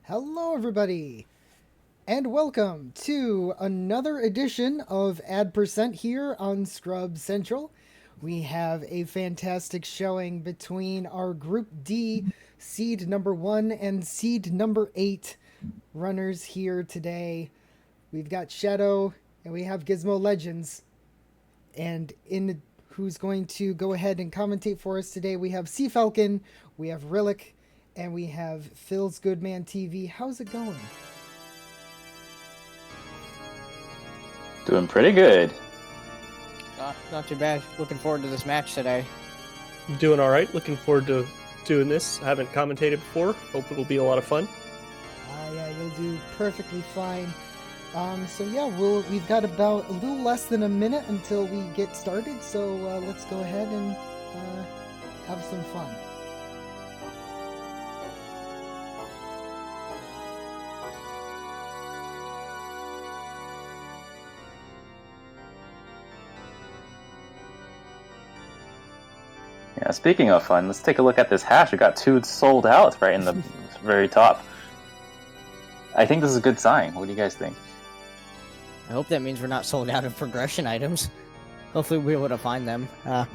Hello, everybody, and welcome to another edition of Ad Percent here on Scrub Central. We have a fantastic showing between our Group D, seed number 1 and seed number 8 runners here today. We've got Shadow and we have Gizmolegends. And in who's going to go ahead and commentate for us today, we have Sea Falcon, we have Rillick, and we have Phil's Goodman TV. How's it going? Doing pretty good. Not too bad. Looking forward to this match today. I'm doing all right. Looking forward to doing this. I haven't commentated before. Hope it'll be a lot of fun. Yeah, you'll do perfectly fine. So yeah, we've got about a little less than a minute until we get started. So let's go ahead and have some fun. Yeah, speaking of fun, let's take a look at this hash. We got 2 sold out right in the very top. I think this is a good sign. What do you guys think? I hope that means we're not sold out of progression items. Hopefully we'll be able to find them. Yeah,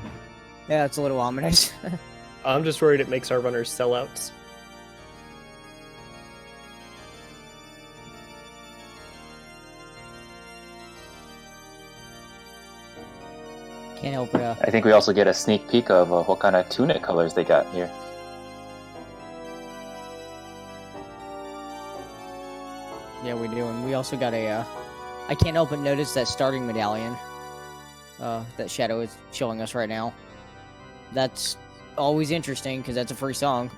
it's a little ominous. I'm just worried it makes our runners sellouts. Can't help it. I think we also get a sneak peek of what kind of tunic colors they got here. Yeah, we do. And we also got a... I can't help but notice that starting medallion that Shadow is showing us right now. That's always interesting, because that's a free song.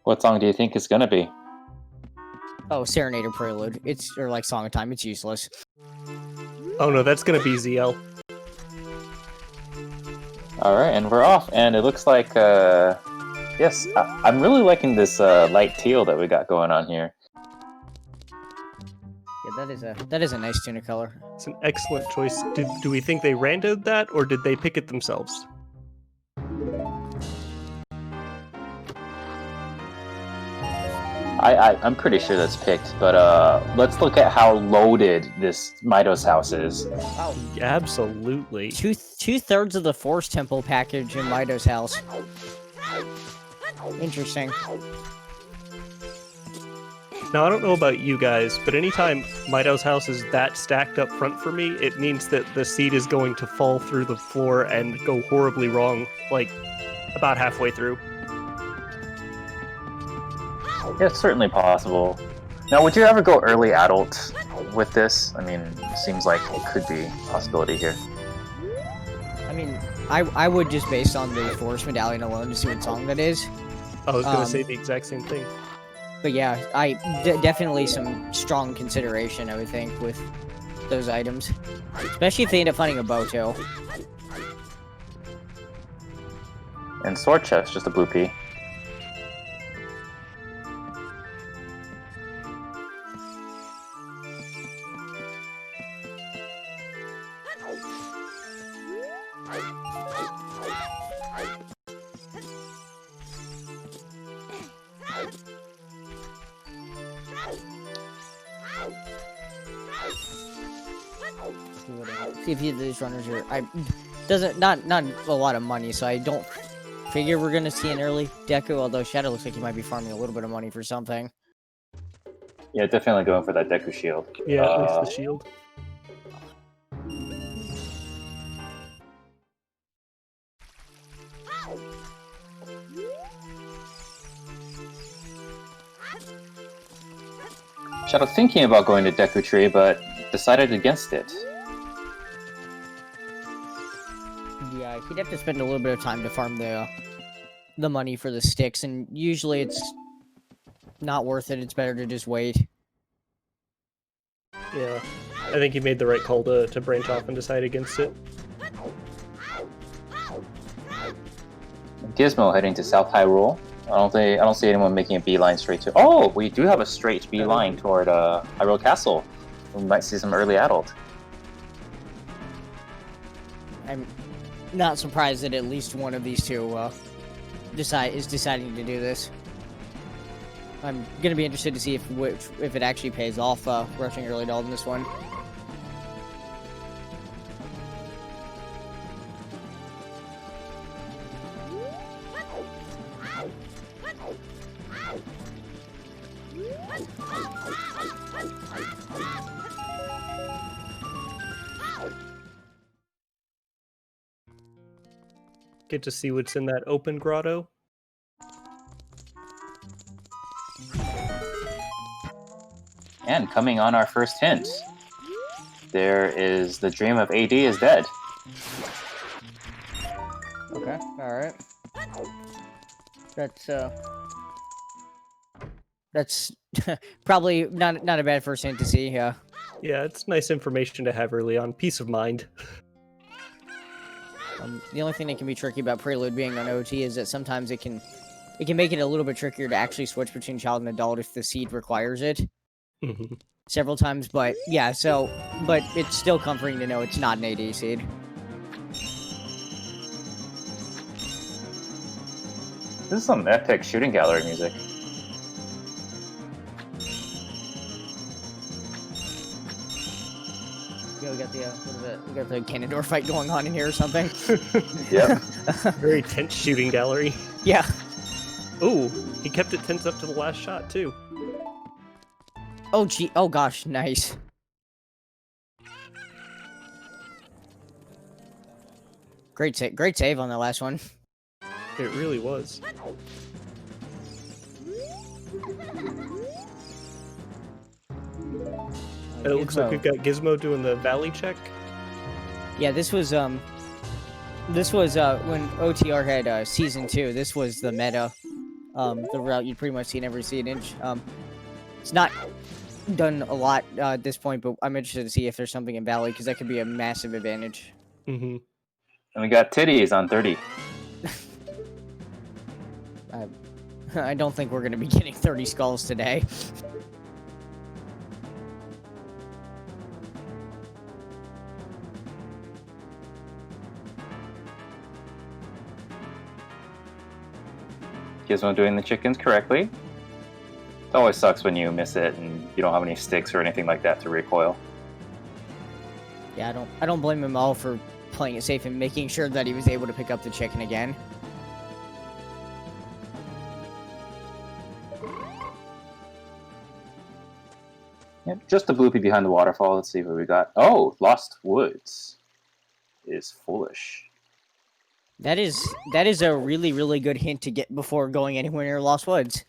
What song do you think it's gonna be? Oh, Serenade or Prelude. Or like Song of Time. It's useless. Oh no, that's gonna be ZL. Alright, and we're off, and it looks like, yes, I'm really liking this light teal that we got going on here. Yeah, that is a nice tunic color. It's an excellent choice. Do we think they randoed that, or did they pick it themselves? I'm pretty sure that's picked, but let's look at how loaded this Midos house is. Wow. Absolutely. Two-thirds of the Force Temple package in Mido's house. Interesting. Now, I don't know about you guys, but anytime Mido's house is that stacked up front for me, it means that the seed is going to fall through the floor and go horribly wrong, like, about halfway through. Yeah, it's certainly possible. Now, would you ever go early adult with this? I mean, it seems like it could be a possibility here. I mean, I would just based on the Force Medallion alone to see what song that is. I was going to say the exact same thing. But yeah, definitely some strong consideration, I would think, with those items. Especially if they end up finding a Boto. And sword chest, just a blue pea. See if these runners are... not a lot of money, so I don't figure we're gonna see an early Deku, although Shadow looks like he might be farming a little bit of money for something. Yeah, definitely going for that Deku shield. Yeah, at least the shield. Shadow thinking about going to Deku Tree, but decided against it. Yeah, he'd have to spend a little bit of time to farm the money for the sticks, and usually it's not worth it. It's better to just wait. Yeah, I think he made the right call to branch off and decide against it. Gizmo heading to South Hyrule. I don't see anyone making a beeline straight to... Oh, we do have a straight beeline toward Hyrule Castle. We might see some early adult. I'm not surprised that at least one of these two is deciding to do this. I'm gonna be interested to see if it actually pays off rushing early dog in this one. Get to see what's in that open grotto. And coming on our first hint, there is the dream of AD is dead. Okay, alright. That's probably not a bad first hint to see, yeah. Yeah, it's nice information to have early on. Peace of mind. The only thing that can be tricky about Prelude being on OT is that sometimes it can make it a little bit trickier to actually switch between child and adult if the seed requires it. Mm-hmm. Several times, but yeah, but it's still comforting to know it's not an AD seed. This is some epic shooting gallery music. Yeah, we got the Ganondorf fight going on in here or something. Yep. Very tense shooting gallery. Yeah. Ooh, he kept it tense up to the last shot too. Oh gee. Oh gosh. Nice. Great save on the last one. It really was. It looks like we've got Gizmo doing the valley check. Yeah, this was when OTR had season 2. This was the meta, the route you'd pretty much see in every season. It's not done a lot at this point, but I'm interested to see if there's something in Valley because that could be a massive advantage. Mm-hmm. And we got titties on 30. I don't think we're going to be getting 30 skulls today. Gizmo doing the chickens correctly. It always sucks when you miss it and you don't have any sticks or anything like that to recoil. Yeah, I don't blame him all for playing it safe and making sure that he was able to pick up the chicken again. Yep, just a bloopy behind the waterfall. Let's see what we got. Oh, Lost Woods is foolish. That is a really, really good hint to get before going anywhere near Lost Woods.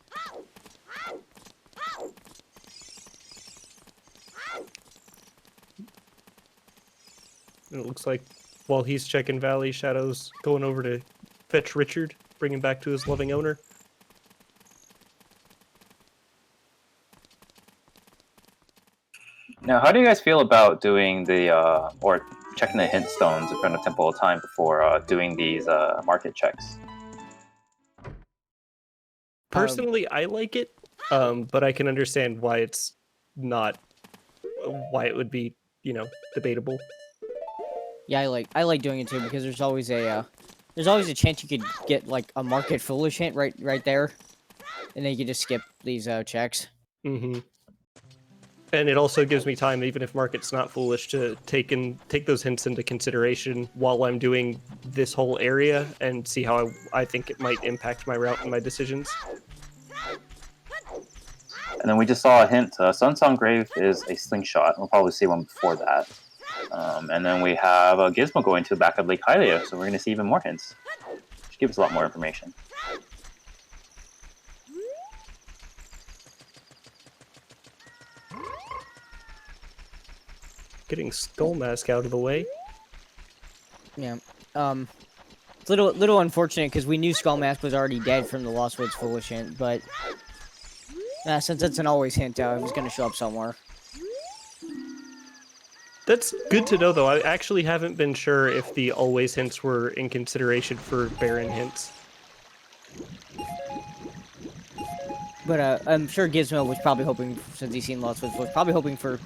It looks like while he's checking Valley, Shadow's going over to fetch Richard, bring him back to his loving owner. Now, how do you guys feel about doing the, or checking the hint stones in front of Temple of Time before doing these market checks? Personally, I like it, but I can understand why it's not, why it would be, debatable. Yeah, I like doing it too because there's always a chance you could get like a market foolish hint right there, and then you could just skip these checks. Mm-hmm. And it also gives me time, even if market's not foolish, to take those hints into consideration while I'm doing this whole area and see how I think it might impact my route and my decisions. And then we just saw a hint. Sunsong Grave is a slingshot. We'll probably see one before that. And then we have a Gizmo going to the back of Lake Hylia, so we're going to see even more hints, which gives us a lot more information. Getting Skull Mask out of the way. Yeah. It's little unfortunate because we knew Skull Mask was already dead from the Lost Woods foolish hint, but since it's an always hint, it was going to show up somewhere. That's good to know, though. I actually haven't been sure if the always hints were in consideration for Baron hints. But I'm sure Gizmo was probably hoping, since he's seen Lost Woods, was probably hoping for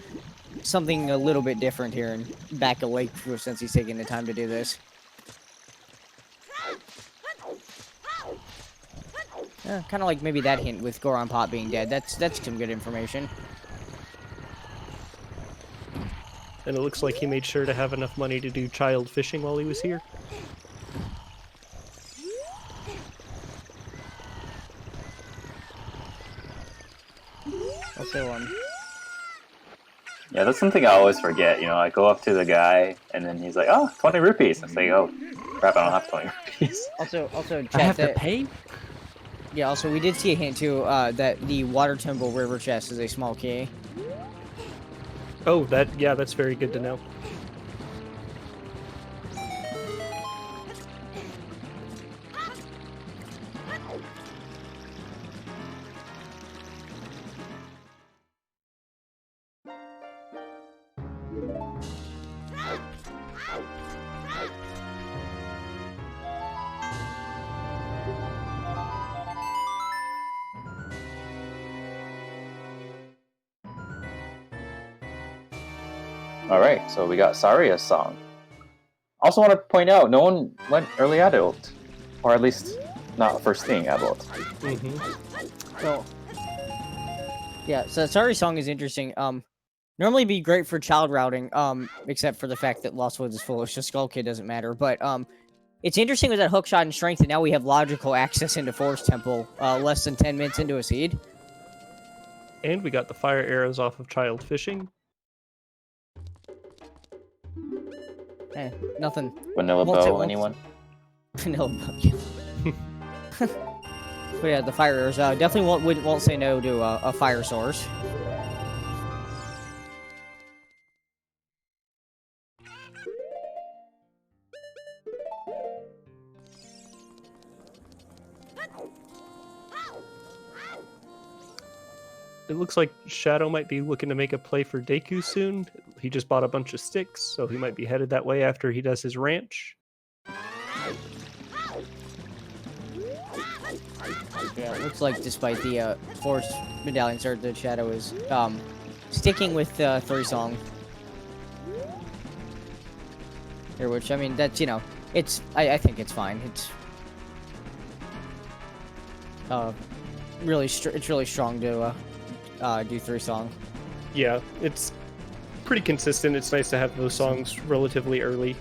something a little bit different here and back a lake since he's taking the time to do this. Kind of like maybe that hint with Goron Pot being dead. That's some good information. And it looks like he made sure to have enough money to do child fishing while he was here. Also, Yeah, that's something I always forget. You know, I go up to the guy, and then he's like, "Oh, 20 rupees." I say, "Oh, crap! I don't have 20 rupees." also, I chat have to that. pay? Yeah. Also, we did see a hint too that the Water Temple River chest is a small key. Oh, that's very good to know. All right, so we got Saria's song. Also, want to point out, no one went early adult, or at least not first thing adult. Mm-hmm. So, yeah. So Sorry song is interesting. Normally be great for child routing. Except for the fact that Lost Woods is foolish, so Skull Kid doesn't matter. But it's interesting with that hook shot and strength, and now we have logical access into Forest Temple. Less than 10 minutes into a seed. And we got the fire arrows off of child fishing. Nothing. Vanilla Won't say- Bow, won't- anyone? No. But yeah, the fire arrows definitely won't say no to a fire source. It looks like Shadow might be looking to make a play for Deku soon. He just bought a bunch of sticks, so he might be headed that way after he does his ranch. Yeah, it looks like despite the force medallion cert, the Shadow is sticking with 3-song. Here, which I mean, that's it's I think it's fine. It's it's really strong to do 3-song. Yeah, it's pretty consistent. It's nice to have those songs relatively early.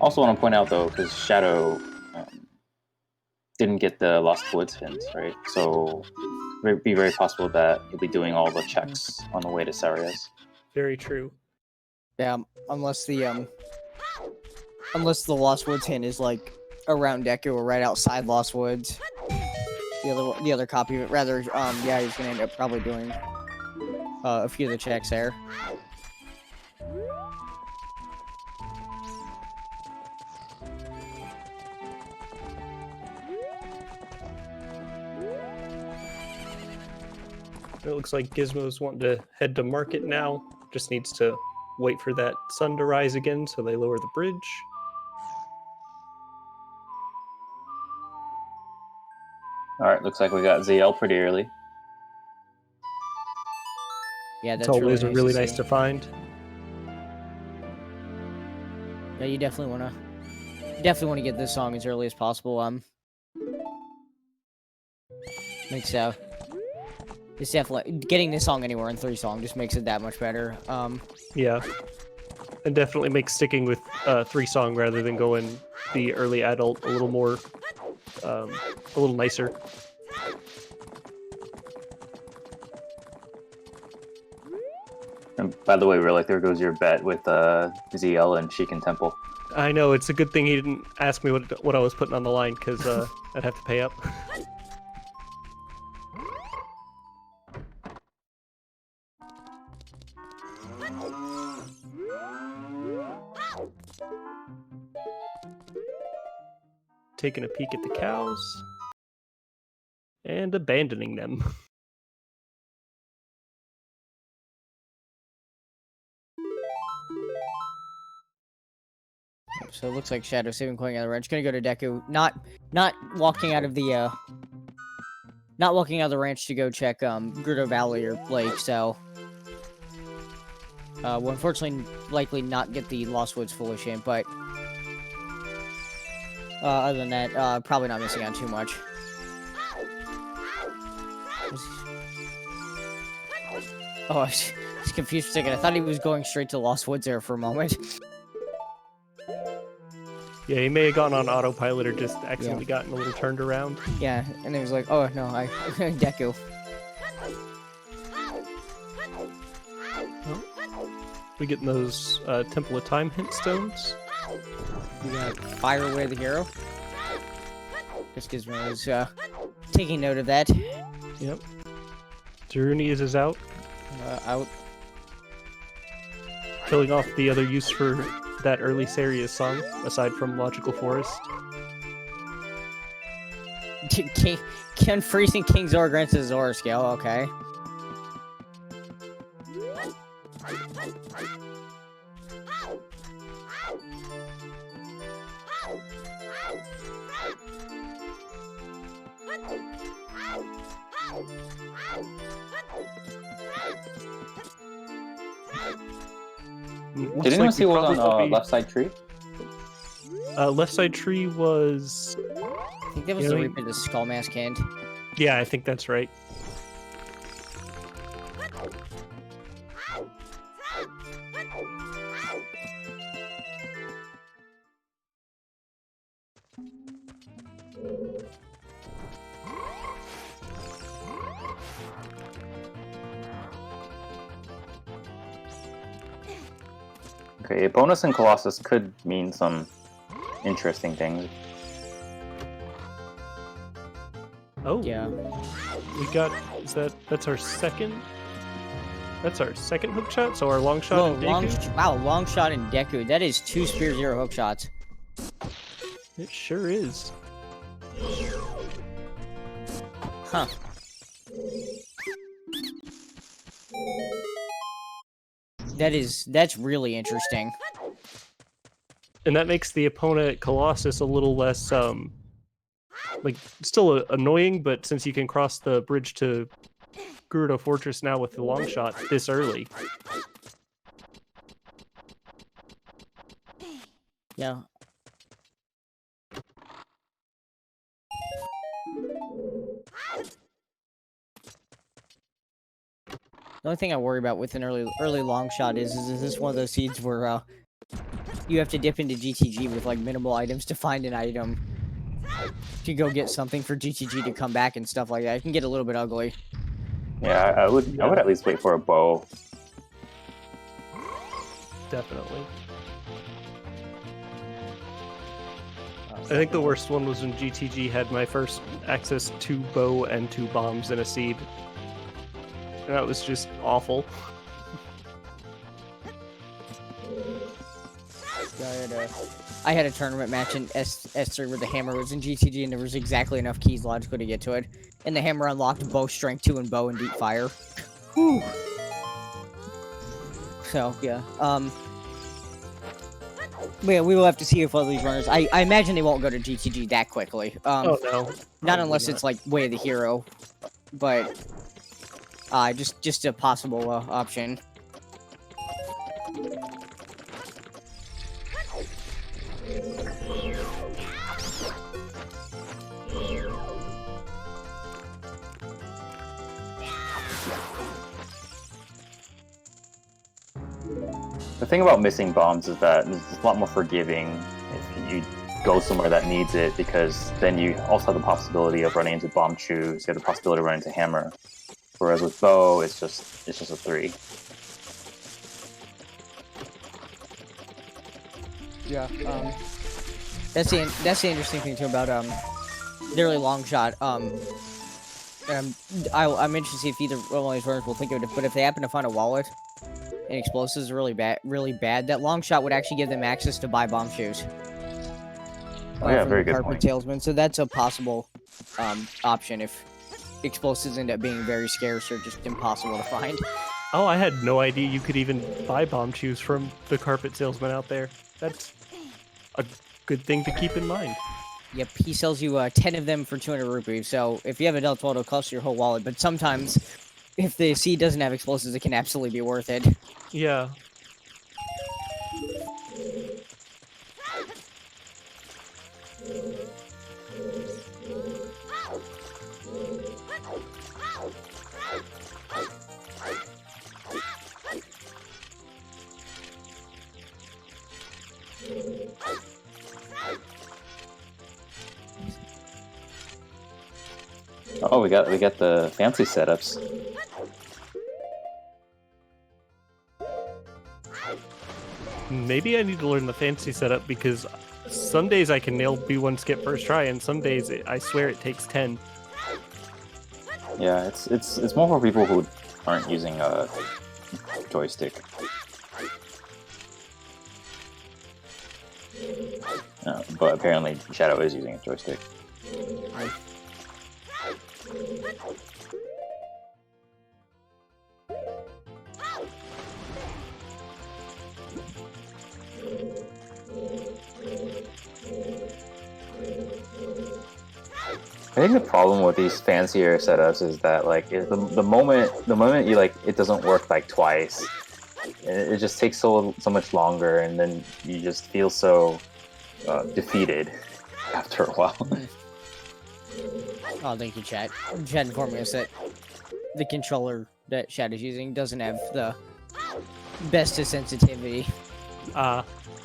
Also, want to point out though, because Shadow didn't get the Lost Woods hints, right? So it'd be very possible that he'll be doing all the checks on the way to Saria's. Very true. Yeah, unless the Lost Woods hint is like around Deku or right outside Lost Woods. The other copy of it, rather, yeah, he's gonna end up probably doing a few of the checks there. It looks like Gizmo's wanting to head to market now. Just needs to wait for that sun to rise again so they lower the bridge. All right, looks like we got ZL pretty early. Yeah, It's that's always really see. nice to find. Yeah, you definitely wanna get this song as early as possible. Makes it's definitely getting this song anywhere in 3-song just makes it that much better. Yeah. And definitely makes sticking with 3-song rather than going the early adult a little more, a little nicer. And by the way, Relic, there goes your bet with ZL and Sheik and Temple. I know, it's a good thing he didn't ask me what I was putting on the line, because I'd have to pay up. taking a peek at the cows and abandoning them. So it looks like Shadow saving going out of the ranch. Gonna go to Deku. Not walking out of the not walking out of the ranch to go check Gerudo Valley or Lake. So will unfortunately likely not get the Lost Woods Foolish Hint, but other than that, probably not missing out too much. Oh, I was confused for a second. I thought he was going straight to Lost Woods there for a moment. Yeah, he may have gone on autopilot or just accidentally gotten a little turned around. Yeah, and he was like, oh no, I Deku. Well, we getting those Temple of Time hint stones. We got Fire Away the Hero. Guess Gizmo is taking note of that. Yep. Zerunias is out. Out. Killing off the other use for that early Saria's song, aside from Logical Forest. Freezing King Zora grants a Zora scale, okay. Did anyone see what was on left side tree? Left side tree was... I think that was the Reaper the Skull Mask Hand. Yeah, I think that's right. Okay, a bonus in Colossus could mean some interesting things. Oh, Yeah. we got... That's our second... That's our second hook shot, so our long shot and Deku? Wow, long shot in Deku. That is 2 Spear 0 hook shots. It sure is. Huh. That's really interesting. And that makes the opponent Colossus a little less, like, still annoying, but since you can cross the bridge to Gerudo Fortress now with the long shot this early. Yeah. The only thing I worry about with an early long shot is this one of those seeds where you have to dip into GTG with like minimal items to find an item to go get something for GTG to come back and stuff like that. It can get a little bit ugly. Yeah, I would at least wait for a bow. Definitely. I think the worst one was when GTG had my first access to bow and 2 bombs and a seed. And that was just awful. I had a tournament match in S3 where the hammer was in GTG and there was exactly enough keys logically to get to it. And the hammer unlocked bow strength 2 and bow and deep fire. Whew. So, yeah. Yeah, we will have to see if all these runners... I imagine they won't go to GTG that quickly. Oh no. Not unless it's like Way of the Hero. But... just a possible option. The thing about missing bombs is that it's a lot more forgiving if you go somewhere that needs it, because then you also have the possibility of running into bomb shoes, you have the possibility of running into hammer. Whereas with bow, it's just a 3. Yeah. That's the interesting thing too about the early long shot. I'm interested to see if either one of these runners will think of it. But if they happen to find a wallet and explosives are really bad, that long shot would actually give them access to buy bomb shoes. Oh, yeah, from very the good carpet point. salesman. So that's a possible option if explosives end up being very scarce or just impossible to find. Oh, I had no idea you could even buy bomb shoes from the carpet salesman out there. That's a good thing to keep in mind. Yep, he sells you 10 of them for 200 rupees. So if you have a Delta 12, it'll cost you your whole wallet. But sometimes, if the seed doesn't have explosives, it can absolutely be worth it. Yeah. Oh, we got the fancy setups. Maybe I need to learn the fancy setup because some days I can nail B1 skip first try, and some days I swear it takes 10. Yeah, it's more for people who aren't using a joystick. But apparently Shadow is using a joystick. I think the problem with these fancier setups is that like the moment you like it doesn't work like twice, it just takes so much longer, and then you just feel so defeated after a while. Oh, thank you, chat. Chat informing us that the controller that Shadow's using doesn't have the best of sensitivity.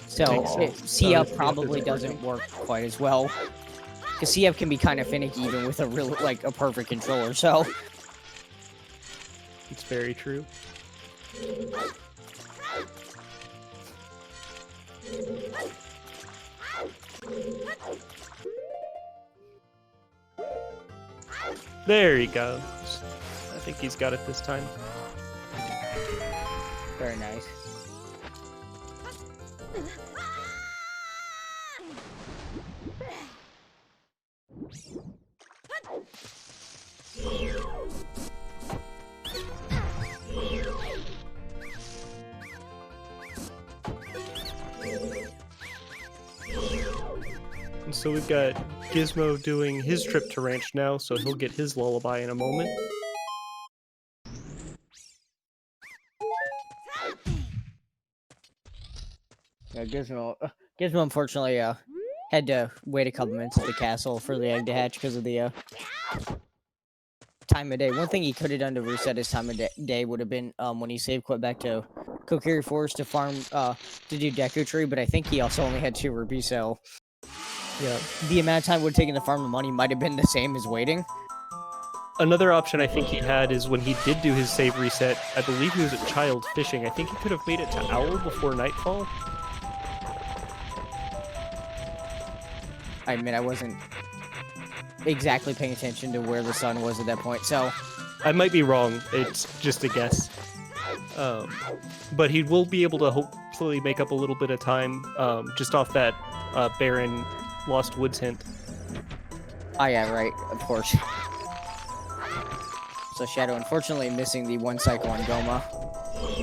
So CF probably doesn't work quite as well. Because CF can be kind of finicky even with a perfect controller, so... It's very true. There he goes. I think he's got it this time. Very nice. And so we've got Gizmo doing his trip to ranch now, so he'll get his lullaby in a moment. Yeah, Gizmo unfortunately had to wait a couple minutes at the castle for the egg to hatch because of the time of day. One thing he could have done to reset his time of day would have been when he saved quit back to Kokiri Forest to farm to do Deku Tree, but I think he also only had 2 rupees, so Yeah. the amount of time it would have taken to farm the money might have been the same as waiting. Another option I think he had is when he did do his save reset, I believe he was a child fishing. I think he could have made it to Owl before nightfall. I admit I wasn't exactly paying attention to where the sun was at that point, so... I might be wrong. It's just a guess. But he will be able to hopefully make up a little bit of time just off that barren Lost Woods hint. Oh yeah, right, of course. So Shadow unfortunately missing the 1 cycle on Goma.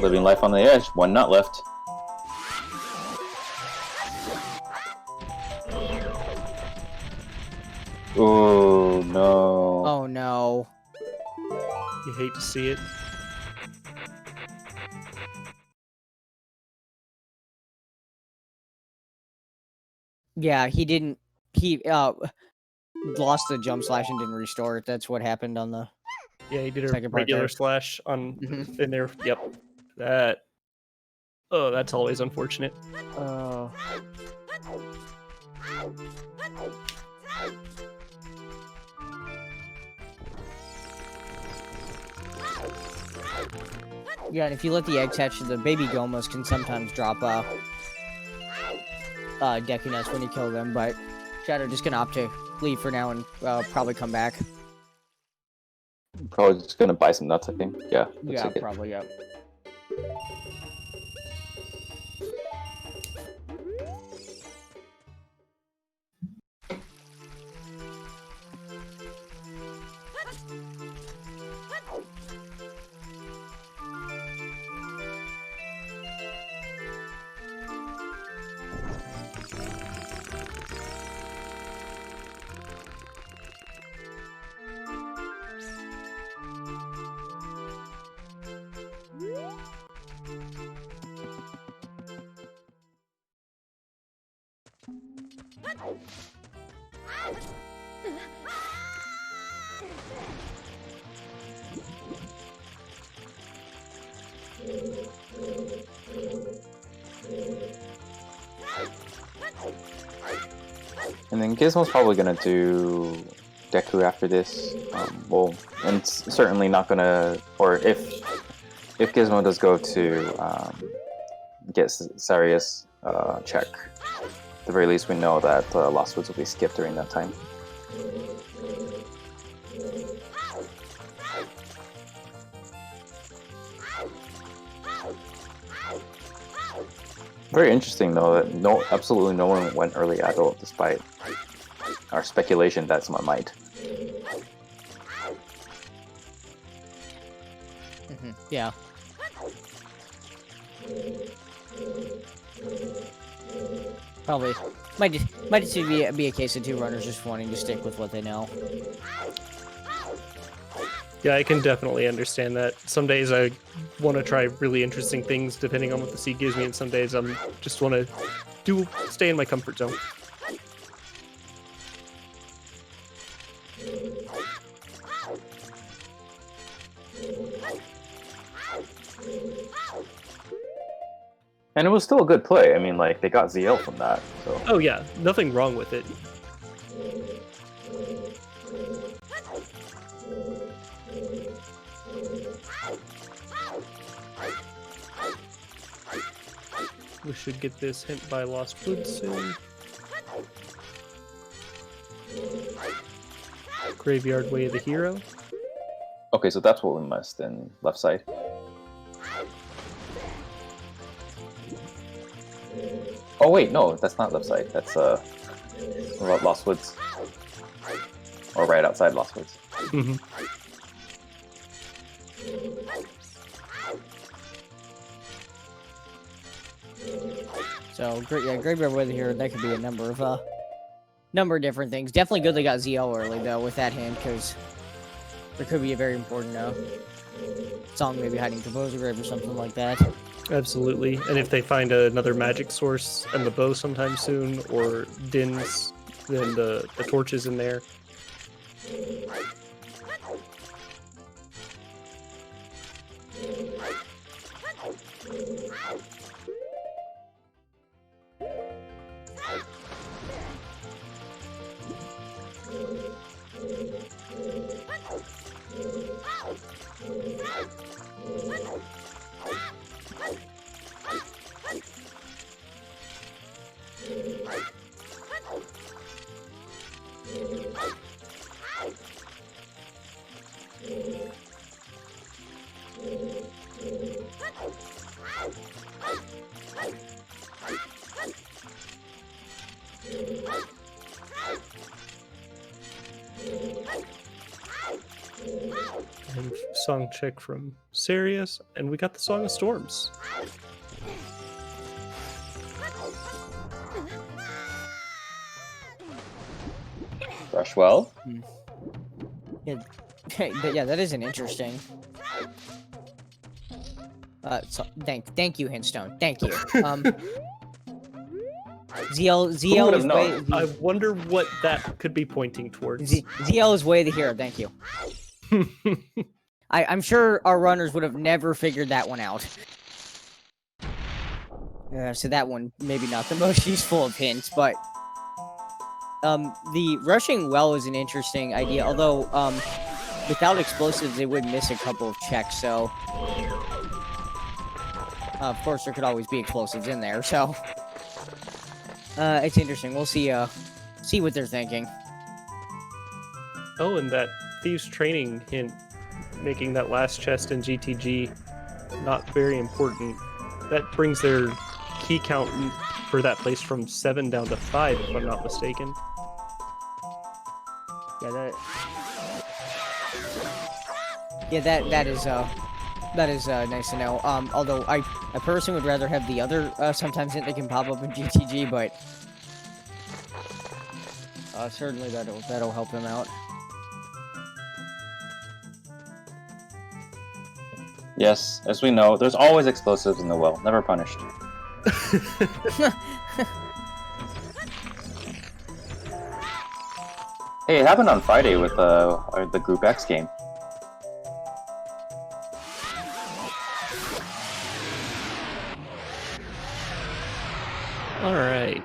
Living life on the edge, 1 nut left. Oh no. Oh no. You hate to see it. Yeah, he lost the jump slash and didn't restore it. That's what happened on the... Yeah, he did a Second part regular there. slash on in there. Yep. Oh, that's always unfortunate. Yeah, and if you let the eggs hatch, the baby Gomas can sometimes drop Deku nuts when you kill them, but Shadow just gonna opt to leave for now and probably come back. Probably just gonna buy some nuts, I think. Yeah. looks Yeah, like it. probably, yep. And then Gizmo's probably gonna do Deku after this. Well, and it's certainly not gonna. Or if Gizmo does go to get Sarius check, at the very least we know that Lost Woods will be skipped during that time. Very interesting though that absolutely no one went early adult despite our speculation that someone might. Yeah. Probably might just be a case of two runners just wanting to stick with what they know. Yeah, I can definitely understand that. Some days I want to try really interesting things depending on what the seed gives me, and some days I'm just want to stay in my comfort zone. And it was still a good play. I mean, like, they got ZL from that, so... Oh yeah, nothing wrong with it. We should get this hint by Lost Woods soon. Graveyard Way of the Hero. Okay, so that's what we missed in left side. Oh wait, no, that's not left side. That's Lost Woods, or right outside Lost Woods. Mm-hmm. So great, yeah, Graveyard Weather here. That could be a number of different things. Definitely good they got ZL early though with that hand, because there could be a very important song maybe hiding Composer Grave or something like that. Absolutely. And if they find another magic source and the bow sometime soon, or Din's, then the torch is in there. And song check from Sirius, and we got the Song of Storms. Brush well. Yeah, yeah, that isn't interesting. So thank you, Hintstone. Thank you. ZL is way. I wonder what that could be pointing towards. ZL is way the hero. Thank you. I'm sure our runners would have never figured that one out. So that one maybe not the most useful of hints, but the rushing well is an interesting idea. Although without explosives, they would miss a couple of checks. So of course there could always be explosives in there. So it's interesting. We'll see what they're thinking. Oh, and that Thieves Training hint, making that last chest in GTG not very important. That brings their key count for that place from 7 down to 5, if I'm not mistaken. Yeah, that is nice to know. Although I personally would rather have the other sometimes hint that can pop up in GTG, but certainly that'll help them out. Yes, as we know, there's always explosives in the well, never punished. Hey, it happened on Friday with the Group X game. All right,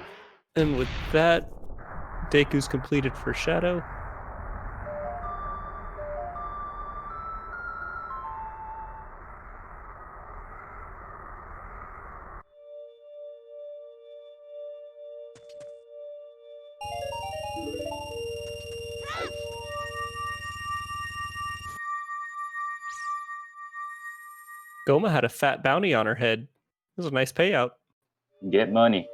and with that, Deku's completed for Shadow. Goma had a fat bounty on her head. This was a nice payout. Get money.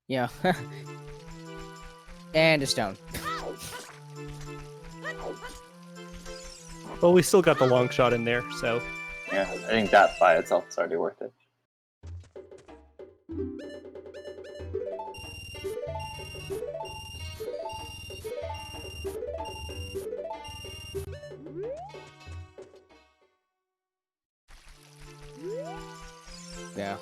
Yeah. And a stone. Well, we still got the long shot in there, so Yeah, I think that by itself is already worth it. Yeah.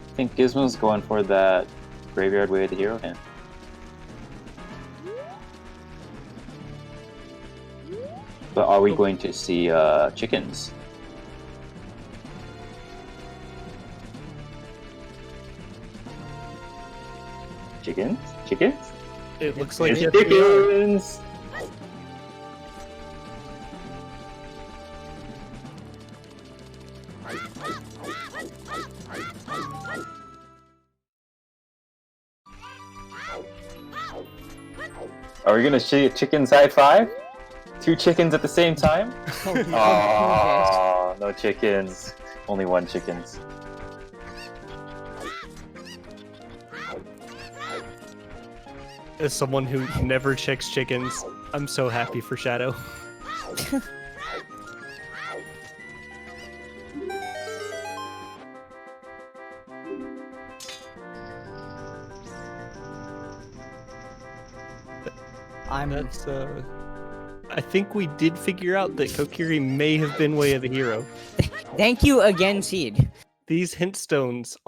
I think Gizmo's going for that Graveyard Way of the Hero hand. But are we going to see chickens? Chickens? Chickens? it looks like It's yes, we are. chickens! Are we gonna see a chickens high five? Two chickens at the same time? Oh, no chickens. Only one chickens. As someone who never checks chickens, I'm so happy for Shadow. That's I think we did figure out that Kokiri may have been Way of the Hero. Thank you again, Seed. These hint stones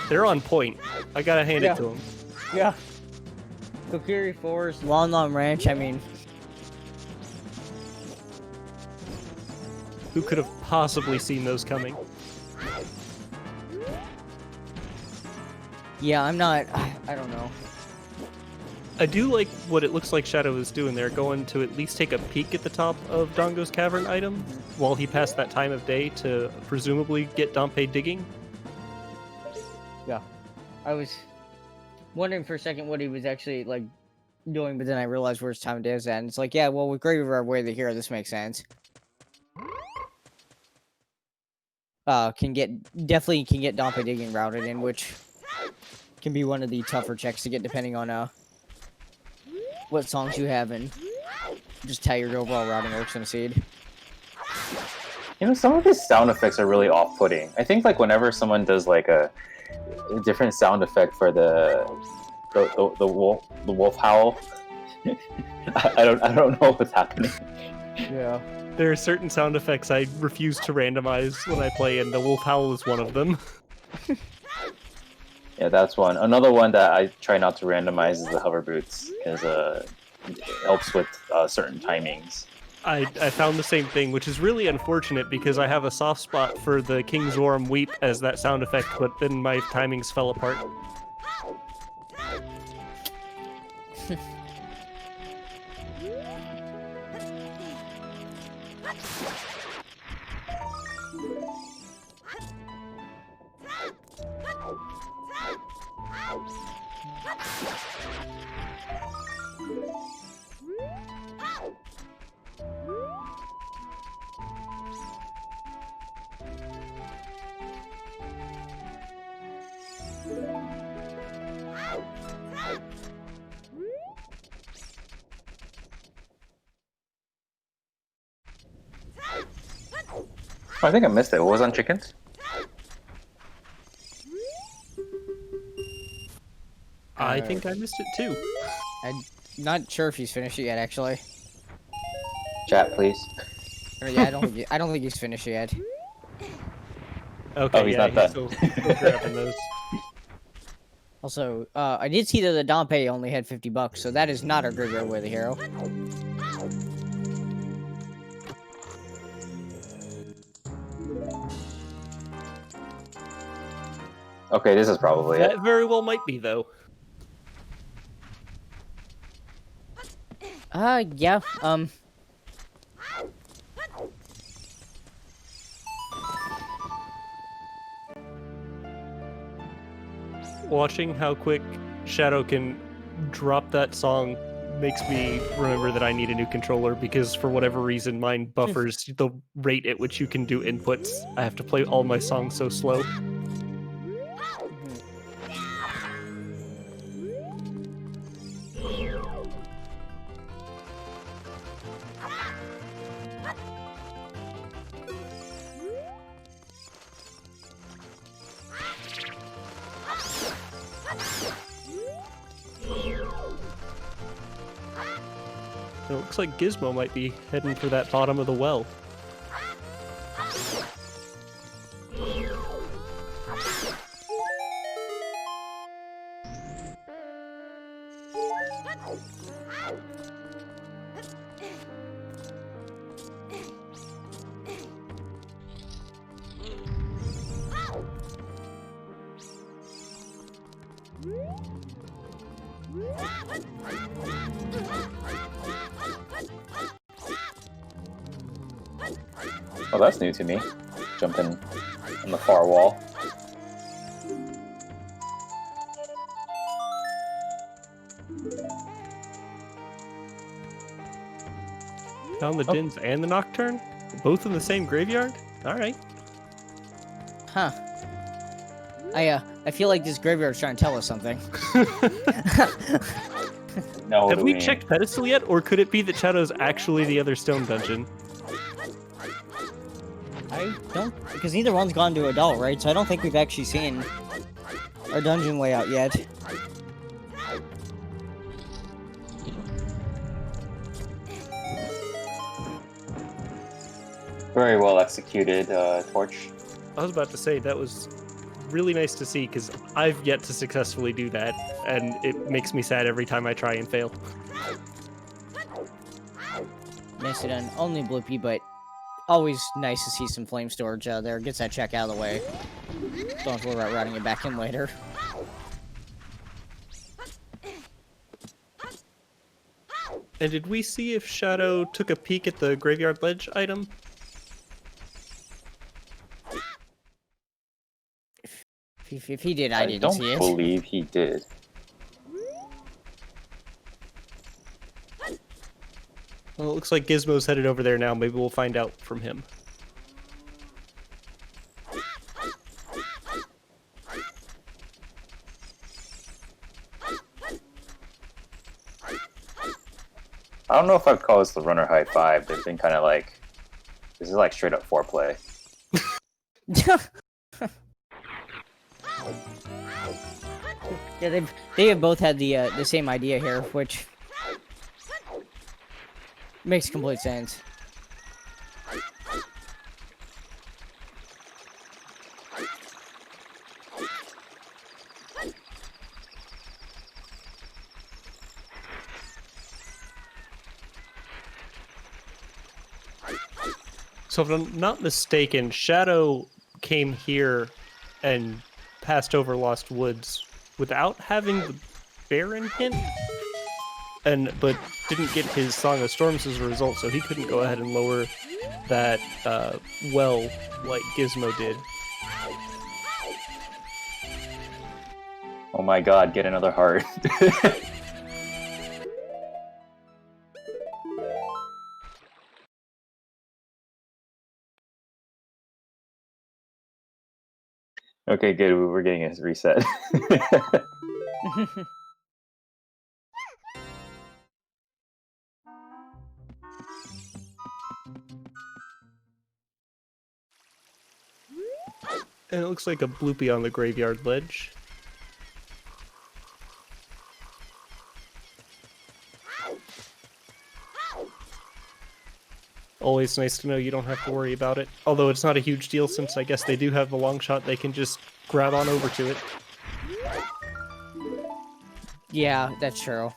they're on point. I gotta hand it to them. Yeah. Kokiri Forest, Lon Lon Ranch, I mean... Who could have possibly seen those coming? Yeah, I'm not... I don't know. I do like what it looks like Shadow is doing there, going to at least take a peek at the top of Dongo's Cavern item while he passed that time of day to presumably get Dompe digging. Yeah. I was wondering for a second what he was actually, like, doing, but then I realized where his time of day is at, and it's like, yeah, well, with Graveyard Way of the Hero, this makes sense. Definitely can get Dompe digging routed in, which can be one of the tougher checks to get depending on, what songs you have and just how your overall routing works in a seed. You know, some of his sound effects are really off-putting. I think like whenever someone does like a different sound effect for the wolf howl, I don't know what's happening. Yeah. There are certain sound effects I refuse to randomize when I play, and the wolf howl is one of them. Yeah, that's one. Another one that I try not to randomize is the hover boots because it helps with certain timings. I found the same thing, which is really unfortunate because I have a soft spot for the King's Roarum Weep as that sound effect, but then my timings fell apart. I think I missed it. What was on chickens? I think I missed it too. I'm not sure if he's finished it yet, actually. Chat, please. Or, yeah, I don't think he's finished it yet. Okay, Oh, he's yeah, not done. Still grabbing those. Also, I did see that the Dompe only had $50, so that is not our graveyard worthy hero. Okay, this is probably it. That very well might be, though. Yeah, Watching how quick Shadow can drop that song makes me remember that I need a new controller because for whatever reason mine buffers the rate at which you can do inputs. I have to play all my songs so slow. It looks like Gizmo might be heading for that bottom of the well. Oh, that's new to me. Jumping on the far wall. Found the Dins and the Nocturne? Both in the same graveyard? Alright. huh. I feel like this graveyard's trying to tell us something. No, Have we checked pedestal yet, or could it be that Shadow's actually the other stone dungeon? I don't, because neither one's gone to adult, right? So I don't think we've actually seen our dungeon layout yet. Very well executed, Torch. I was about to say, that was really nice to see, because I've yet to successfully do that, and it makes me sad every time I try and fail. Nicely done. Only bloopy, but always nice to see some flame storage there. Gets that check out of the way. Don't have to worry about routing it back in later. And did we see if Shadow took a peek at the Graveyard Ledge item? If he did, I didn't see it. I don't believe he did. Well, it looks like Gizmo's headed over there now. Maybe we'll find out from him. I don't know if I'd call this the runner high five. They've been kind of like, this is like straight up foreplay. Yeah, they have both had the same idea here, which makes complete sense. So if I'm not mistaken, Shadow came here and passed over Lost Woods without having the Baron hint, but didn't get his Song of Storms as a result, so he couldn't go ahead and lower that well like Gizmo did. Oh my god, get another heart. Okay, good. We're getting a reset. And it looks like a bloopy on the graveyard ledge. Always nice to know you don't have to worry about it. Although it's not a huge deal since I guess they do have the long shot, they can just grab on over to it. Yeah, that's true.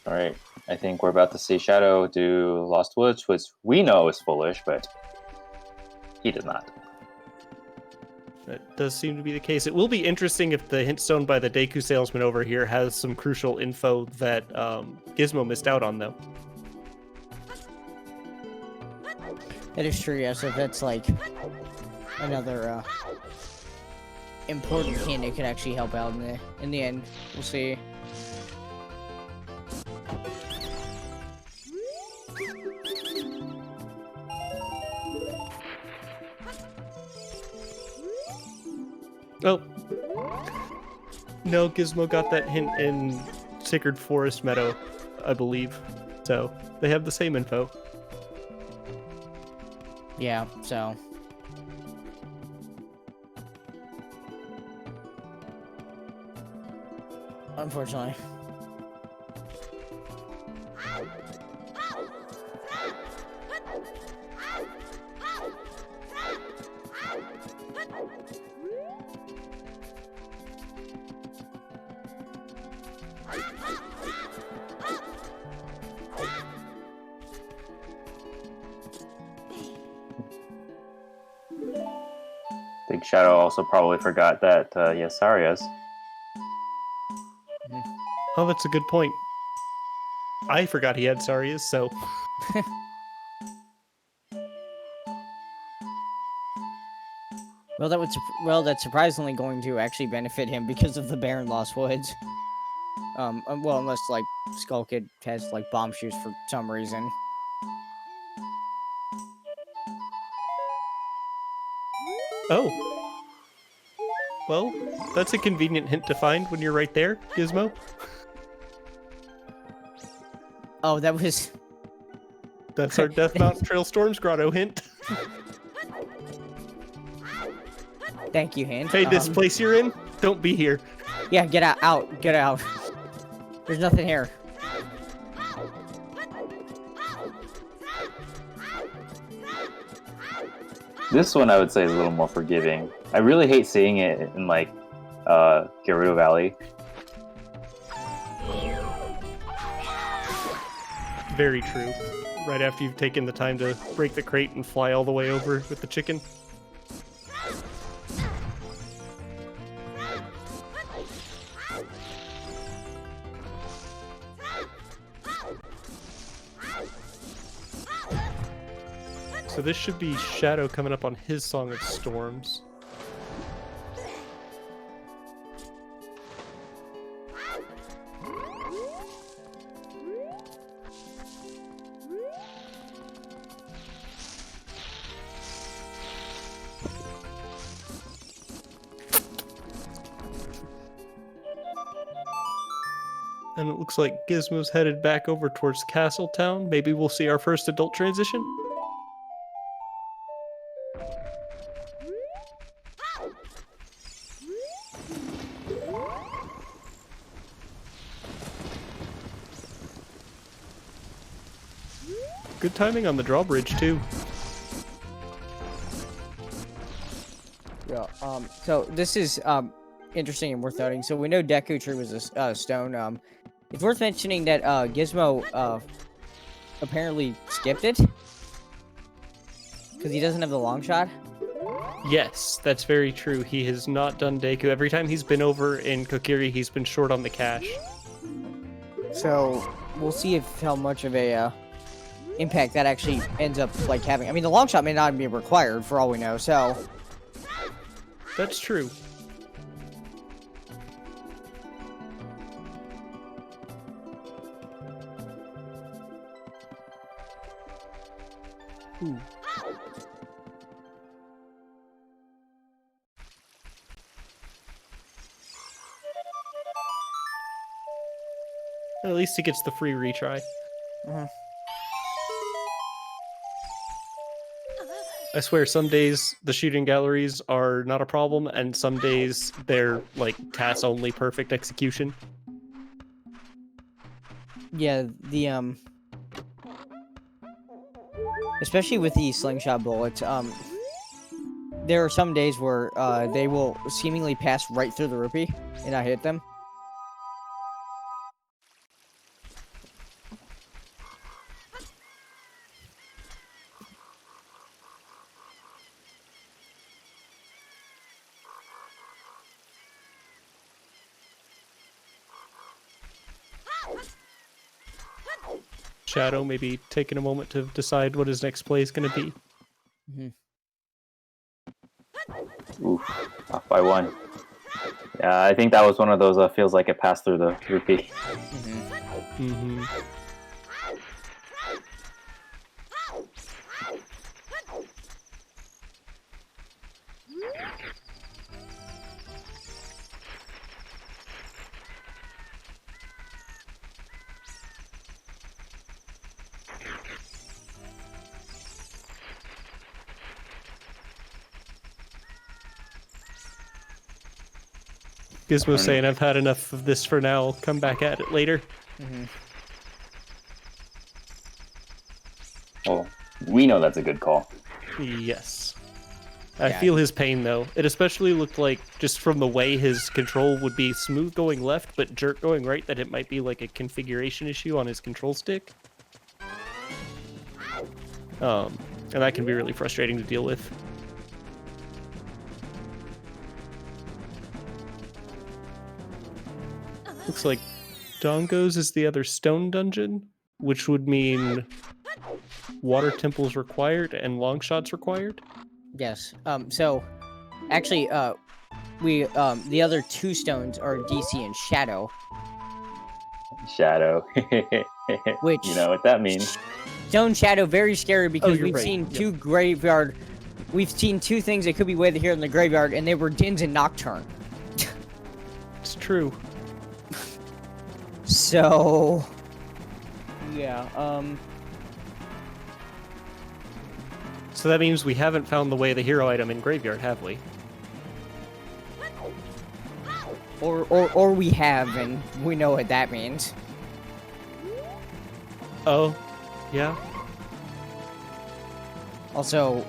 Alright, I think we're about to see Shadow do Lost Woods, which we know is foolish, but he did not. That does seem to be the case. It will be interesting if the hint stone by the Deku salesman over here has some crucial info that Gizmo missed out on, though. That is true, yeah, so if that's like another important hint, it could actually help out in the end. We'll see. Oh. No, Gizmo got that hint in Sacred Forest Meadow, I believe. So, they have the same info. Yeah, so. Unfortunately. I think Shadow also probably forgot that he has Sarias. Oh, that's a good point. I forgot he had Sarias, so... Well, that's surprisingly going to actually benefit him because of the Baron Lost Woods. Well, unless, like, Skull Kid has, like, bomb shoes for some reason. Oh. Well, that's a convenient hint to find when you're right there, Gizmo. Oh, that was... That's our Death Mountain Trail Storms Grotto hint. Thank you, hint. Hey, this place you're in? Don't be here. Yeah, get out, get out. There's nothing here. This one I would say is a little more forgiving. I really hate seeing it in like Gerudo Valley. Very true. Right after you've taken the time to break the crate and fly all the way over with the chicken. So this should be Shadow coming up on his Song of Storms. And it looks like Gizmo's headed back over towards Castletown. Maybe we'll see our first adult transition? Good timing on the drawbridge, too. Yeah, so this is, interesting and worth noting. So we know Deku Tree was a stone. It's worth mentioning that, Gizmo, apparently skipped it. Because he doesn't have the long shot. Yes, that's very true. He has not done Deku. Every time he's been over in Kokiri, he's been short on the cash. So, we'll see how much of a, impact that actually ends up, like, having. I mean, the long shot may not be required, for all we know, so... That's true. Ooh. At least he gets the free retry. I swear, some days the shooting galleries are not a problem, and some days they're like TAS only perfect execution. Yeah, the especially with the slingshot bullets, there are some days where they will seemingly pass right through the rupee and I hit them. Shadow maybe taking a moment to decide what his next play is going to be. Oof, off by 1. Yeah, I think that was one of those feels like it passed through the rupee. Mm-hmm. Gizmo saying, I've had enough of this for now. I'll come back at it later. Well, we know that's a good call. Yes. I Yeah. feel his pain, though. It especially looked like, just from the way his control would be smooth going left, but jerk going right, that it might be like a configuration issue on his control stick. And that can be really frustrating to deal with. Looks like Dongos is the other stone dungeon, which would mean water temples required and long shots required. Yes. So actually, the other 2 stones are DC and Shadow. Shadow. Which You know what that means. Stone Shadow very scary because you're we've right. seen Yep. 2 graveyard. We've seen 2 things that could be waited here in the graveyard, and they were Dins and Nocturne. It's true. So yeah, So that means we haven't found the way the hero item in graveyard, have we? or we have, and we know what that means. Oh, yeah. Also,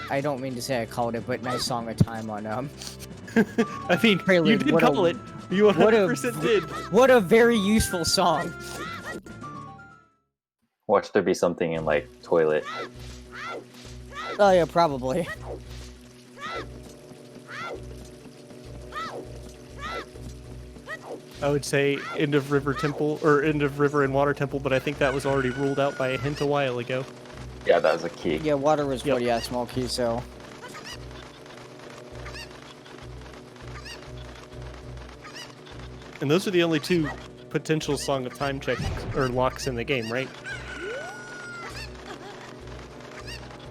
I don't mean to say I called it, but nice song of time on I mean, Prelude, you did what call a- it. You 100% did. what a very useful song. Watch there be something in, like, toilet. Oh yeah, probably. I would say end of river temple, or end of river and water temple, but I think that was already ruled out by a hint a while ago. Yeah, that was a key. Yeah, water was Yep. what? Yeah, small key. So And those are the only 2 potential Song of Time checks or locks in the game, right?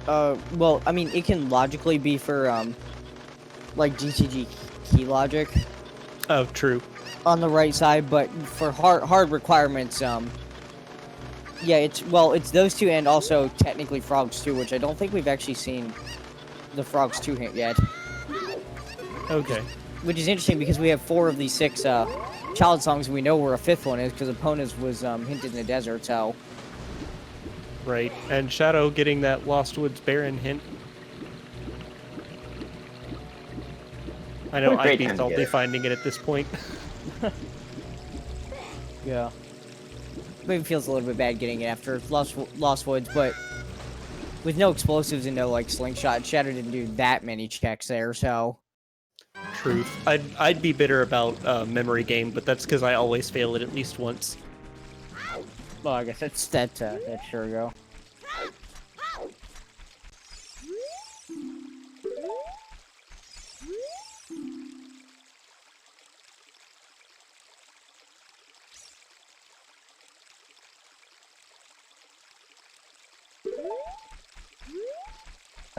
well, I mean, it can logically be for like GTG key logic Oh, true. on the right side, but for hard requirements, yeah, it's those 2 and also technically Frogs 2, which I don't think we've actually seen the Frogs 2 hint yet. Okay. Which is interesting because we have 4 of these 6 child songs, and we know where a 5th one is because Opponents was hinted in the desert. So Right. And Shadow getting that Lost Woods Baron hint. I know What a great I'd be time to get salty it. finding it at this point. yeah, maybe it feels a little bit bad getting it after Lost Woods, but with no explosives and no like slingshot, Shadow didn't do that many checks there. So Truth. I'd be bitter about memory game, but that's because I always fail it at least once. well, I guess that's sure go.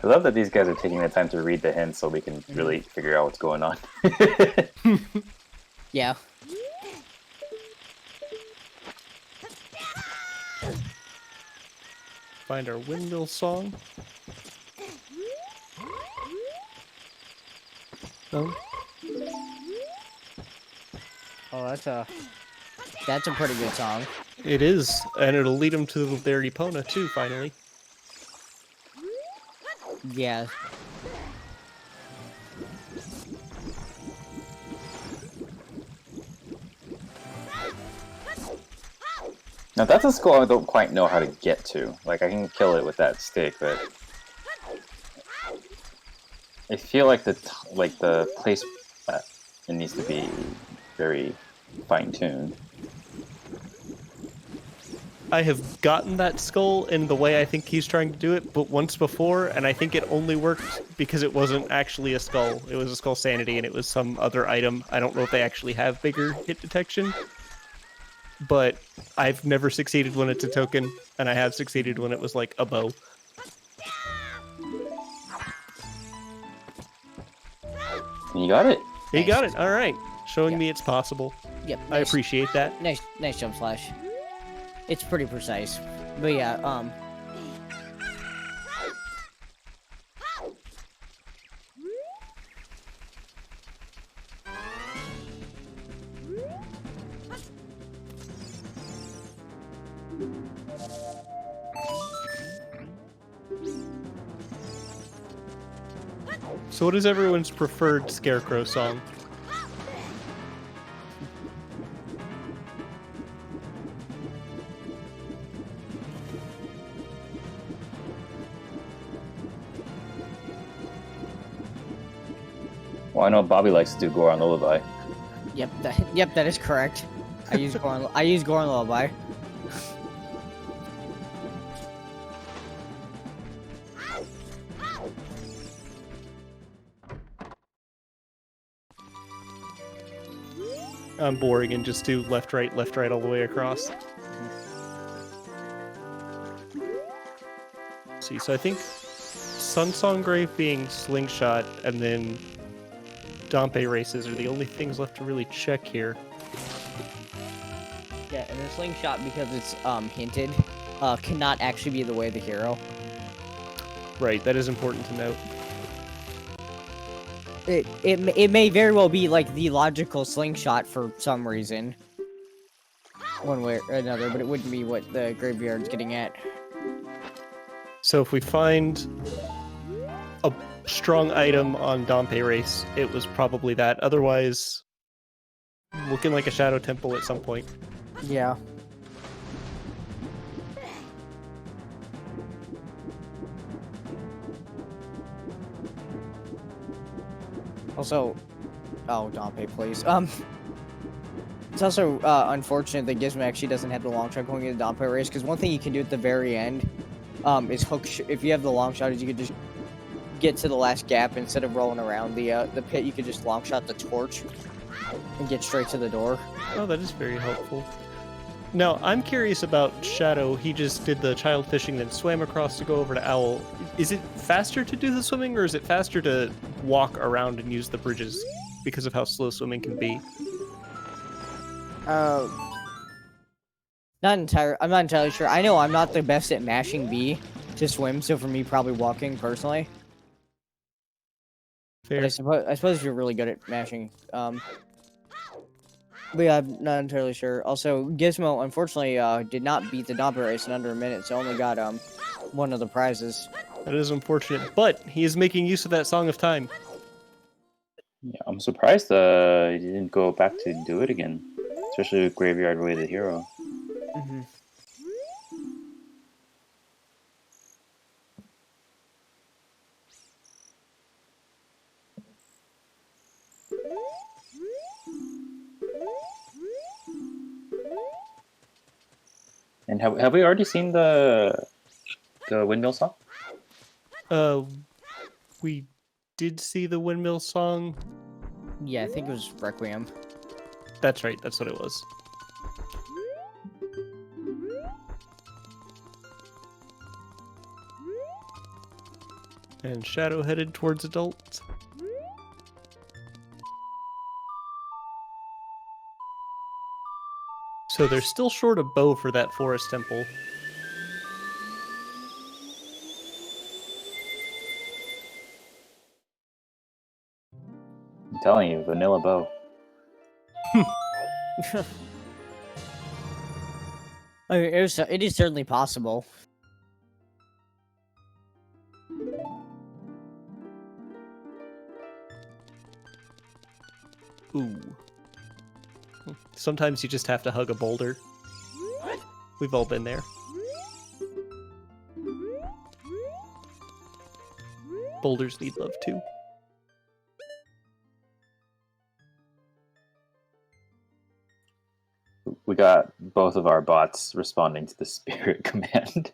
I love that these guys are taking the time to read the hints so we can really figure out what's going on. Yeah. Find our windmill song. No? Oh, that's a pretty good song. It is, and it'll lead them to their Epona too, finally. Yeah. Now that's a skull I don't quite know how to get to. Like, I can kill it with that stick, but I feel like the place that it needs to be very fine-tuned. I have gotten that skull in the way I think he's trying to do it, but once before, and I think it only worked because it wasn't actually a skull. It was a skull sanity, and it was some other item. I don't know if they actually have bigger hit detection, but I've never succeeded when it's a token, and I have succeeded when it was like a bow. You got it. You got it. All right, showing me it's possible. Yep. I appreciate that. Nice jump slash. It's pretty precise. But yeah, So what is everyone's preferred Scarecrow song? Well, I know Bobby likes to do Goron Lullaby. yep, that is correct. I use Goron Lullaby. I'm boring and just do left, right, all the way across. Let's see, so I think Sunsong Grave being Slingshot and then Dompe races are the only things left to really check here. Yeah, and the slingshot, because it's hinted, cannot actually be the way of the hero. Right, that is important to note. It may very well be like the logical slingshot for some reason, one way or another, but it wouldn't be what the graveyard's getting at. So if we find a strong item on Dompe race, it was probably that. Otherwise, looking like a Shadow Temple at some point. Yeah. Also, oh, Dompe, please. It's also unfortunate that Gizmo actually doesn't have the long shot going into the Dompe race, because one thing you can do at the very end is hook. If you have the long shot, is you could just get to the last gap instead of rolling around the pit. You could just long shot the torch and get straight to the door. Oh, that is very helpful. Now, I'm curious about Shadow. He just did the child fishing, then swam across to go over to Owl. Is it faster to do the swimming, or is it faster to walk around and use the bridges because of how slow swimming can be? I'm not entirely sure. I know I'm not the best at mashing B to swim, so for me, probably walking personally. Fair. But I suppose if you're really good at mashing, but yeah, I'm not entirely sure. Also, Gizmo, unfortunately, did not beat the Dompe race in under a minute, so only got one of the prizes. That is unfortunate, but he is making use of that Song of Time. Yeah, I'm surprised he didn't go back to do it again, especially with Graveyard Way the Hero. Mm-hmm. And have we already seen the windmill song? We did see the windmill song. Yeah, I think it was Requiem. That's right, that's what it was. And Shadow headed towards adults. So they're still short a bow for that forest temple. I'm telling you, vanilla bow. I mean, it is certainly possible. Ooh. Sometimes you just have to hug a boulder. We've all been there. Boulders need love too. We got both of our bots responding to the spirit command.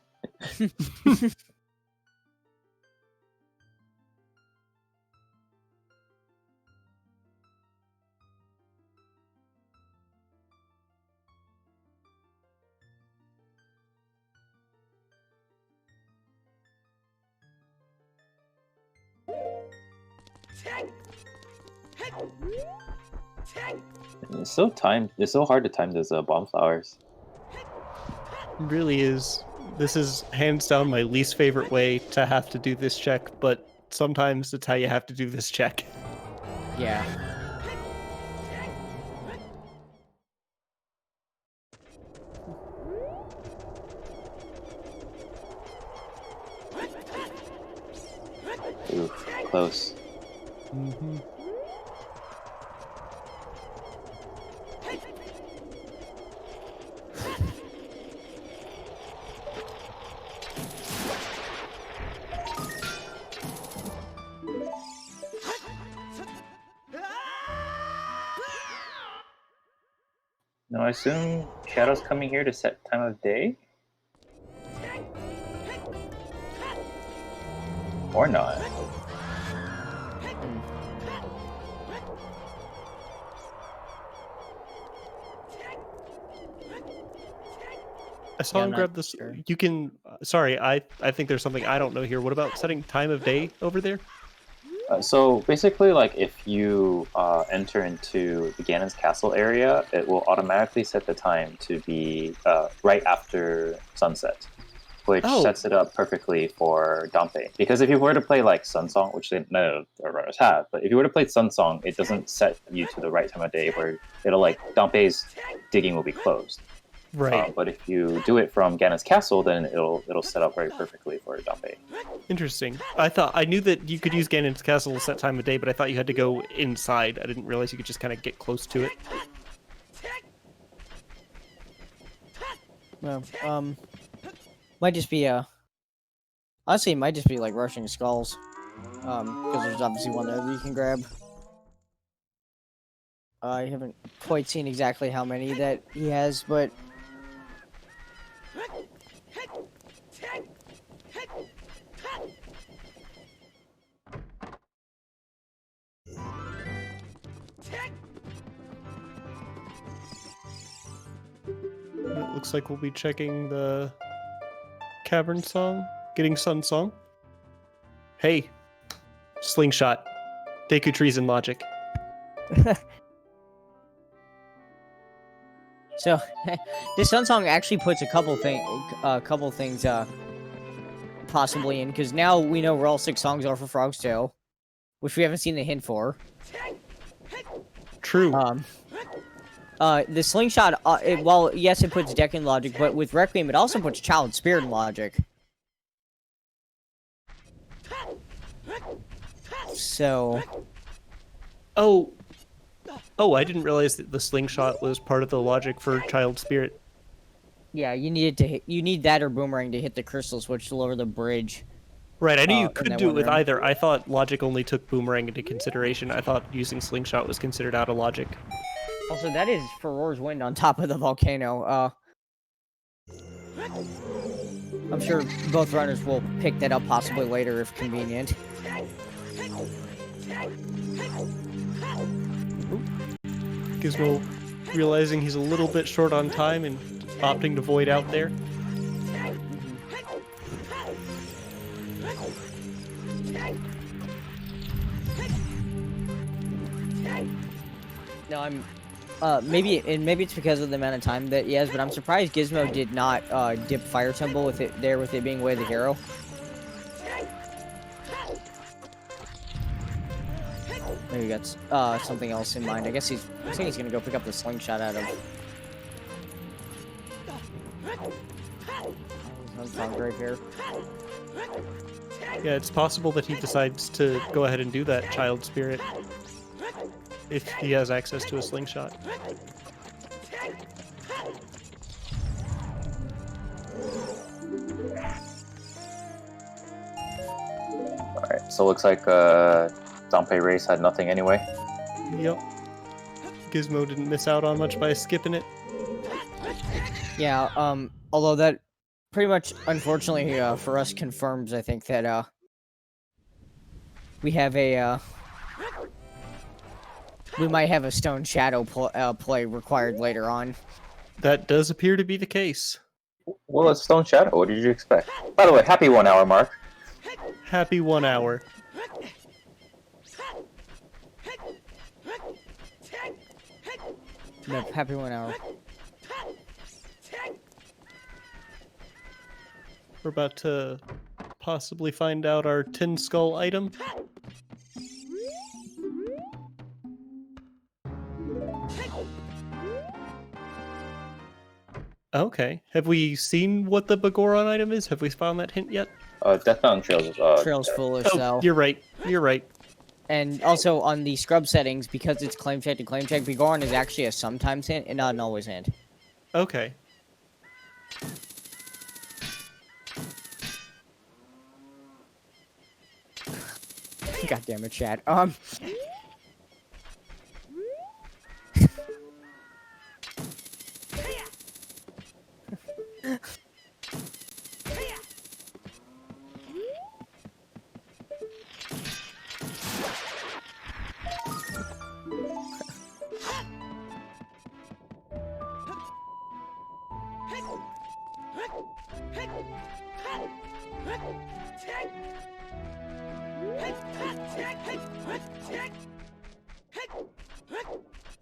It's so timed. It's so hard to time those bomb flowers. It really is. This is hands down my least favorite way to have to do this check, but sometimes it's how you have to do this check. Yeah. Oof, close. Mm-hmm. Now I assume Shadow's coming here to set time of day? Or not. I saw Yeah, him I'm grab not this. sure. You can. Sorry, I think there's something I don't know here. What about setting time of day over there? So basically, like if you enter into the Ganon's castle area, it will automatically set the time to be right after sunset, which Oh. sets it up perfectly for Dampe. Because if you were to play like Sunsong, which none of the runners have, but if you were to play Sunsong, it doesn't set you to the right time of day where it'll like Dampe's digging will be closed. Right. But if you do it from Ganon's castle, then it'll set up very perfectly for Dampe. Interesting. I knew that you could use Ganon's castle to set time of day, but I thought you had to go inside. I didn't realize you could just kind of get close to it. Well, might just be honestly, it might just be like rushing skulls. Because there's obviously one there that you can grab. I haven't quite seen exactly how many that he has, but It looks like we'll be checking the Cavern Song, getting Sun Song. Hey, Slingshot, Deku Treason logic. so this Sun Song actually puts a couple things possibly in, because now we know where all 6 songs are for Frog's Tale, which we haven't seen the hint for. True. The Slingshot, while yes, it puts Deku in logic, but with Requiem, it also puts Child Spirit in logic. So, Oh, I didn't realize that the Slingshot was part of the logic for Child Spirit. yeah, you need that or Boomerang to hit the crystals, which lower the bridge. Right, I knew you in could that do it one with room. either. I thought logic only took Boomerang into consideration. I thought using Slingshot was considered out of logic. Also, that is Furor's Wind on top of the volcano. I'm sure both runners will pick that up possibly later if convenient. Gizmo realizing he's a little bit short on time and opting to void out there. No, I'm. Maybe it's because of the amount of time that he has, but I'm surprised Gizmo did not dip Fire Temple with it being Way of the Hero. Maybe he got something else in mind. I guess looks like he's gonna go pick up the slingshot out of. Grave here. Yeah, it's possible that he decides to go ahead and do that child spirit if he has access to a slingshot. Alright, so it looks like Dompe Race had nothing anyway. Yep. Gizmo didn't miss out on much by skipping it. Yeah, although that pretty much, unfortunately, for us confirms, I think, that, we have we might have a Stone Shadow play required later on. That does appear to be the case. Well, it's Stone Shadow. What did you expect? By the way, happy 1 hour mark. Happy 1 hour. No, happy 1 hour. We're about to possibly find out our Tin Skull item. Okay. Have we seen what the Bagoron item is? Have we found that hint yet? Death Mountain Trails. Trail's foolish, Oh, though. you're right. You're right. And also on the scrub settings, because it's claim check to claim check, Bagoron is actually a sometimes hint and not an always hint. Okay. God damn it, Chad.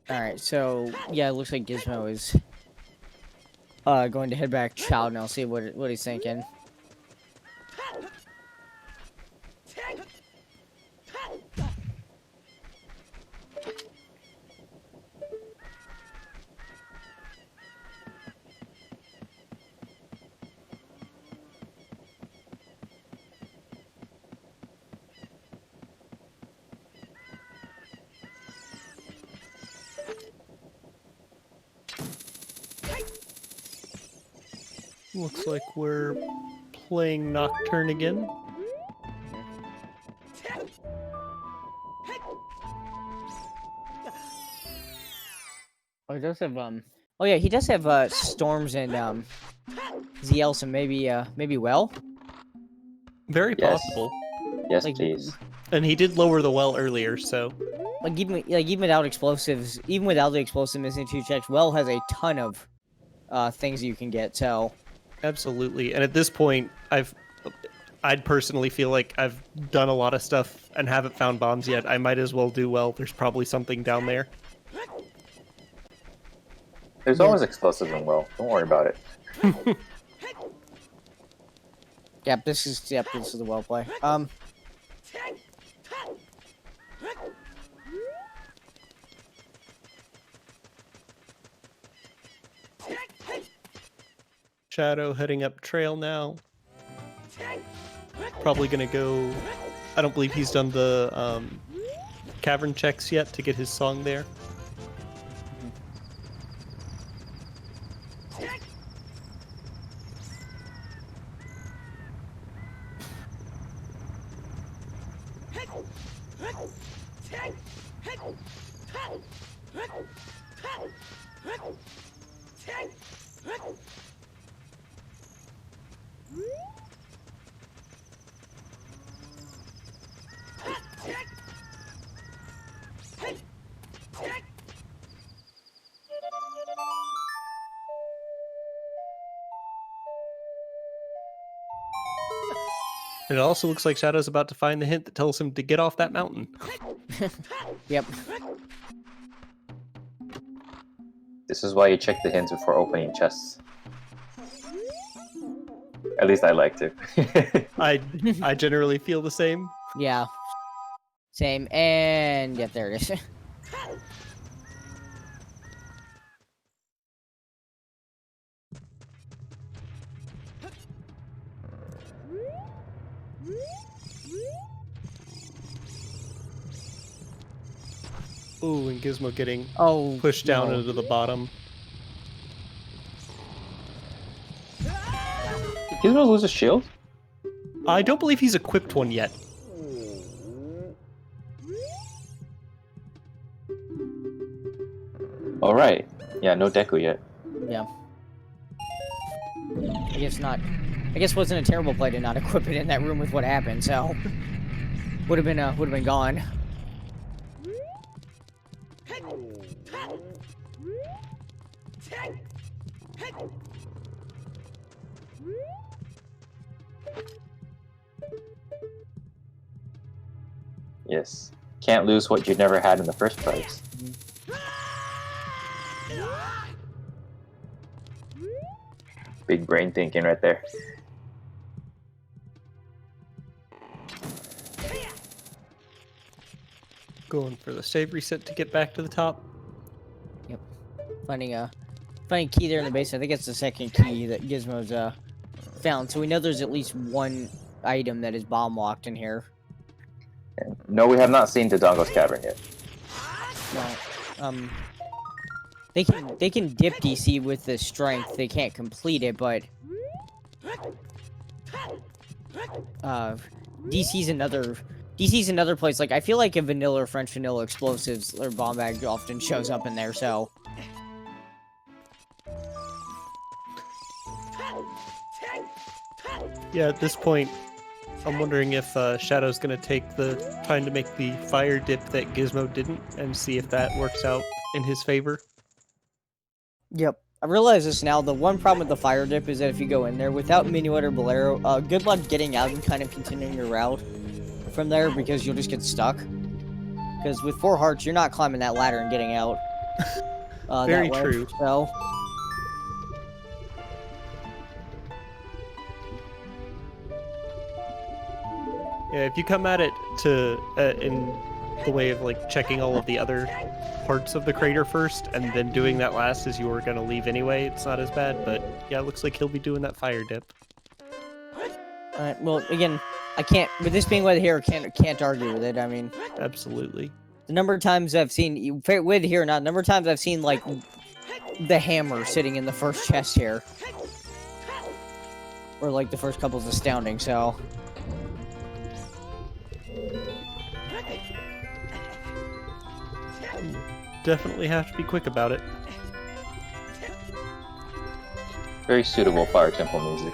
Alright, so, yeah, it looks like Gizmo is going to head back to Child, and I'll see what he's thinking. Looks like we're playing Nocturne again. Oh, he does have, oh yeah, he does have, Storms and, ZL, so maybe Well? Very Yes. possible. Yes, Like- please. And he did lower the well earlier, so... Like, even without explosives, even without the explosive missing 2 checks, Well has a ton of, things you can get, so... Absolutely. And at this point, I'd personally feel like I've done a lot of stuff and haven't found bombs yet. I might as well do well. There's probably something down there. There's always explosives in Will. Don't worry about it. Yep, this is the Well play. Shadow heading up trail now. Probably gonna go... I don't believe he's done the cavern checks yet to get his song there. It also looks like Shadow's about to find the hint that tells him to get off that mountain. Yep. This is why you check the hints before opening chests. At least I like to. I generally feel the same. Yeah. Same. And yeah, there it is. Ooh, and Gizmo getting Oh, pushed down no. into the bottom. Did Gizmo lose his shield? I don't believe he's equipped one yet. All right. Yeah, no Deku yet. Yeah. I guess not. I guess it wasn't a terrible play to not equip it in that room with what happened. So would have been gone. Yes. Can't lose what you never had in the first place. Big brain thinking right there. Going for the save reset to get back to the top. Yep. Finding a key there in the basement. I think it's the second key that Gizmo's found. So we know there's at least one item that is bomb locked in here. No, we have not seen Dodongo's cavern yet. Well, they can dip DC with the strength. They can't complete it, but DC's another place. Like I feel like a vanilla or French vanilla explosives or bomb bag often shows up in there. So Yeah, at this point, I'm wondering if Shadow's gonna take the time to make the fire dip that Gizmo didn't, and see if that works out in his favor. yep. I realize this now. The one problem with the fire dip is that if you go in there without Minuet or Bolero, good luck getting out and kind of continuing your route from there because you'll just get stuck. Because with 4 hearts, you're not climbing that ladder and getting out. Very that way, true. So, Yeah, if you come at it to in the way of like checking all of the other parts of the crater first, and then doing that last as you were gonna leave anyway, it's not as bad. But yeah, it looks like he'll be doing that fire dip. well, again, I can't. With this being Wed here, can't argue with it. I mean, Absolutely. the number of times I've seen Wed here or not, the number of times I've seen like the hammer sitting in the first chest here, or like the first couple is astounding. So. Definitely have to be quick about it. Very suitable Fire Temple music.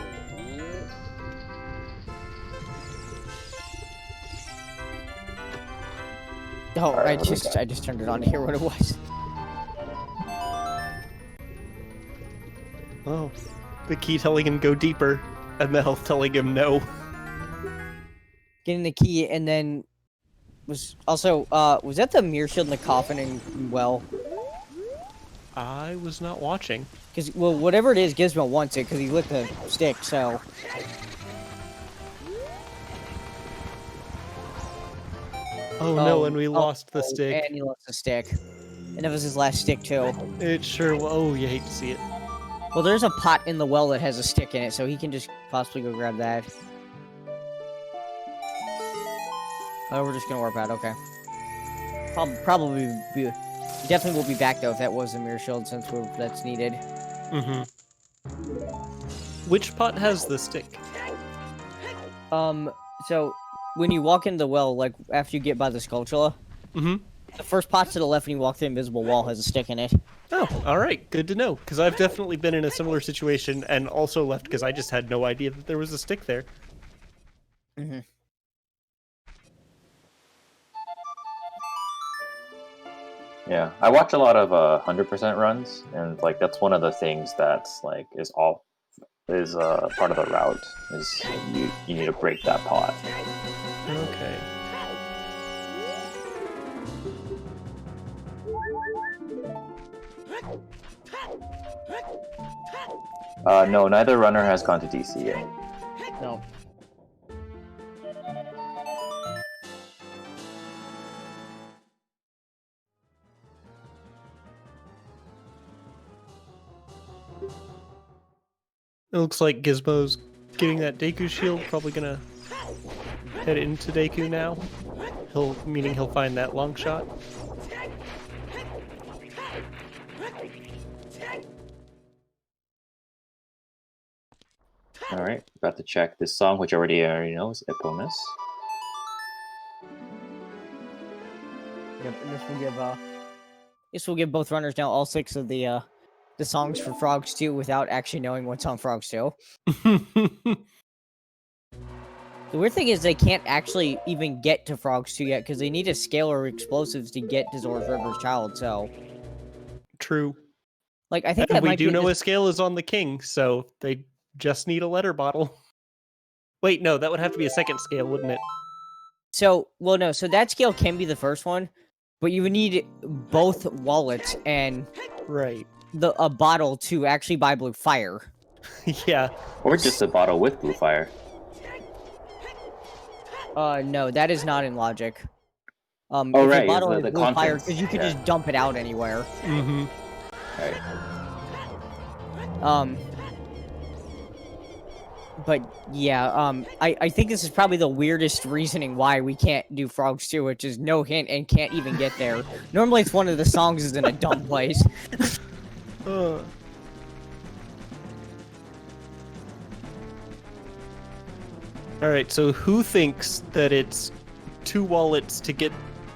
Oh, Alright, I just turned it on to hear what it was. Oh, the key telling him go deeper, and the health telling him no. Getting the key and then was also was that the mirror shield in the coffin and well? I was not watching. Because well, whatever it is, Gizmo wants it because he lit the stick. So. Oh no, and we lost the stick. And he lost the stick. And that was his last stick too. It sure. Oh, you hate to see it. Well, there's a pot in the well that has a stick in it, so he can just possibly go grab that. Oh, we're just gonna warp out. Okay. Probably definitely will be back though if that was a mirror shield since that's needed. Mm-hmm. Which pot has the stick? So when you walk into the well, like after you get by the sculpture, Mm-hmm. the first pot to the left when you walk through the invisible wall has a stick in it. Oh, all right. Good to know. Because I've definitely been in a similar situation and also left because I just had no idea that there was a stick there. Mm-hmm. Yeah, I watch a lot of 100% runs, and like that's one of the things that's like is part of the route is you need to break that pot. Okay. No, neither runner has gone to DC yet. No. It looks like Gizmo's getting that Deku shield. Probably gonna head into Deku now. Meaning he'll find that long shot. All right, about to check this song, which I already know is Eponus. Yep, and this will give both runners now all 6 of the songs for Frogs 2 without actually knowing what's on Frogs 2. The weird thing is they can't actually even get to Frogs 2 yet because they need a scalar explosives to get to Zora's River's Child, so... True. Like, I think And that we might do be know a scale is on the king, so they just need a letter bottle. Wait, no, that would have to be a second scale, wouldn't it? So, well, no, so that scale can be the first one, but you would need both wallets and Right. a bottle to actually buy blue fire. Yeah. Or just a bottle with blue fire. No, that is not in logic. Oh, if right, a bottle the has blue fire, contents, because you could yeah. just dump it out anywhere. Mm-hmm. Right. But yeah, I think this is probably the weirdest reasoning why we can't do Frogs 2, which is no hint and can't even get there. Normally it's one of the songs is in a dumb place. Alright, so who thinks that it's 2 wallets to get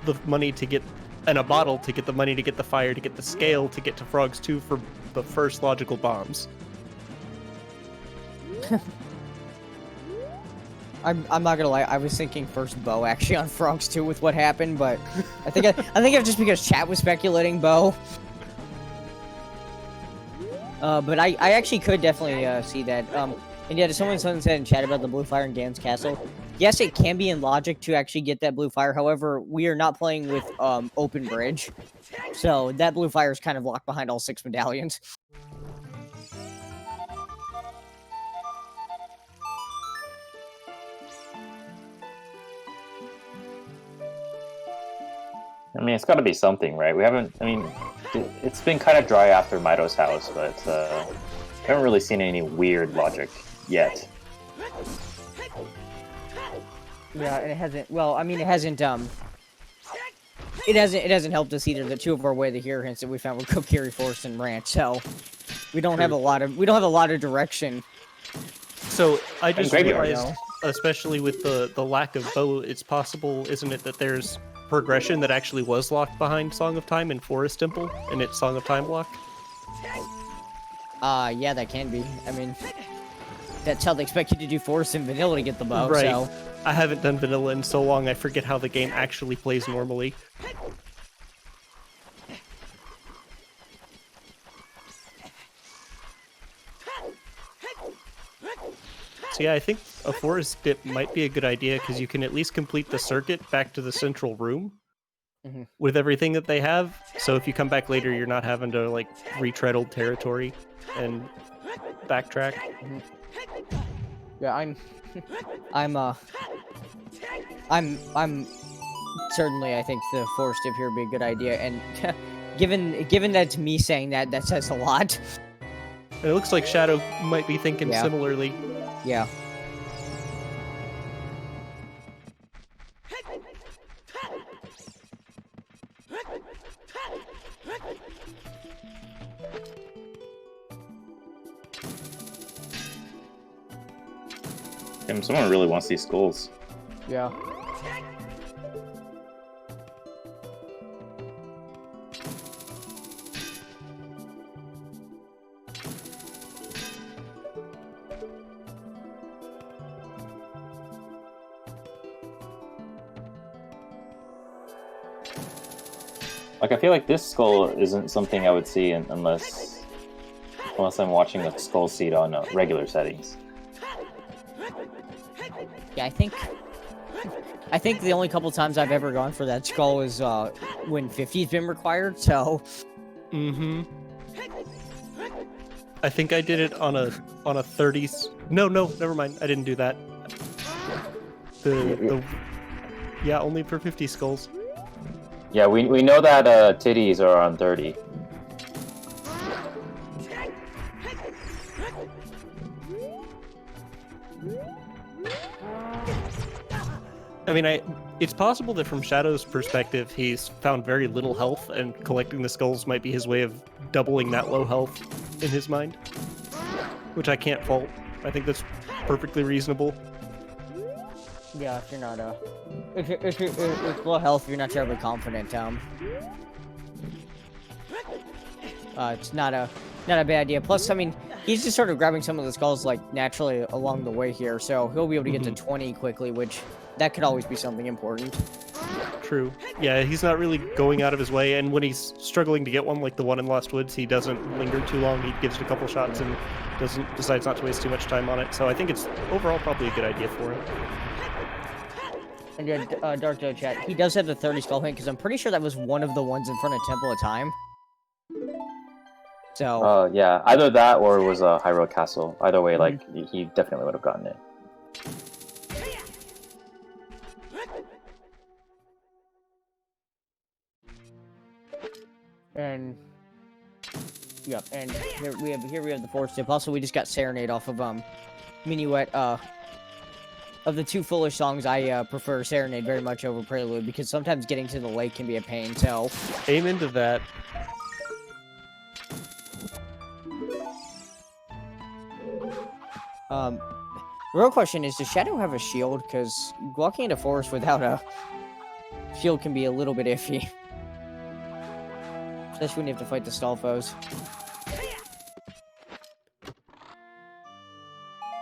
the money to get, and a bottle to get the money to get the fire to get the scale to get to Frogs 2 for the first logical bombs? I'm not gonna lie, I was thinking first Bo actually on Frogs 2 with what happened, but I think it's just because chat was speculating Bo. But I actually could definitely see that. And yeah, someone said in chat about the blue fire in Gan's castle. Yes, it can be in logic to actually get that blue fire. However, we are not playing with open bridge, so that blue fire is kind of locked behind all 6 medallions. I mean, it's got to be something, right? We haven't. I mean, it's been kind of dry after Mido's house, but we haven't really seen any weird logic yet. Yeah, and it hasn't. Well, I mean, it hasn't. It hasn't helped us either. The 2 of our way the hero hints that we found were Kokiri Forest and Ranch, so we don't have a lot of direction. So I just Graveyard. realized, especially with the lack of bow, it's possible, isn't it, that there's progression that actually was locked behind Song of Time in Forest Temple and its Song of Time block? Yeah, that can be. I mean, that's how they expect you to do Forest and Vanilla to get the bow, Right. so... I haven't done Vanilla in so long I forget how the game actually plays normally. So yeah, I think a forest dip might be a good idea because you can at least complete the circuit back to the central room with everything that they have. So if you come back later, you're not having to like retread old territory and backtrack. Yeah, I'm certainly, I think the forest dip here would be a good idea, and given that it's me saying that, that says a lot. It looks like Shadow might be thinking Yeah. similarly. Yeah. Damn, someone really wants these skulls. Yeah. Like, I feel like this skull isn't something I would see unless I'm watching the skull seed on regular settings. Yeah, I think the only couple times I've ever gone for that skull is when 50's been required, so... Mm-hmm. I think I did it on a 30s. No, never mind. I didn't do that. Yeah, only for 50 skulls. Yeah, we know that titties are on 30. I mean, it's possible that from Shadow's perspective, he's found very little health, and collecting the skulls might be his way of doubling that low health in his mind. Which I can't fault. I think that's perfectly reasonable. Yeah, if you're not if low health, if you're not terribly confident, it's not a bad idea. Plus, I mean, he's just sort of grabbing some of the skulls like naturally along the way here, so he'll be able to get to 20 quickly, which that could always be something important. True. Yeah, he's not really going out of his way, and when he's struggling to get one, like the one in Lost Woods, he doesn't linger too long. He gives it a couple shots and decides not to waste too much time on it. So I think it's overall probably a good idea for him. And yeah, Dark Doe chat, he does have the 30 skull hint, because I'm pretty sure that was one of the ones in front of Temple of Time. So... yeah, either that or it was a Hyrule Castle. Either way, like, he definitely would have gotten it. And... Yep, and here we have the forest tip. Also, we just got Serenade off of, Minuet, of the two Foolish songs, I prefer Serenade very much over Prelude, because sometimes getting to the lake can be a pain, so... Amen to that. The real question is, does Shadow have a shield? Because walking into forest without a shield can be a little bit iffy. Especially when you have to fight the stall foes.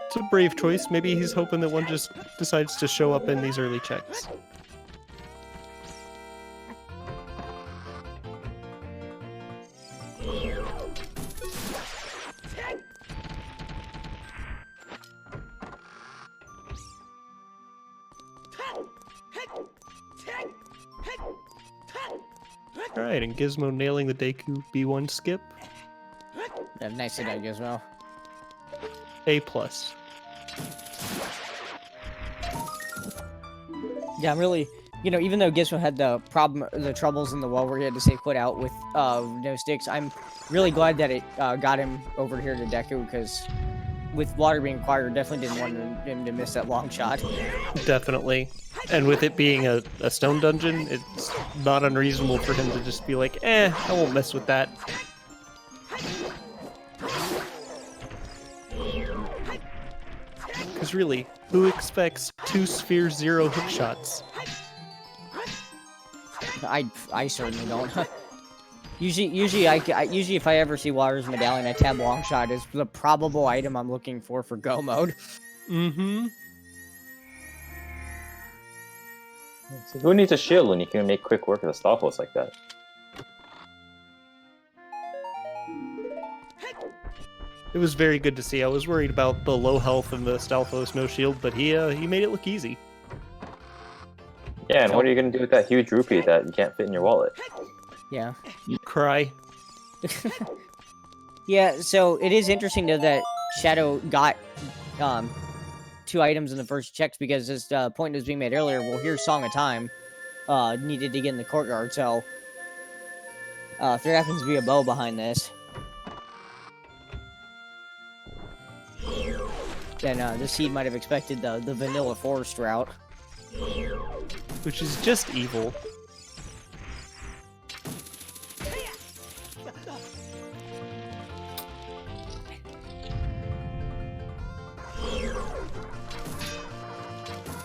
It's a brave choice. Maybe he's hoping that one just decides to show up in these early checks. Alright, and Gizmo nailing the Deku B1 skip. Yeah, nicely done, Gizmo. A+. Yeah, I'm really, even though Gizmo had the troubles in the well where he had to stay put out with no sticks, I'm really glad that it got him over here to Deku, because with water being required, definitely didn't want him to miss that long shot. Definitely. And with it being a stone dungeon, it's not unreasonable for him to just be like, I won't mess with that. Because really, who expects 2 sphere 0 hook shots? I certainly don't. Usually if I ever see Water's Medallion, I tab long shot as the probable item I'm looking for go mode. Mm-hmm. So who needs a shield when you can make quick work of the stall post like that? It was very good to see. I was worried about the low health and the Stalfos no shield, but he made it look easy. Yeah, and what are you going to do with that huge rupee that you can't fit in your wallet? Yeah. You cry. Yeah, so it is interesting though that Shadow got 2 items in the first checks, because this point was being made earlier. Well, here's Song of Time needed to get in the courtyard, so if there happens to be a bow behind this, then the seed might have expected the vanilla forest route. Which is just evil.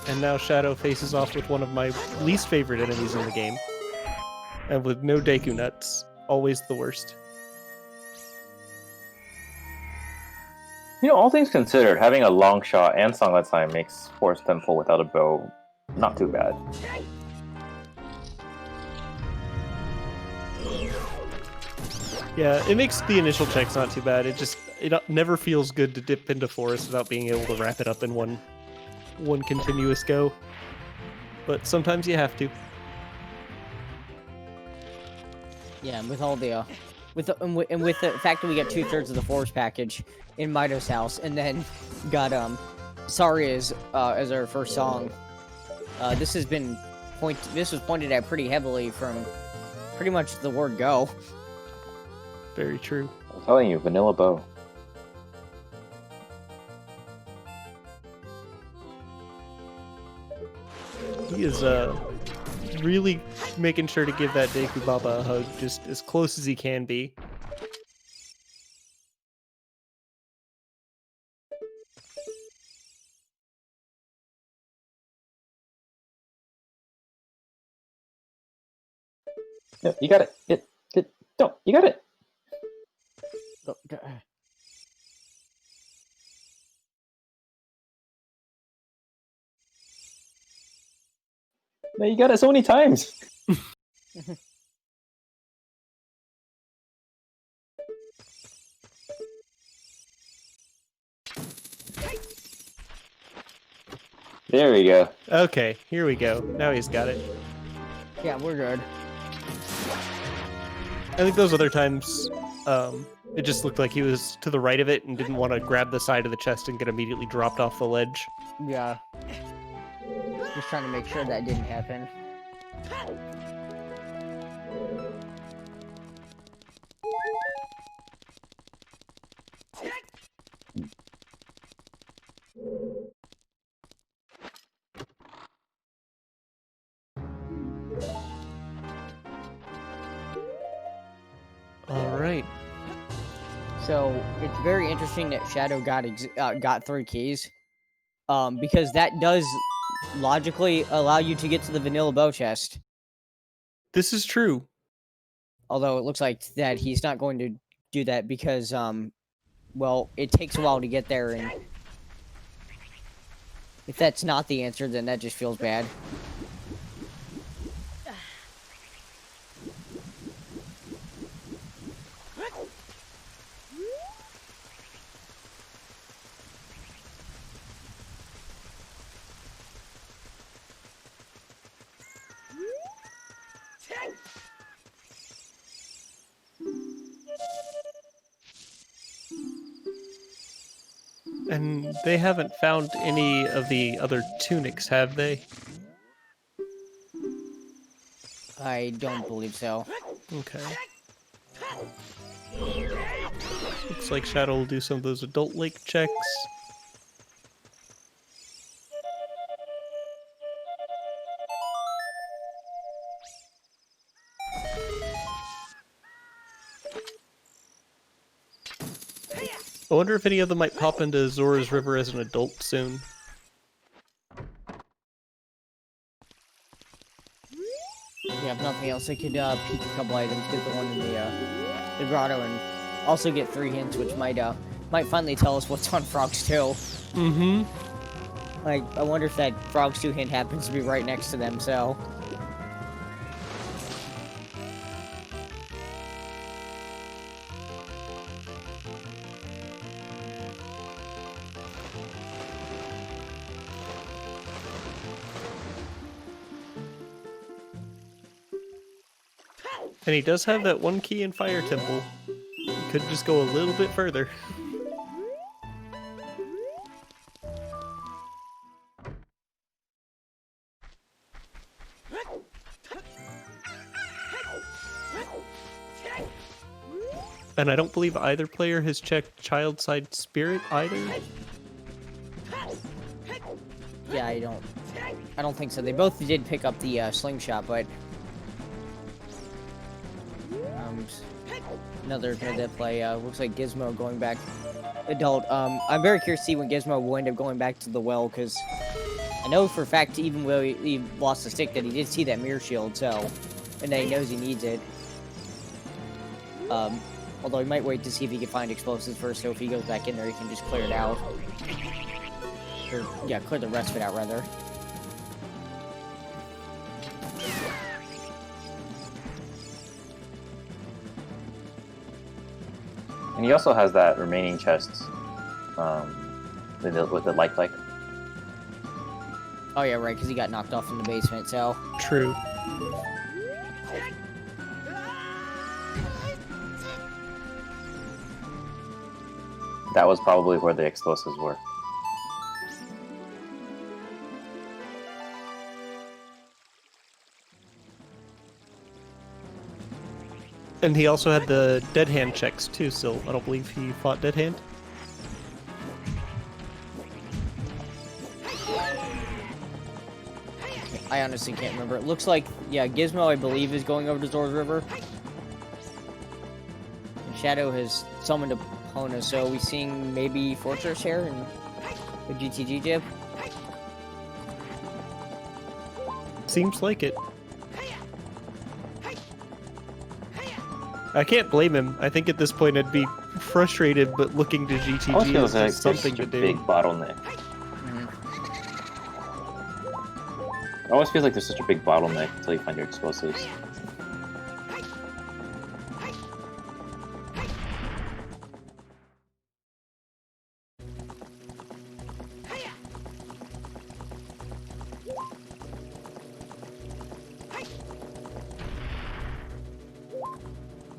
And now Shadow faces off with one of my least favorite enemies in the game. And with no Deku nuts, always the worst. All things considered, having a long shot and Song of Time makes Forest Temple without a bow not too bad. Yeah, it makes the initial checks not too bad. It never feels good to dip into Forest without being able to wrap it up in one continuous go. But sometimes you have to. Yeah, and with all the and with the fact that we got 2/3 of the forest package in Mido's house, and then got Sorry as our first song. This was pointed at pretty heavily from pretty much the word go. Very true. I'm telling you, Vanilla Bow. He is really making sure to give that Deku Baba a hug, just as close as he can be. No, you got it. Don't. You got it. No, you got it so many times. There we go. Okay, here we go. Now he's got it. Yeah, we're good. I think those other times, it just looked like he was to the right of it and didn't want to grab the side of the chest and get immediately dropped off the ledge. Yeah. Just trying to make sure that didn't happen. All right. So it's very interesting that Shadow got 3 keys, because that does logically allow you to get to the vanilla bow chest. This is true. Although it looks like that he's not going to do that because, well, it takes a while to get there, and if that's not the answer, then that just feels bad. And they haven't found any of the other tunics, have they? I don't believe so. Okay. Looks like Shadow will do some of those adult lake checks. I wonder if any of them might pop into Zora's River as an adult soon. Yeah, if nothing else, I could peek a couple items, get the one in the grotto, and also get 3 hints, which might finally tell us what's on Frogs 2. Mm-hmm. Like, I wonder if that Frogs 2 hint happens to be right next to them, so... And he does have that 1 key in Fire Temple. He could just go a little bit further. And I don't believe either player has checked Child Side Spirit either. Yeah, I don't think so. They both did pick up the slingshot, but another that play looks like Gizmo going back adult. I'm very curious to see when Gizmo will end up going back to the well, because I know for a fact, even though he lost the stick, that he did see that mirror shield, so, and that he knows he needs it. Although he might wait to see if he can find explosives first, so if he goes back in there, he can just clear it out. Or, yeah, clear the rest of it out, rather. And he also has that remaining chest with the light. Oh yeah, right, because he got knocked off in the basement, so... True. That was probably where the explosives were. And he also had the dead hand checks too, so I don't believe he fought dead hand. I honestly can't remember. It looks like, yeah, Gizmo, I believe, is going over to Zora's River. And Shadow has summoned Epona, so are we seeing maybe Fortress here and the GTG jib? Seems like it. I can't blame him. I think at this point I'd be frustrated, but looking to It always GTG feels is like just there's something such to a do. big bottleneck. It always feels like there's such a big bottleneck until you find your explosives.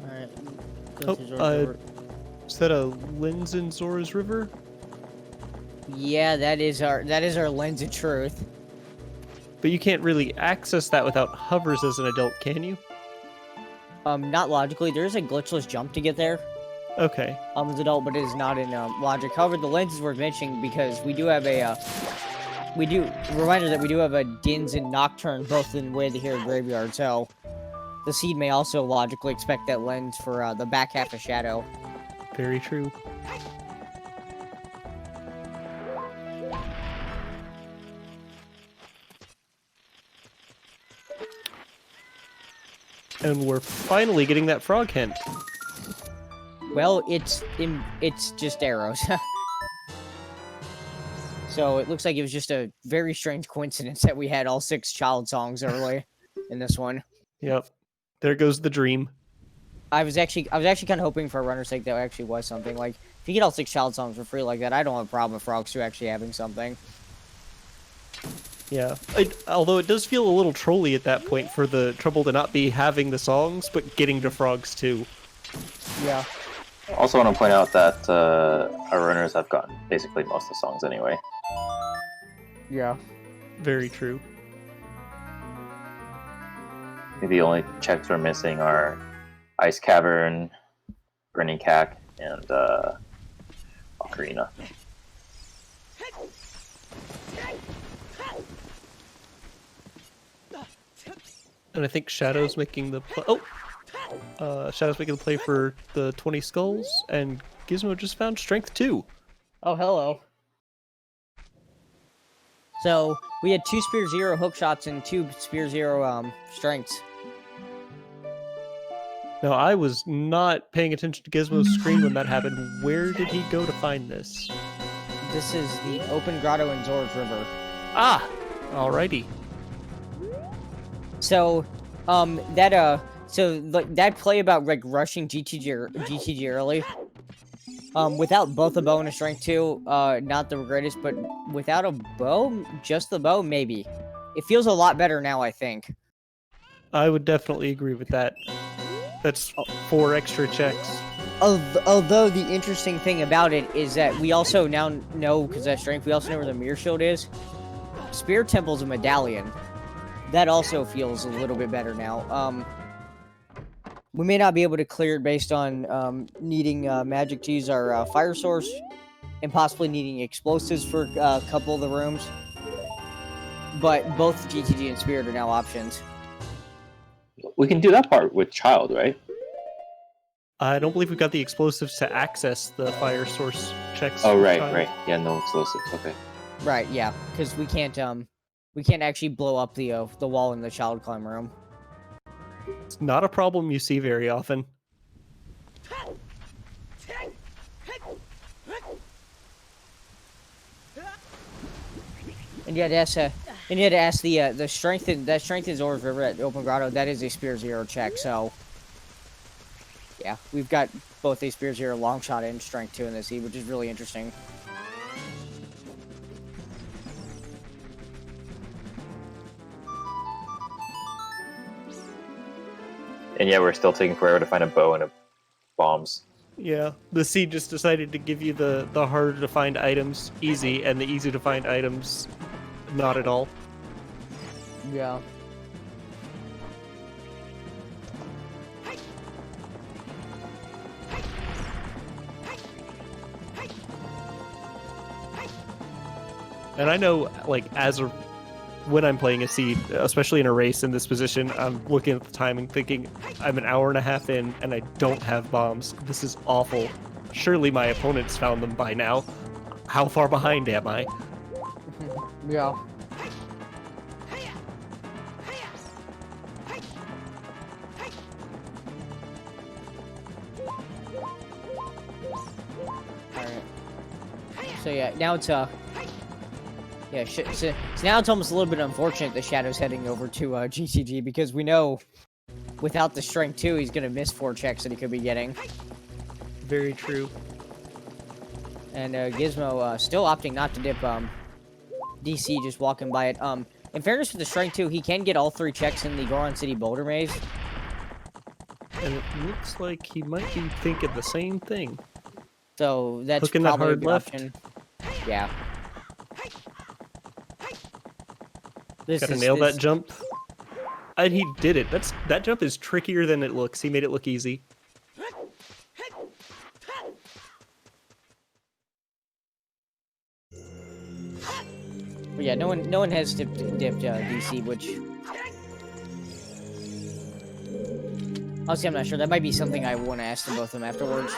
Alright. Oh, is that a lens in Zora's River? Yeah, that is our lens of truth. But you can't really access that without hovers as an adult, can you? Not logically. There is a glitchless jump to get there. Okay. As an adult, but it is not in logic. However, the lens is worth mentioning because we do have a reminder that we do have a Dins and Nocturne both in Way of the Hero Graveyard, so the seed may also logically expect that lens for the back half of Shadow. Very true. And we're finally getting that frog hint. Well, it's just arrows. So it looks like it was just a very strange coincidence that we had all 6 child songs early in this one. Yep. There goes the dream. I was actually kind of hoping for a runner's sake that actually was something. Like, if you get all 6 child songs for free like that, I don't have a problem with Frogs 2 actually having something. Yeah. Although it does feel a little trolly at that point for the trouble to not be having the songs, but getting to Frogs too. Yeah. Also want to point out that our runners have gotten basically most of the songs anyway. Yeah. Very true. I think the only checks we're missing are Ice Cavern, Burning Cack, and Ocarina. And I think Shadow's making the play. Shadow's making the play for the 20 skulls, and Gizmo just found Strength 2. Oh, hello. So, we had 2 Spear 0 hook shots and 2 Spear 0 strengths. Now, I was not paying attention to Gizmo's screen when that happened. Where did he go to find this? This is the open grotto in Zora's River. Ah! Alrighty. So, that play about, like, rushing GTG early, without both a bow and a strength 2, not the greatest, but without a bow, just the bow, maybe. It feels a lot better now, I think. I would definitely agree with that. That's 4 extra checks. Although the interesting thing about it is that we also now know, because that strength, we also know where the mirror shield is. Spear Temple's a medallion. That also feels a little bit better now. We may not be able to clear it based on needing magic to use our fire source, and possibly needing explosives for a couple of the rooms. But both GTG and Spirit are now options. We can do that part with Child, right? I don't believe we've got the explosives to access the fire source checks. Oh, with right, Child. right. Yeah, no explosives. Okay. Right, yeah, because we can't actually blow up the wall in the child climb room. It's not a problem you see very often. And you had to ask the strength in Zora's River at Open Grotto. That is a Spear 0 check. So yeah, we've got both a Spear 0 long shot and strength 2 in this seed, which is really interesting. And yeah, we're still taking forever to find a bow and bombs. Yeah, the seed just decided to give you the harder to find items easy, and the easy to find items not at all. Yeah. And I know, like, when I'm playing a seed, especially in a race in this position, I'm looking at the time and thinking, I'm an hour and a half in, and I don't have bombs. This is awful. Surely my opponents found them by now. How far behind am I? Yeah. Alright. So yeah, now it's yeah, so now it's almost a little bit unfortunate that Shadow's heading over to GTG, because we know without the strength 2, he's gonna miss 4 checks that he could be getting. Very true. And Gizmo still opting not to dip DC, just walking by it. In fairness, with the strength 2, he can get all 3 checks in the Goron City Boulder Maze. And it looks like he might be thinking the same thing. So that's Hooking that probably a hard good left. option. Yeah. Gotta nail that jump. And he did it. That jump is trickier than it looks. He made it look easy. But yeah, no one has dipped DC, which honestly I'm not sure. That might be something I want to ask them both of them afterwards.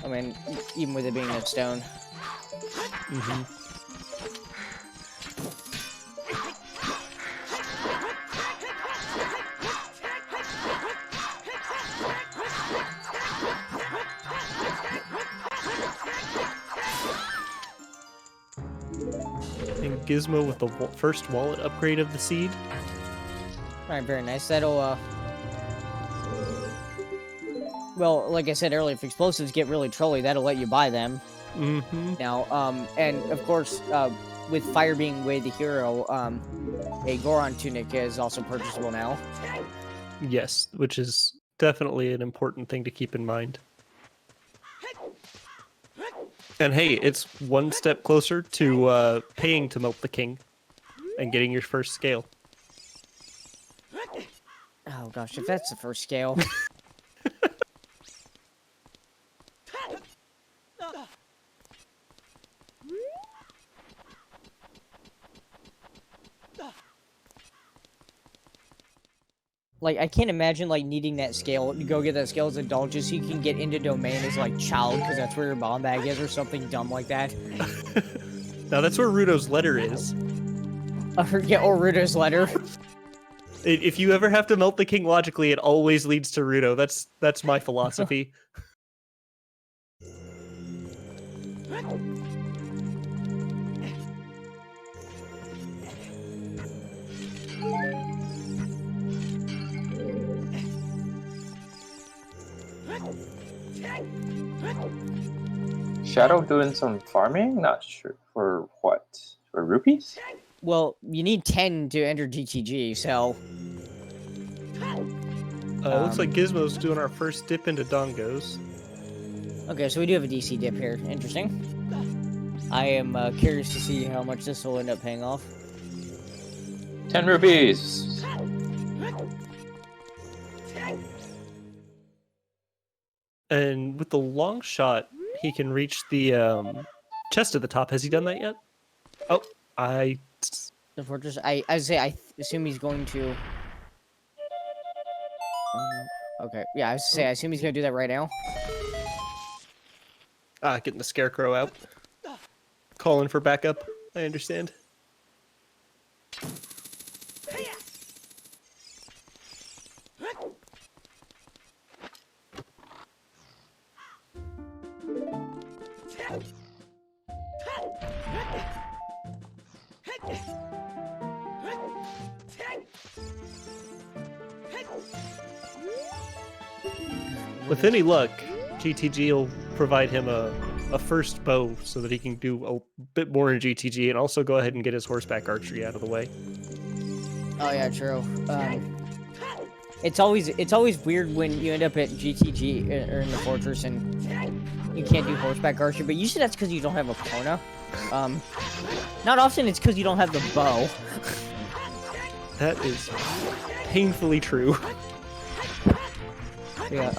I mean, even with it being that stone. Mm-hmm. And Gizmo with the first wallet upgrade of the seed. Alright, very nice. That'll, well, like I said earlier, if explosives get really trolly, that'll let you buy them. Mm-hmm. Now, and of course, with Fire being way the hero, a Goron tunic is also purchasable now. Yes, which is definitely an important thing to keep in mind. And hey, it's one step closer to paying to melt the king and getting your first scale. Oh gosh, if that's the first scale. Like, I can't imagine, like, needing that scale to go get that scale as an adult just so you can get into domain as, like, child, because that's where your bomb bag is, or something dumb like that. Now, that's where Rudo's letter is. Yeah, or Rudo's letter. If you ever have to melt the king logically, it always leads to Rudo. That's my philosophy. Shadow doing some farming? Not sure. For what? For rupees? Well, you need 10 to enter GTG, so... Looks like Gizmo's doing our first dip into Dongos. Okay, so we do have a DC dip here. Interesting. I am curious to see how much this will end up paying off. 10 rupees! And with the long shot, he can reach the chest at the top. Has he done that yet? Oh, The fortress. I assume he's going to. Oh no. Okay. Yeah, I assume he's gonna do that right now. Getting the scarecrow out. Calling for backup. I understand. With any luck, GTG will provide him a first bow so that he can do a bit more in GTG and also go ahead and get his horseback archery out of the way. Oh yeah, true. It's always weird when you end up at GTG or in the fortress and you can't do horseback archery, but usually that's because you don't have a Kona. Not often it's because you don't have the bow. That is painfully true. Yeah,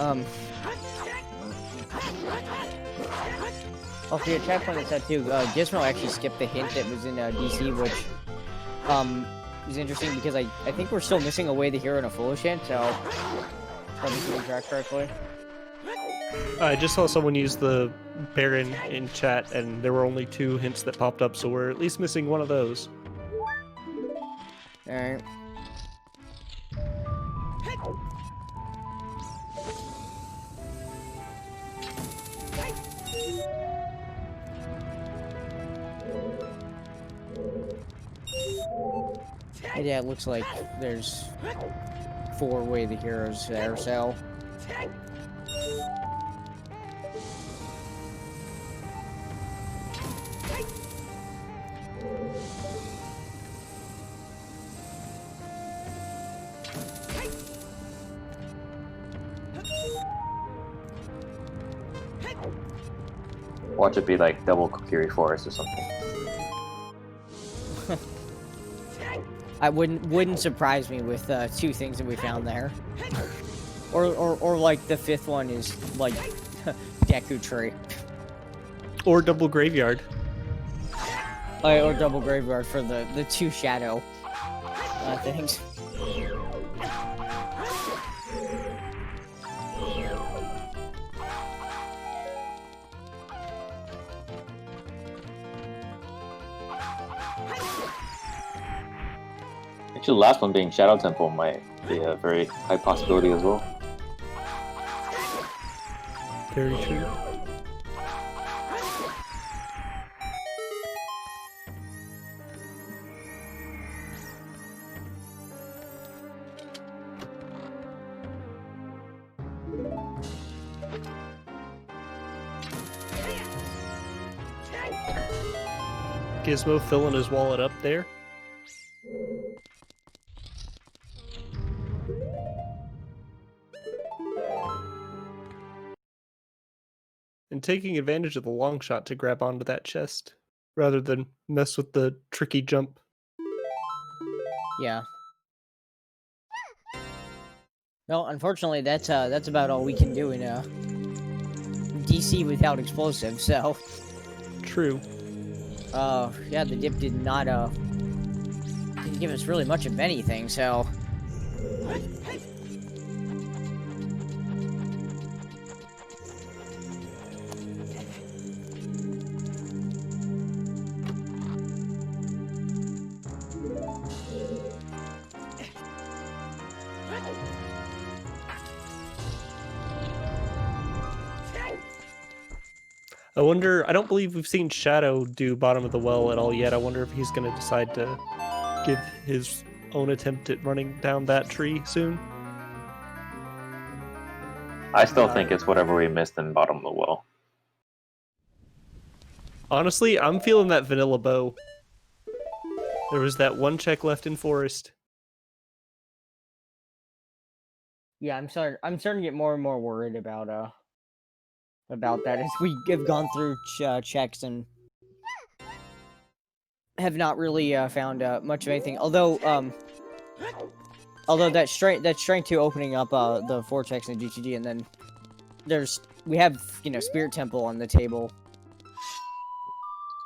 oh, for your chat point, it's that too. Gizmo actually skipped the hint that was in DC, which is interesting because I think we're still missing a way the hero and a foolish hint, so let me see the track correctly. I just saw someone use the Baron in chat, and there were only 2 hints that popped up, so we're at least missing one of those. Alright. Yeah, it looks like there's 4 way the heroes there, so. Watch it be like double Kokiri Forest or something. I wouldn't surprise me with 2 things that we found there. or like the 5th one is like Deku Tree. Or double graveyard. Or double graveyard for the 2 shadow things. Actually, the last one being Shadow Temple might be a very high possibility as well. Very true. Gizmo filling his wallet up there. And taking advantage of the long shot to grab onto that chest, rather than mess with the tricky jump. Yeah. No, unfortunately, that's about all we can do in DC without explosives. So. True. Yeah, the dip didn't give us really much of anything. So. I wonder, I don't believe we've seen Shadow do bottom of the well at all yet. I wonder if he's going to decide to give his own attempt at running down that tree soon. I still think it's whatever we missed in bottom of the well. Honestly, I'm feeling that vanilla bow. There was that 1 check left in forest. Yeah, I'm starting to get more and more worried about that as we have gone through checks and have not really found much of anything. Although that strength 2 opening up the 4 checks in GTG, and then we have Spirit Temple on the table.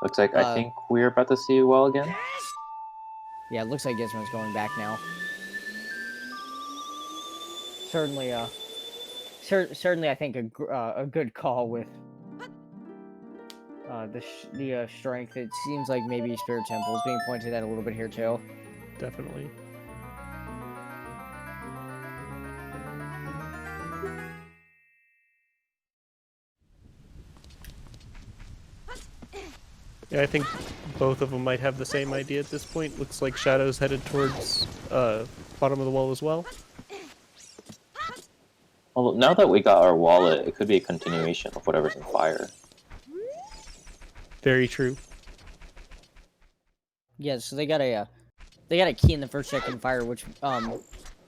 Looks like I think we're about to see a well again. Yeah, it looks like Gizmo's going back now. Certainly, certainly, I think a good call with the strength. It seems like maybe Spirit Temple is being pointed at a little bit here too. Definitely. Yeah, I think both of them might have the same idea at this point. Looks like Shadow's headed towards bottom of the well as well. Well, now that we got our wallet, it could be a continuation of whatever's in fire. Very true. Yeah, so they got a key in the first check in fire, which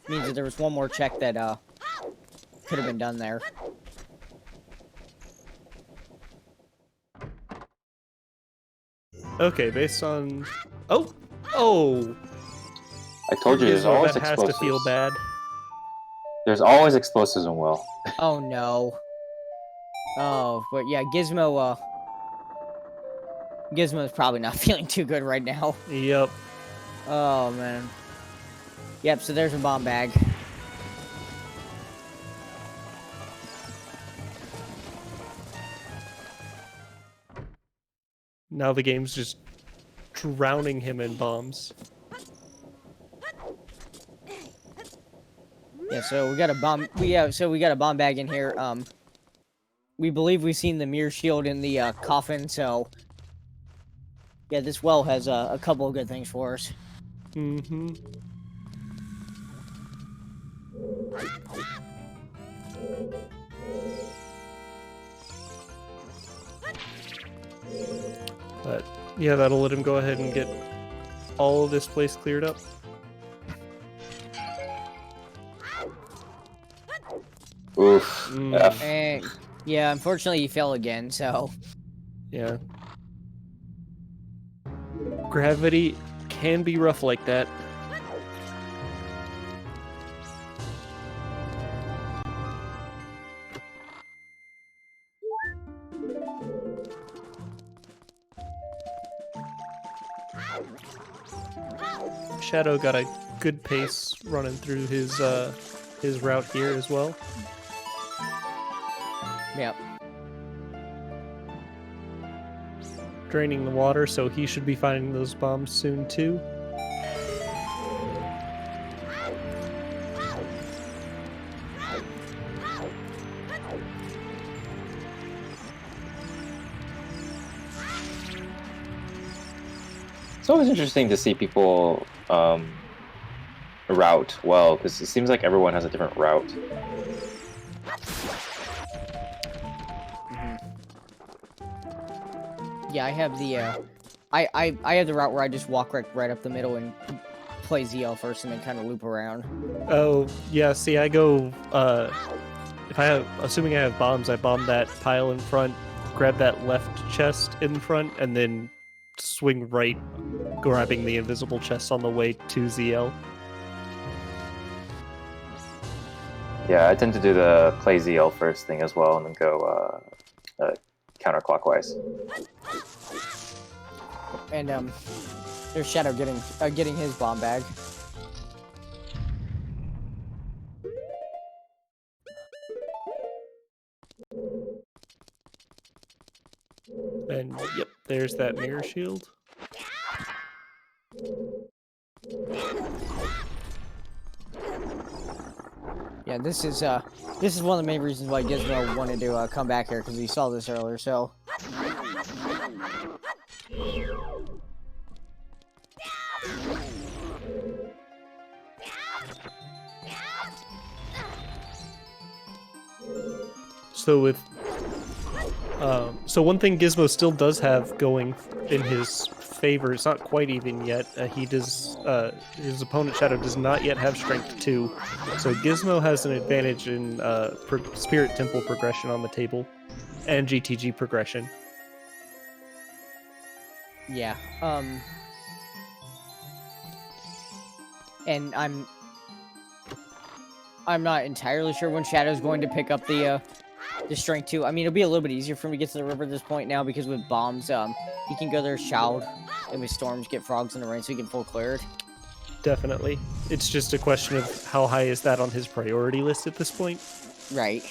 means that there was one more check that could have been done there. Okay, based on... Oh! Oh! I told you, there's Gizmo, always that has explosives. to feel bad. There's always explosives in Will. Oh no. Oh, but yeah, Gizmo's probably not feeling too good right now. Yep. Oh man. Yep, so there's a bomb bag. Now the game's just drowning him in bombs. Yeah, so we got a bomb. We got a bomb bag in here. We believe we've seen the mirror shield in the coffin. So yeah, this well has a couple of good things for us. Mm-hmm. But yeah, that'll let him go ahead and get all of this place cleared up. Oof. F. And yeah, unfortunately, he fell again. So Yeah. Gravity can be rough like that. Shadow got a good pace running through his route here as well. yep. Draining the water, so he should be finding those bombs soon too. It's always interesting to see people route well, because it seems like everyone has a different route. Yeah, I have the I have the route where I just walk right up the middle and play ZL first, and then kind of loop around. Oh, yeah, see, I go, if I have, assuming I have bombs, I bomb that pile in front, grab that left chest in front, and then swing right, grabbing the invisible chest on the way to ZL. Yeah, I tend to do the play ZL first thing as well, and then go counterclockwise. And there's Shadow getting his bomb bag. And, yep, there's that mirror shield. Yeah, this is one of the main reasons why Gizmo wanted to come back here, because he saw this earlier. So So with, so one thing Gizmo still does have going in his favor, it's not quite even yet, his opponent Shadow does not yet have Strength 2, so Gizmo has an advantage in Spirit Temple progression on the table, and GTG progression. yeah, and I'm not entirely sure when Shadow's going to pick up the Strength 2. I mean, it'll be a little bit easier for him to get to the river at this point now, because with bombs, he can go there Shroud, and with storms, get frogs in the rain, so he can full clear it. Definitely. It's just a question of how high is that on his priority list at this point. Right.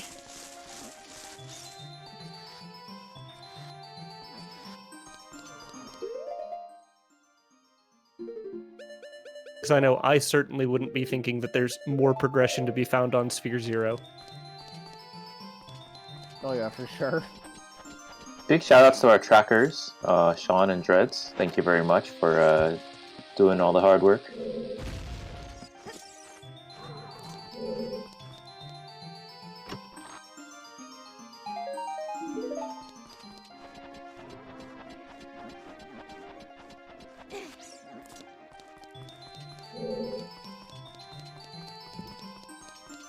Because I know I certainly wouldn't be thinking that there's more progression to be found on Sphere 0. Oh yeah, for sure. Big shout outs to our trackers, Sean and Dreads. Thank you very much for doing all the hard work.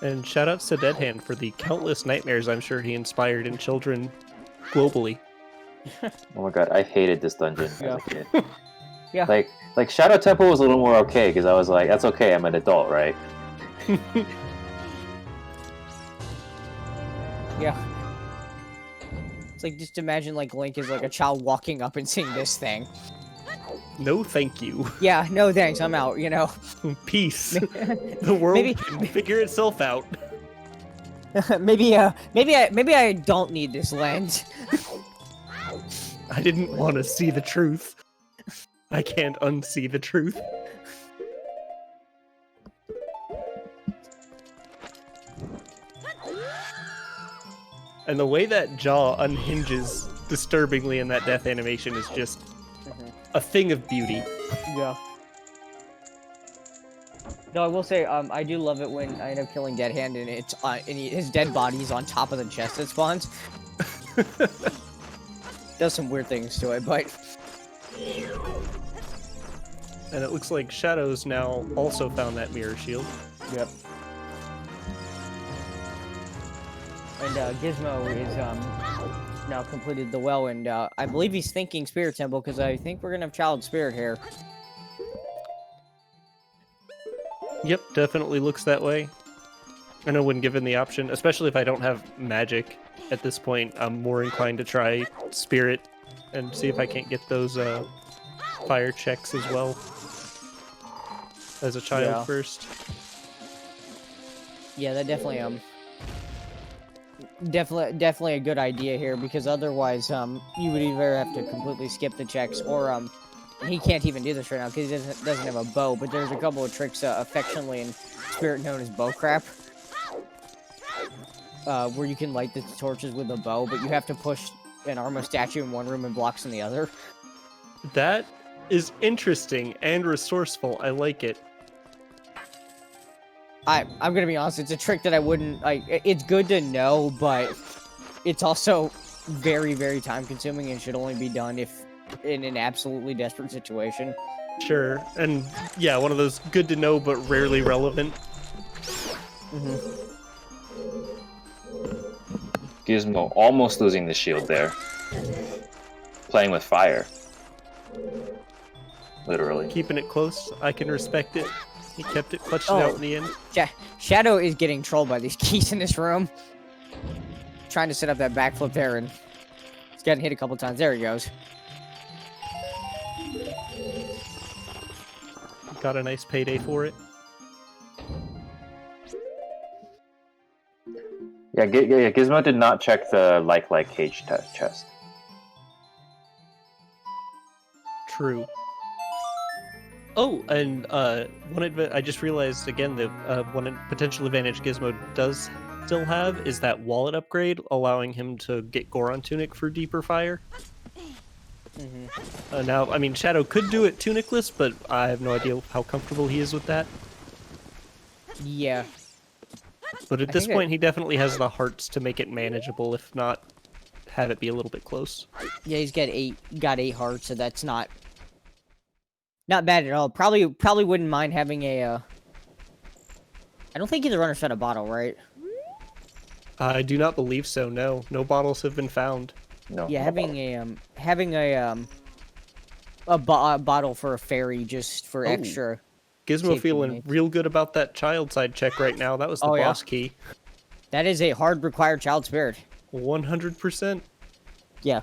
And shoutouts to Dead Hand for the countless nightmares I'm sure he inspired in children globally. Oh my god, I hated this dungeon as Yeah. a kid. Yeah. Like Shadow Temple was a little more okay because I was like, that's okay, I'm an adult, right? Yeah. It's like, just imagine, like, Link is like a child walking up and seeing this thing. No thank you. Yeah, no thanks, I'm out, you know? Peace. The world Maybe- can figure itself out. maybe I don't need this lens. I didn't want to see the truth. I can't unsee the truth. And the way that jaw unhinges disturbingly in that death animation is just a thing of beauty. Yeah. No, I will say, I do love it when I end up killing Dead Hand and it's his dead body's on top of the chest that spawns. Does some weird things to it, but And it looks like Shadow's now also found that mirror shield. yep. And Gizmo is now completed the well, and I believe he's thinking Spirit Temple because I think we're gonna have Child Spirit here. Yep, definitely looks that way. I know when given the option, especially if I don't have magic at this point, I'm more inclined to try Spirit and see if I can't get those fire checks as well as a child Yeah. first. Yeah, that definitely definitely a good idea here because otherwise you would either have to completely skip the checks or and he can't even do this right now because he doesn't have a bow, but there's a couple of tricks affectionately in Spirit known as bow crap. Where you can light the torches with a bow, but you have to push an Armo statue in one room and blocks in the other. That is interesting and resourceful. I like it. I'm gonna be honest, it's a trick that I wouldn't like. It's good to know, but it's also very, very time consuming and should only be done if in an absolutely desperate situation. Sure. And yeah, one of those good to know but rarely relevant. Gizmo almost losing the shield there. Playing with fire. Literally. Keeping it close. I can respect it. He kept it clutched out in the end. Shadow is getting trolled by these keys in this room. Trying to set up that backflip there, and he's getting hit a couple times. There he goes. Got a nice payday for it. Yeah, Gizmo did not check the like cage chest. True. Oh, and I just realized again that one potential advantage Gizmo does still have is that wallet upgrade, allowing him to get Goron Tunic for deeper fire. Now, I mean, Shadow could do it tunicless, but I have no idea how comfortable he is with that. Yeah. But at I this think point, he definitely has the hearts to make it manageable, if not have it be a little bit close. Yeah, he's got eight hearts, so that's not bad at all. Probably wouldn't mind having a. I don't think either runner's found a bottle, right? I do not believe so. No, no bottles have been found. No. Yeah, having a bottle for a fairy just for Oh. extra. Gizmo Safety feeling needs. real good about that child side check right now. That was the Oh, yeah. boss key. That is a hard required child spirit. 100%. Yeah.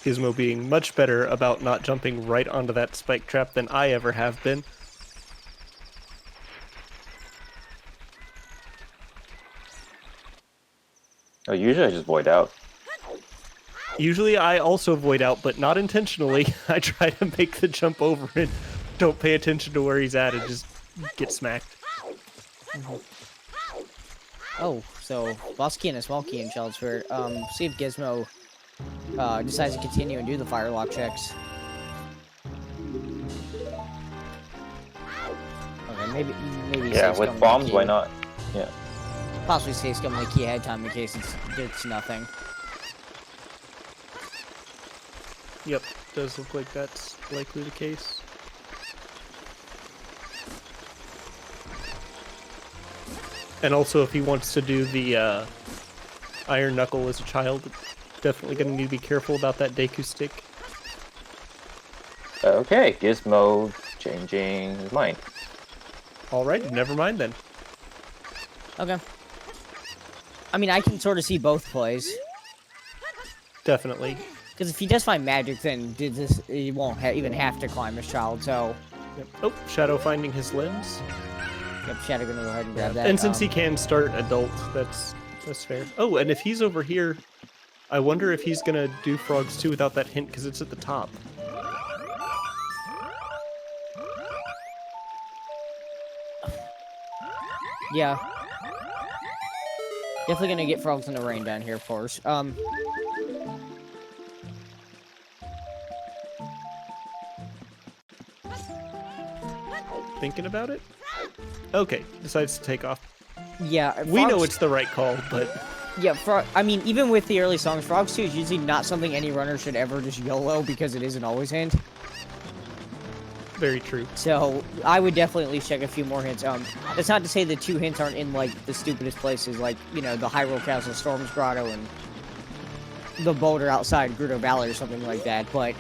Gizmo being much better about not jumping right onto that spike trap than I ever have been. Oh, usually I just void out. Usually I also void out, but not intentionally. I try to make the jump over and don't pay attention to where he's at and just get smacked. Oh, so boss key and a small key in child spirit. See if Gizmo decides to continue and do the firelock checks. maybe Yeah, say with scum bombs, key. why not? Yeah. Possibly say scum the key ahead of time in case it's nothing. Yep, does look like that's likely the case. And also, if he wants to do the Iron Knuckle as a child, definitely going to need to be careful about that Deku stick. Okay, Gizmo changing his mind. Alright, never mind then. Okay. I mean, I can sort of see both plays. Definitely. Because if he does find magic, then he won't even have to climb his child, so... Yep. Oh, Shadow finding his lens. Yep, Shadow gonna go ahead and grab that. And since he can start adult, that's fair. Oh, and if he's over here, I wonder if he's gonna do frogs too without that hint, because it's at the top. Yeah. Definitely gonna get frogs in the rain down here, of course. Thinking about it? Okay, decides to take off. Yeah, We know frogs- it's the right call, but Yeah, I mean, even with the early songs, Frogs 2 is usually not something any runner should ever just YOLO because it isn't always hint. very true. So, I would definitely at least check a few more hints. That's not to say the 2 hints aren't in, like, the stupidest places, like, you know, the Hyrule Castle, Storm's Grotto, and the boulder outside Gerudo Valley or something like that, but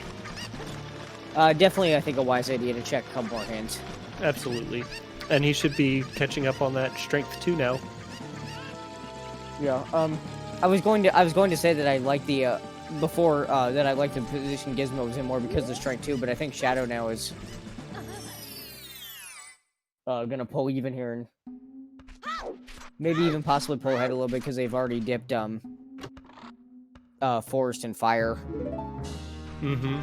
definitely, I think, a wise idea to check a couple more hints. Absolutely. And he should be catching up on that strength 2 now. Yeah, I was going to say that I like the, before, that I like the position Gizmo was in more because of the strength 2, but I think Shadow now is gonna pull even here and maybe even possibly pull ahead a little bit because they've already dipped forest and fire. Mm-hmm.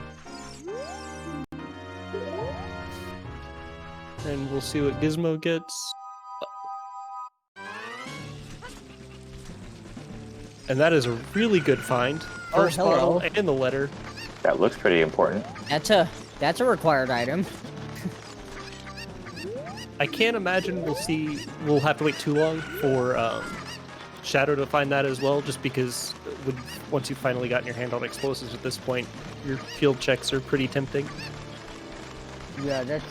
And we'll see what Gizmo gets. And that is a really good find. Oh, First hello. bottle and the letter. That looks pretty important. That's a required item. I can't imagine we'll have to wait too long for Shadow to find that as well, just because once you've finally gotten your hand on explosives at this point, your field checks are pretty tempting. Yeah, that's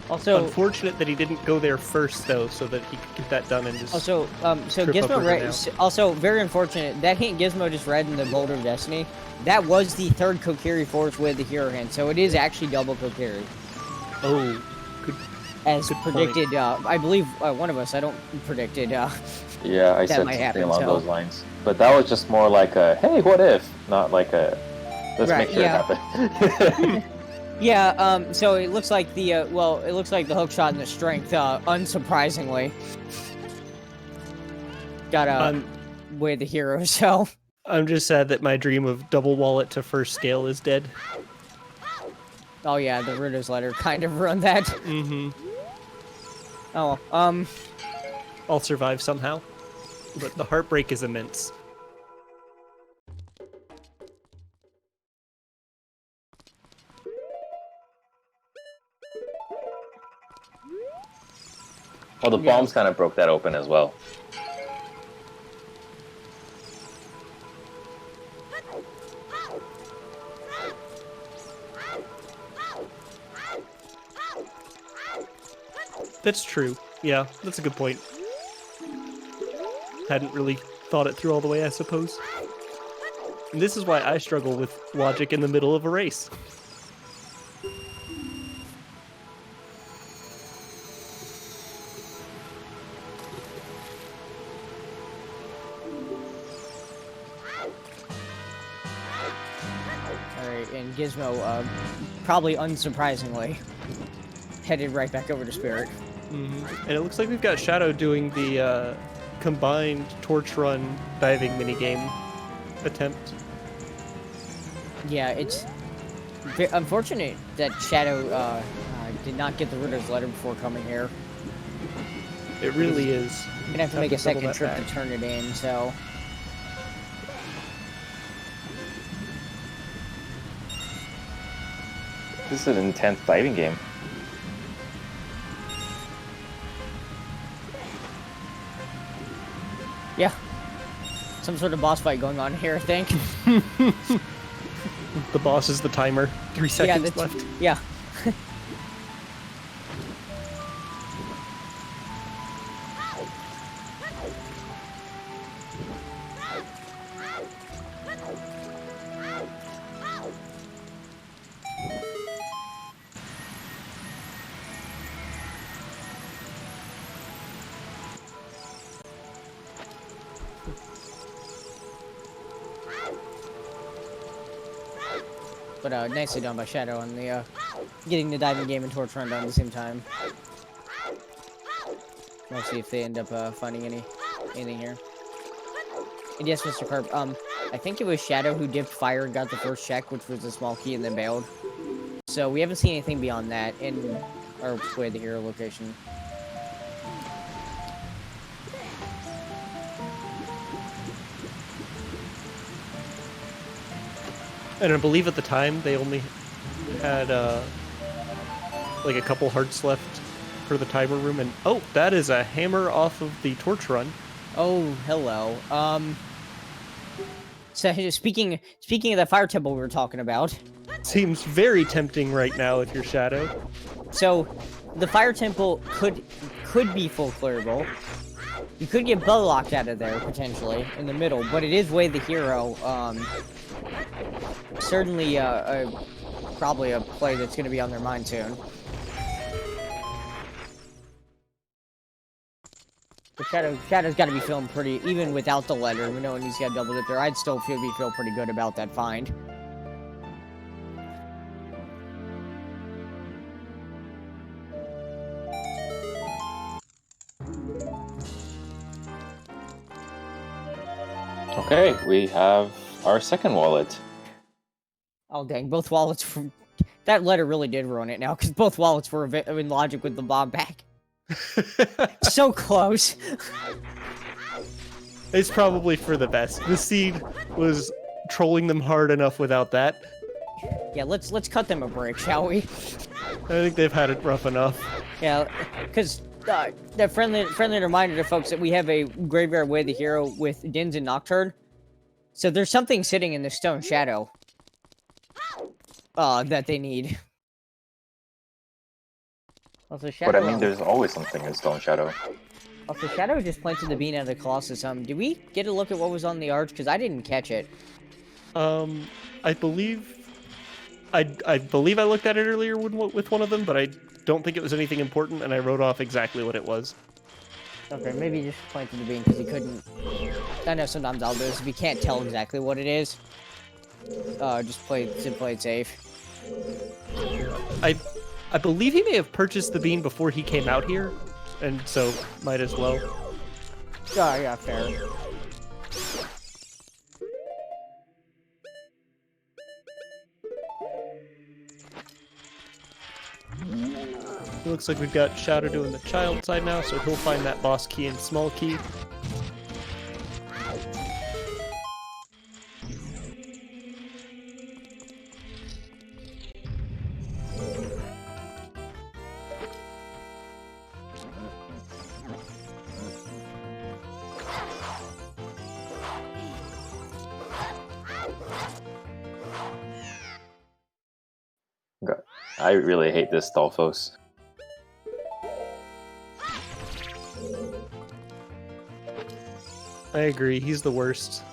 also Unfortunate that he didn't go there first, though, so that he could get that done and just... so trip up Gizmo over now. also very unfortunate that hint Gizmo just read in the Boulder of Destiny. That was the third Kokiri force with the hero hand, so it is actually double Kokiri. Oh, good. As Good point. predicted, I believe one of us, I don't predicted, Yeah, I That said might something happen, along so- those lines. But that was just more like a, hey, what if? Not like a, let's Right, make sure yeah. it happens. yeah, so it looks like the, it looks like the hook shot and the strength, unsurprisingly. Got, with the hero, so... I'm just sad that my dream of double wallet to first scale is dead. Oh yeah, the Ritter's letter kind of ruined that. Mm-hmm. Oh, I'll survive somehow. But the heartbreak is immense. Well, the Yeah. bombs kind of broke that open as well. That's true. Yeah, that's a good point. Hadn't really thought it through all the way, I suppose. And this is why I struggle with logic in the middle of a race. alright, and Gizmo, probably unsurprisingly, headed right back over to Spirit. And it looks like we've got Shadow doing the combined torch run diving minigame attempt. Yeah, it's unfortunate that Shadow, did not get the Ritter's letter before coming here. It really is. You're gonna have to make a double second that trip back. to turn it in, so... This is an intense diving game. Yeah. Some sort of boss fight going on here, I think. The boss is the timer. 3 seconds left. Yeah. But nicely done by Shadow on the getting the diving game and torch run done at the same time. Let's see if they end up finding anything here. And yes, Mr. Carp, I think it was Shadow who dipped fire and got the first check, which was a small key, and then bailed. So we haven't seen anything beyond that in our way the hero location. And I believe at the time they only had like a couple hearts left for the timer room. And oh, that is a hammer off of the torch run. Oh, hello. So speaking of the fire temple we were talking about. Seems very tempting right now if you're Shadow. So the fire temple could be full clearable. You could get bow locked out of there potentially in the middle, but it is way the hero. Certainly probably a play that's going to be on their mind soon. But Shadow's got to be feeling pretty, even without the letter, knowing he's got doubled it there. I'd still feel pretty good about that find. Okay, we have our second wallet. Oh dang, both wallets. That letter really did ruin it now, because both wallets were in logic with the bomb back. So close. It's probably for the best. The seed was trolling them hard enough without that. Yeah, let's cut them a break, shall we? I think they've had it rough enough. Yeah, because that friendly reminder to folks that we have a Graveyard Way the Hero with Dins and Nocturne. So there's something sitting in the stone shadow that they need. Also, Shadow. But I mean, there's always something in Stone Shadow. Also, Shadow just planted the bean out of the Colossus. Did we get a look at what was on the arch? Because I didn't catch it. I believe I looked at it earlier with one of them, but I don't think it was anything important, and I wrote off exactly what it was. Okay, maybe he just planted the bean because he couldn't. I know sometimes I'll do this if you can't tell exactly what it is. Just play it safe. I believe he may have purchased the bean before he came out here, and so might as well. Yeah, fair. It looks like we've got Shadow doing the child side now, so he'll find that boss key and small key. God, I really hate this Stalfos. I agree, he's the worst.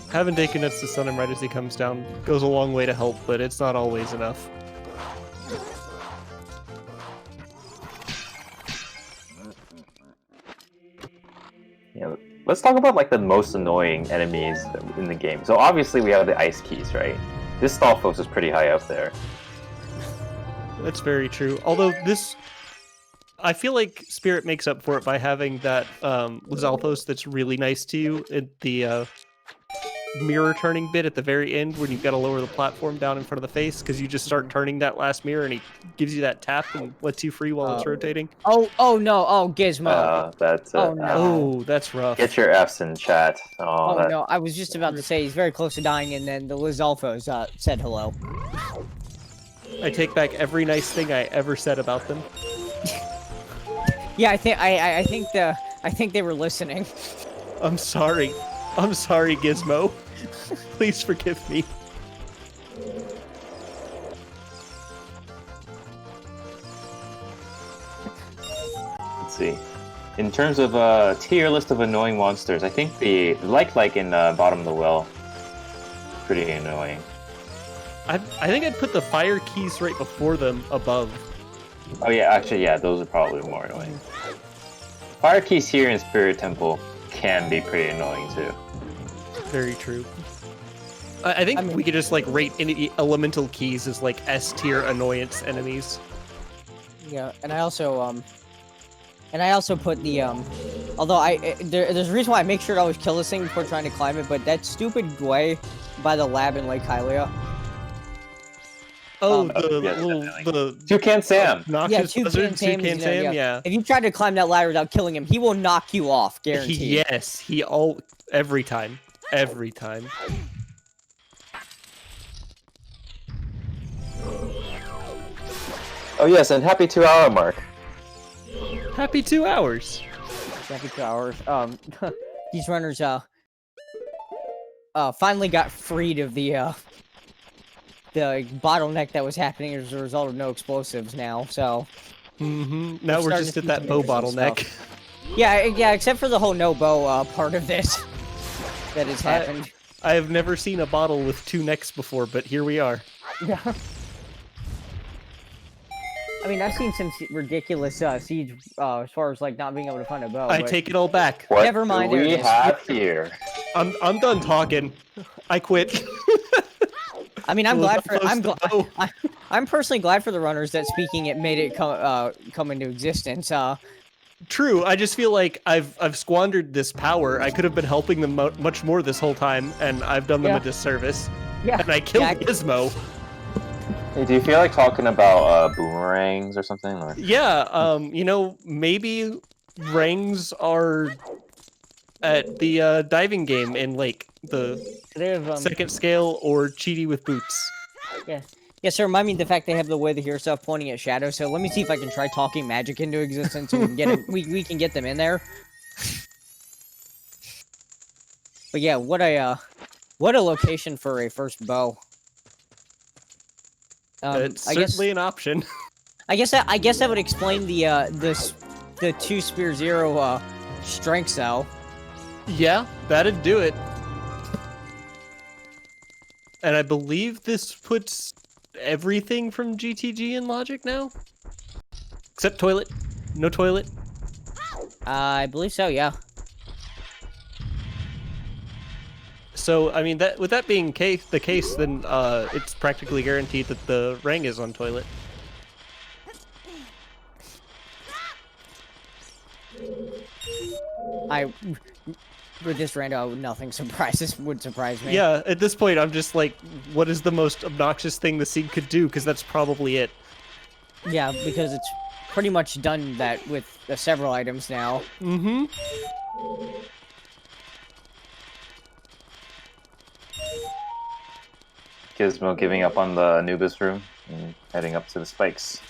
Having Daconets to stun him right as he comes down goes a long way to help, but it's not always enough. Yeah, let's talk about like the most annoying enemies in the game. So obviously we have the ice keys, right? This Stalfos is pretty high up there. That's very true. Although this, I feel like Spirit makes up for it by having that Lizalfos that's really nice to you at the mirror turning bit at the very end when you've got to lower the platform down in front of the face because you just start turning that last mirror and he gives you that tap and lets you free while it's rotating. Oh no! Oh, Gizmo! That's it. Oh, no. Oh, that's rough. Get your F's in chat. Oh That, no! I was just about to say he's very close to dying, and then the Lizalfos said hello. I take back every nice thing I ever said about them. Yeah, I think they were listening. I'm sorry. I'm sorry, Gizmo. Please forgive me. Let's see. In terms of tier list of annoying monsters, I think the like in bottom of the well, pretty annoying. I think I'd put the fire keys right before them above. Oh yeah, actually yeah, those are probably more annoying. Fire keys here in Spirit Temple can be pretty annoying too. Very true. I think we could just like rate any elemental keys as like S tier annoyance enemies. Yeah, and I also put the although there's a reason why I make sure to always kill this thing before trying to climb it, but that stupid Gwei by the lab in Lake Hylia. Oh, yes, the Toucan Sam. noxious Toucan buzzard, Sam, Toucan Sam, yeah. If you try to climb that ladder without killing him, he will knock you off, guaranteed. Every time. Every time. Oh yes, and happy 2-hour mark. Happy 2 hours. Happy 2 hours. These runners finally got freed of the bottleneck that was happening as a result of no explosives now, so... Now we're just at that bow bottleneck. Yeah, except for the whole no bow part of this that has happened. I have never seen a bottle with 2 necks before, but here we are. Yeah. I mean, I've seen some ridiculous siege as far as like not being able to find a bow. I take it all back. What Never mind, do there we it is. have here? I'm done talking. I quit. I mean, I'm personally glad for the runners that speaking it made it come into existence. True. I just feel like I've squandered this power. I could have been helping them much more this whole time, and I've done them a disservice. Yeah. And I killed Gizmo. Hey, do you feel like talking about boomerangs or something? Or? Yeah. Maybe rings are at the diving game in Lake, the second scale, or Cheaty with boots. Yeah. Yeah, so remind me of the fact they have the way to hear stuff pointing at shadow, so let me see if I can try talking magic into existence and we can get we can get them in there. But yeah, what a location for a first bow. It's certainly an option. I guess that would explain the 2 spear 0 strength though. Yeah, that'd do it. And I believe this puts everything from GTG in logic now? Except toilet. No toilet. I believe so, yeah. So, I mean, with that being the case, then it's practically guaranteed that the rang is on toilet. With this rando, nothing would surprise me. Yeah, at this point, I'm just like, what is the most obnoxious thing the seed could do? Because that's probably it. Yeah, because it's pretty much done that with several items now. Mm-hmm. Gizmo giving up on the Anubis room and heading up to the spikes.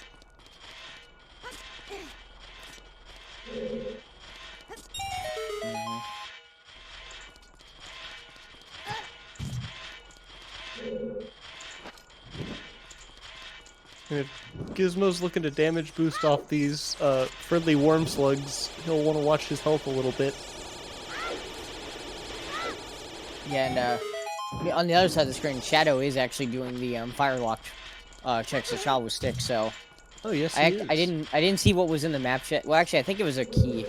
And if Gizmo's looking to damage boost off these friendly worm slugs, he'll want to watch his health a little bit. Yeah, and on the other side of the screen, Shadow is actually doing the fire lock checks the child with sticks. So, oh yes, I didn't see what was in the map check. Well, actually, I think it was a key.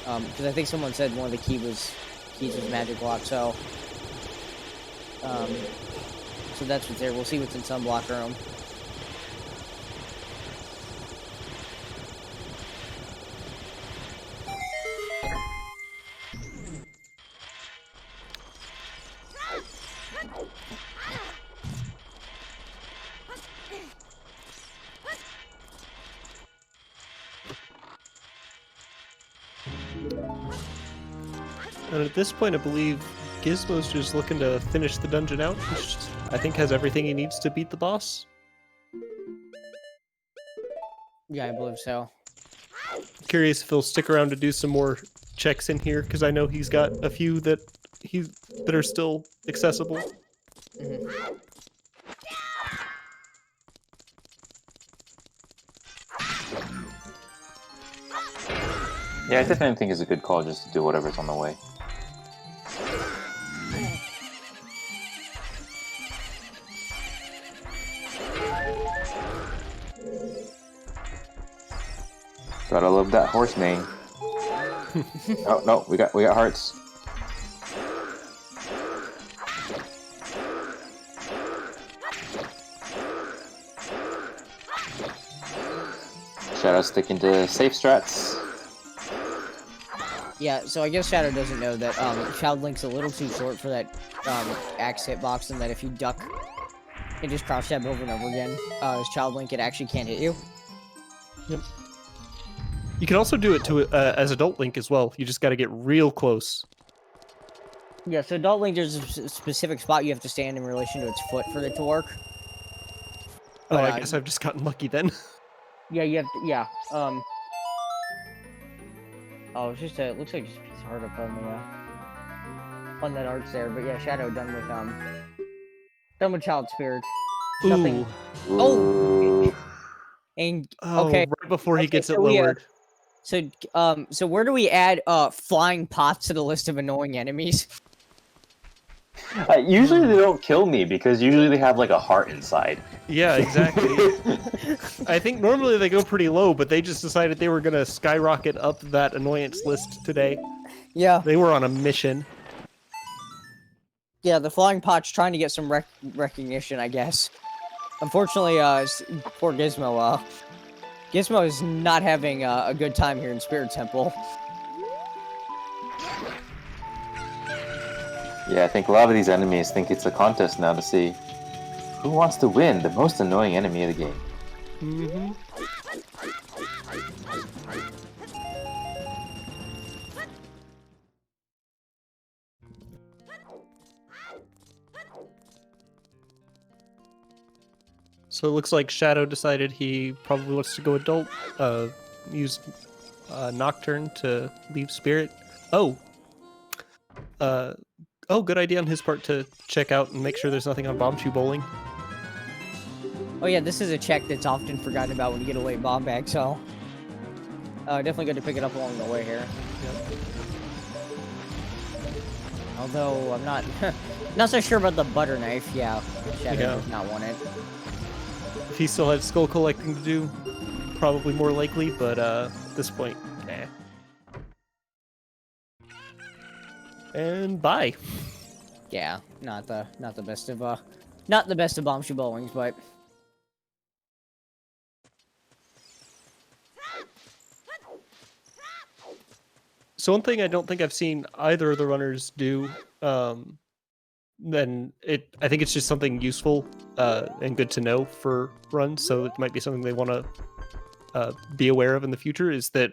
Because I think someone said one of the keys was magic lock. So, so that's what's there. We'll see what's in Sunblock room. And at this point, I believe Gizmo's just looking to finish the dungeon out, which I think has everything he needs to beat the boss. Yeah, I believe so. Curious if he'll stick around to do some more checks in here, because I know he's got a few that are still accessible. Mhm. Yeah, I definitely think it's a good call just to do whatever's on the way. Gotta love that horse mane. Oh no, we got hearts. Shadow sticking to safe strats. Yeah, so I guess Shadow doesn't know that Child Link's a little too short for that axe hitbox, and that if you duck and just crouch tab over and over again, as Child Link, it actually can't hit you. Yep. You can also do it to as Adult Link as well. You just got to get real close. Yeah, so Adult Link, there's a specific spot you have to stand in relation to its foot for it to work. Oh, But, I guess I've just gotten lucky then. Yeah, you have to, yeah. Oh, it's just it looks like just a piece of heart up on that arch there. But yeah, Shadow done with Child Spirit. Nothing. Ooh. Oh. And Oh, okay. right before he gets it so lowered. So where do we add flying pots to the list of annoying enemies? Usually they don't kill me because usually they have like a heart inside. Yeah, exactly. I think normally they go pretty low, but they just decided they were going to skyrocket up that annoyance list today. Yeah. They were on a mission. Yeah, the flying pot's trying to get some recognition, I guess. Unfortunately, poor Gizmo, Gizmo is not having a good time here in Spirit Temple. Yeah, I think a lot of these enemies think it's a contest now to see who wants to win the most annoying enemy of the game. Mm-hmm. So it looks like Shadow decided he probably wants to go adult, use Nocturne to leave Spirit. Oh, good idea on his part to check out and make sure there's nothing on Bombshoe Bowling. Oh yeah, this is a check that's often forgotten about when you get a late bomb bag, so definitely good to pick it up along the way here. Yep. Although I'm not so sure about the butter knife. Yeah, Shadow Yeah. does not want it. If he still had skull collecting to do, probably more likely, but at this point, nah. And bye. Yeah, not the best of Bombshoe Bowlings, but So one thing I don't think I've seen either of the runners do, then I think it's just something useful and good to know for runs. So it might be something they want to be aware of in the future. Is that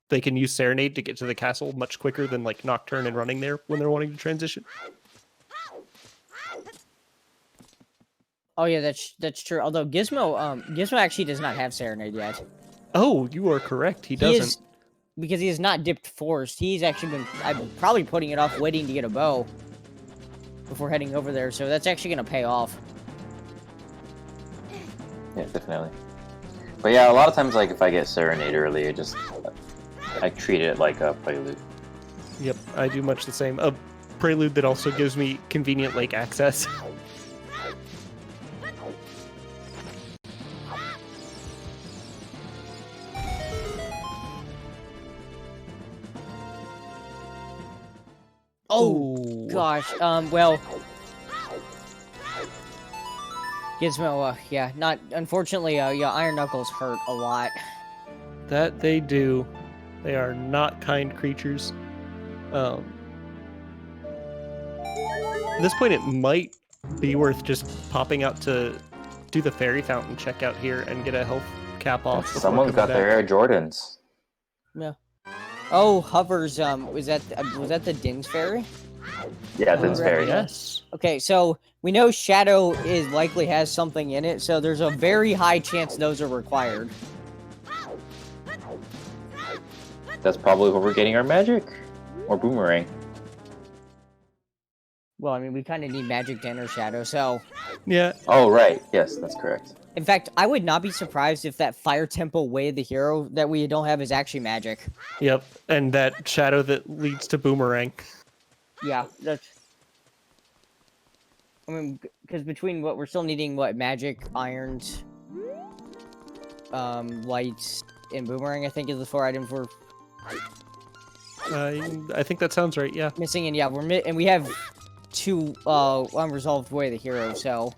they can use Serenade to get to the castle much quicker than like Nocturne and running there when they're wanting to transition. oh yeah, that's true. Although Gizmo actually does not have Serenade yet. Oh, you are correct. He doesn't. Because he has not dipped forced. He's actually been probably putting it off, waiting to get a bow before heading over there. So that's actually gonna pay off. Yeah, definitely. But yeah, a lot of times, like if I get Serenade early, I treat it like a prelude. Yep, I do much the same. A prelude that also gives me convenient lake access. Oh gosh. Well, Gizmo. Yeah. Not unfortunately. Yeah. Iron Knuckles hurt a lot. That they do. They are not kind creatures. At this point, it might be worth just popping out to do the fairy fountain check out here and get a health cap off. before Someone's coming got back. their Air Jordans. Yeah. Oh, hovers. Was that the Din's fairy? Yeah, Din's Right, Fairy. Yes. Okay, so we know Shadow is likely has something in it, so there's a very high chance those are required. That's probably where we're getting our magic. Or boomerang. Well, I mean, we kind of need Magic Den or Shadow, so... Yeah. Oh, right. Yes, that's correct. In fact, I would not be surprised if that Fire Temple Way of the Hero that we don't have is actually magic. Yep. And that shadow that leads to boomerang. Yeah, that's... I mean, because between what we're still needing, what, magic, irons, lights, and boomerang, I think is the 4 items we're I think that sounds right. Yeah. missing, and yeah, and we have 2 unresolved Way of the Hero, so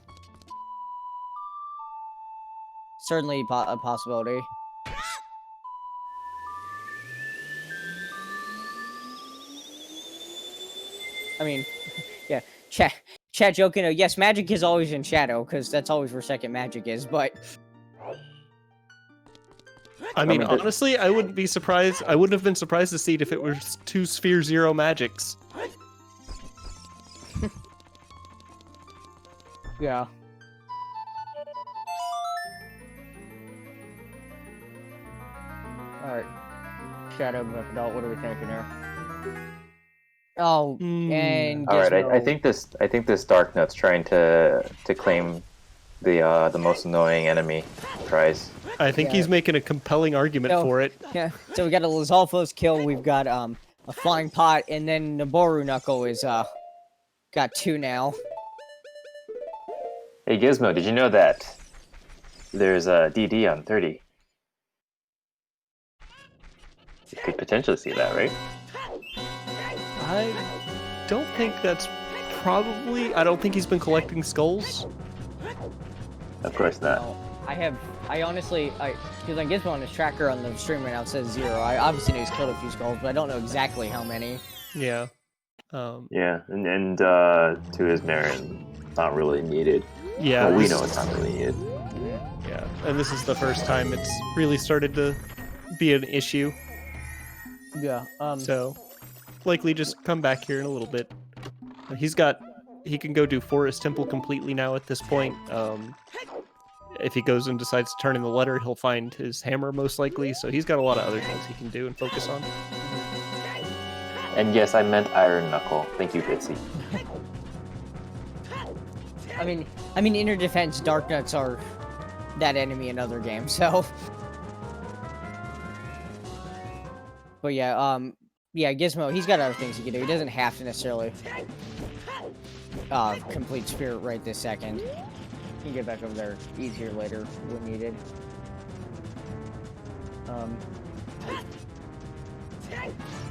certainly a possibility. I mean, yeah, chat joking. Yes, magic is always in Shadow because that's always where second magic is. But I mean, honestly, I wouldn't be surprised. I wouldn't have been surprised to see it if it was 2 Sphere 0 magics. yeah. All right, Shadow Adult. What are we thinking here? Oh, and All right, I Gizmo. think this Dark Nut's trying to claim the most annoying enemy prize. I think he's making a compelling argument for it. Yeah. So we got a Lizalfos kill. We've got a flying pot, and then Naboru Knuckle is got 2 now. Hey Gizmo, did you know that there's a DD on 30? You could potentially see that, right? I don't think that's probably... I don't think he's been collecting skulls. Of course not. No, I honestly, because on Gizmo on his tracker on the stream right now it says 0. I obviously know he's killed a few skulls, but I don't know exactly how many. Yeah. Yeah, and to his merit, not really needed. Yeah. Well, we know it's not really needed. Yeah. And this is the first time it's really started to be an issue. Yeah. So, likely just come back here in a little bit. He can go do Forest Temple completely now at this point. If he goes and decides to turn in the letter, he'll find his hammer most likely. So he's got a lot of other things he can do and focus on. And yes, I meant Iron Knuckle. Thank you, Bitsy. I mean, inner defense Dark Nuts are that enemy in other games, so. But yeah, yeah, Gizmo, he's got other things he can do. He doesn't have to necessarily complete Spirit right this second. He can get back over there easier later when needed.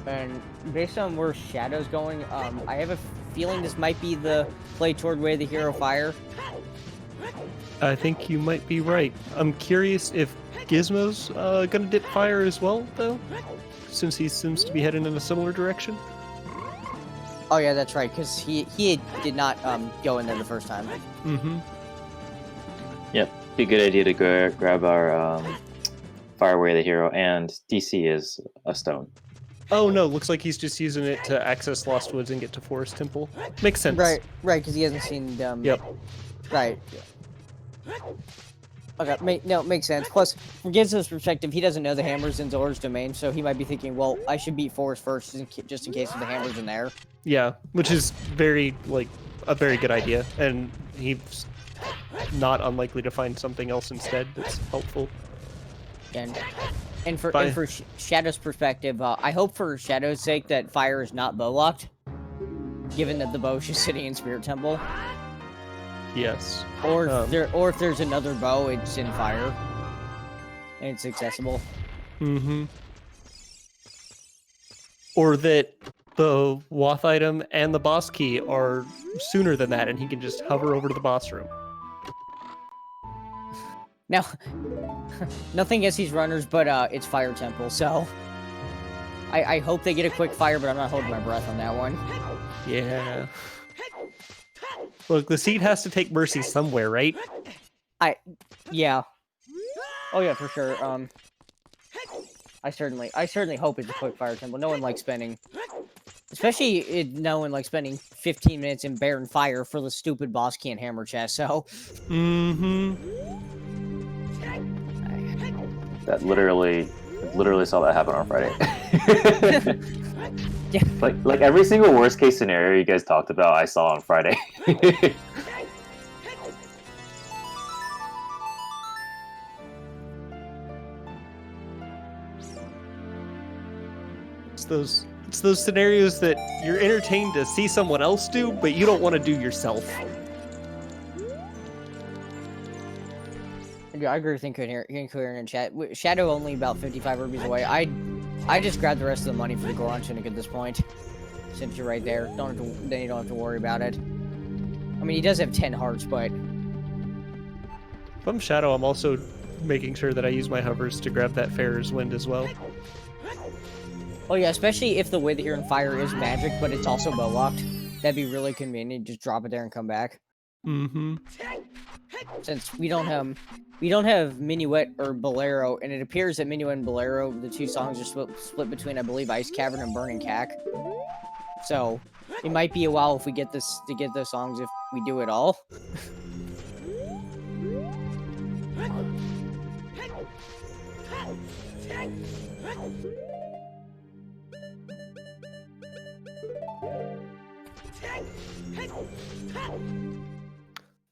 And based on where Shadow's going, I have a feeling this might be the play toward Way of the Hero Fire. I think you might be right. I'm curious if Gizmo's gonna dip fire as well, though, since he seems to be heading in a similar direction. Oh yeah, that's right, because he did not go in there the first time. Mm-hmm. Yep, be a good idea to grab our Fire Way of the Hero, and DC is a stone. Oh no, looks like he's just using it to access Lost Woods and get to Forest Temple. Makes sense. Right, because he hasn't seen. Yep. Right. Okay, makes sense. Plus, from Gizmo's perspective, he doesn't know the hammer's in Zora's domain, so he might be thinking, well, I should beat Forest first, just in case the hammer's in there. Yeah, which is a very good idea, and he's not unlikely to find something else instead that's helpful. And for Shadow's perspective, I hope for Shadow's sake that fire is not bow locked, given that the bow is just sitting in Spirit Temple. Yes. Or if there's another bow, it's in fire, and it's accessible. Mm-hmm. Or that the Wath item and the boss key are sooner than that, and he can just hover over to the boss room. Now, nothing against these runners, but it's Fire Temple, so I hope they get a quick fire, but I'm not holding my breath on that one. Yeah. Look, the seed has to take mercy somewhere, right? Yeah. Oh yeah, for sure. I certainly hope it's a quick fire temple. No one likes spending, no one likes spending 15 minutes in barren fire for the stupid boss can't hammer chest. So. That literally saw that happen on Friday. Yeah. Like every single worst case scenario you guys talked about, I saw on Friday. It's those scenarios that you're entertained to see someone else do, but you don't want to do yourself. Yeah, I agree with Incoherent in chat. Shadow only about 55 rupees away. I just grabbed the rest of the money for the Goron Tunic at this point. Since you're right there, then you don't have to worry about it. I mean, he does have 10 hearts, but... If I'm Shadow, I'm also making sure that I use my hovers to grab that Farer's Wind as well. Oh yeah, especially if the Wither here in Fire is magic, but it's also bow locked. That'd be really convenient. Just drop it there and come back. Mm-hmm. Since we don't have Minuet or Bolero, and it appears that Minuet and Bolero, the two songs, are split between, I believe, Ice Cavern and Burning Cack. So it might be a while if we get those songs if we do it all.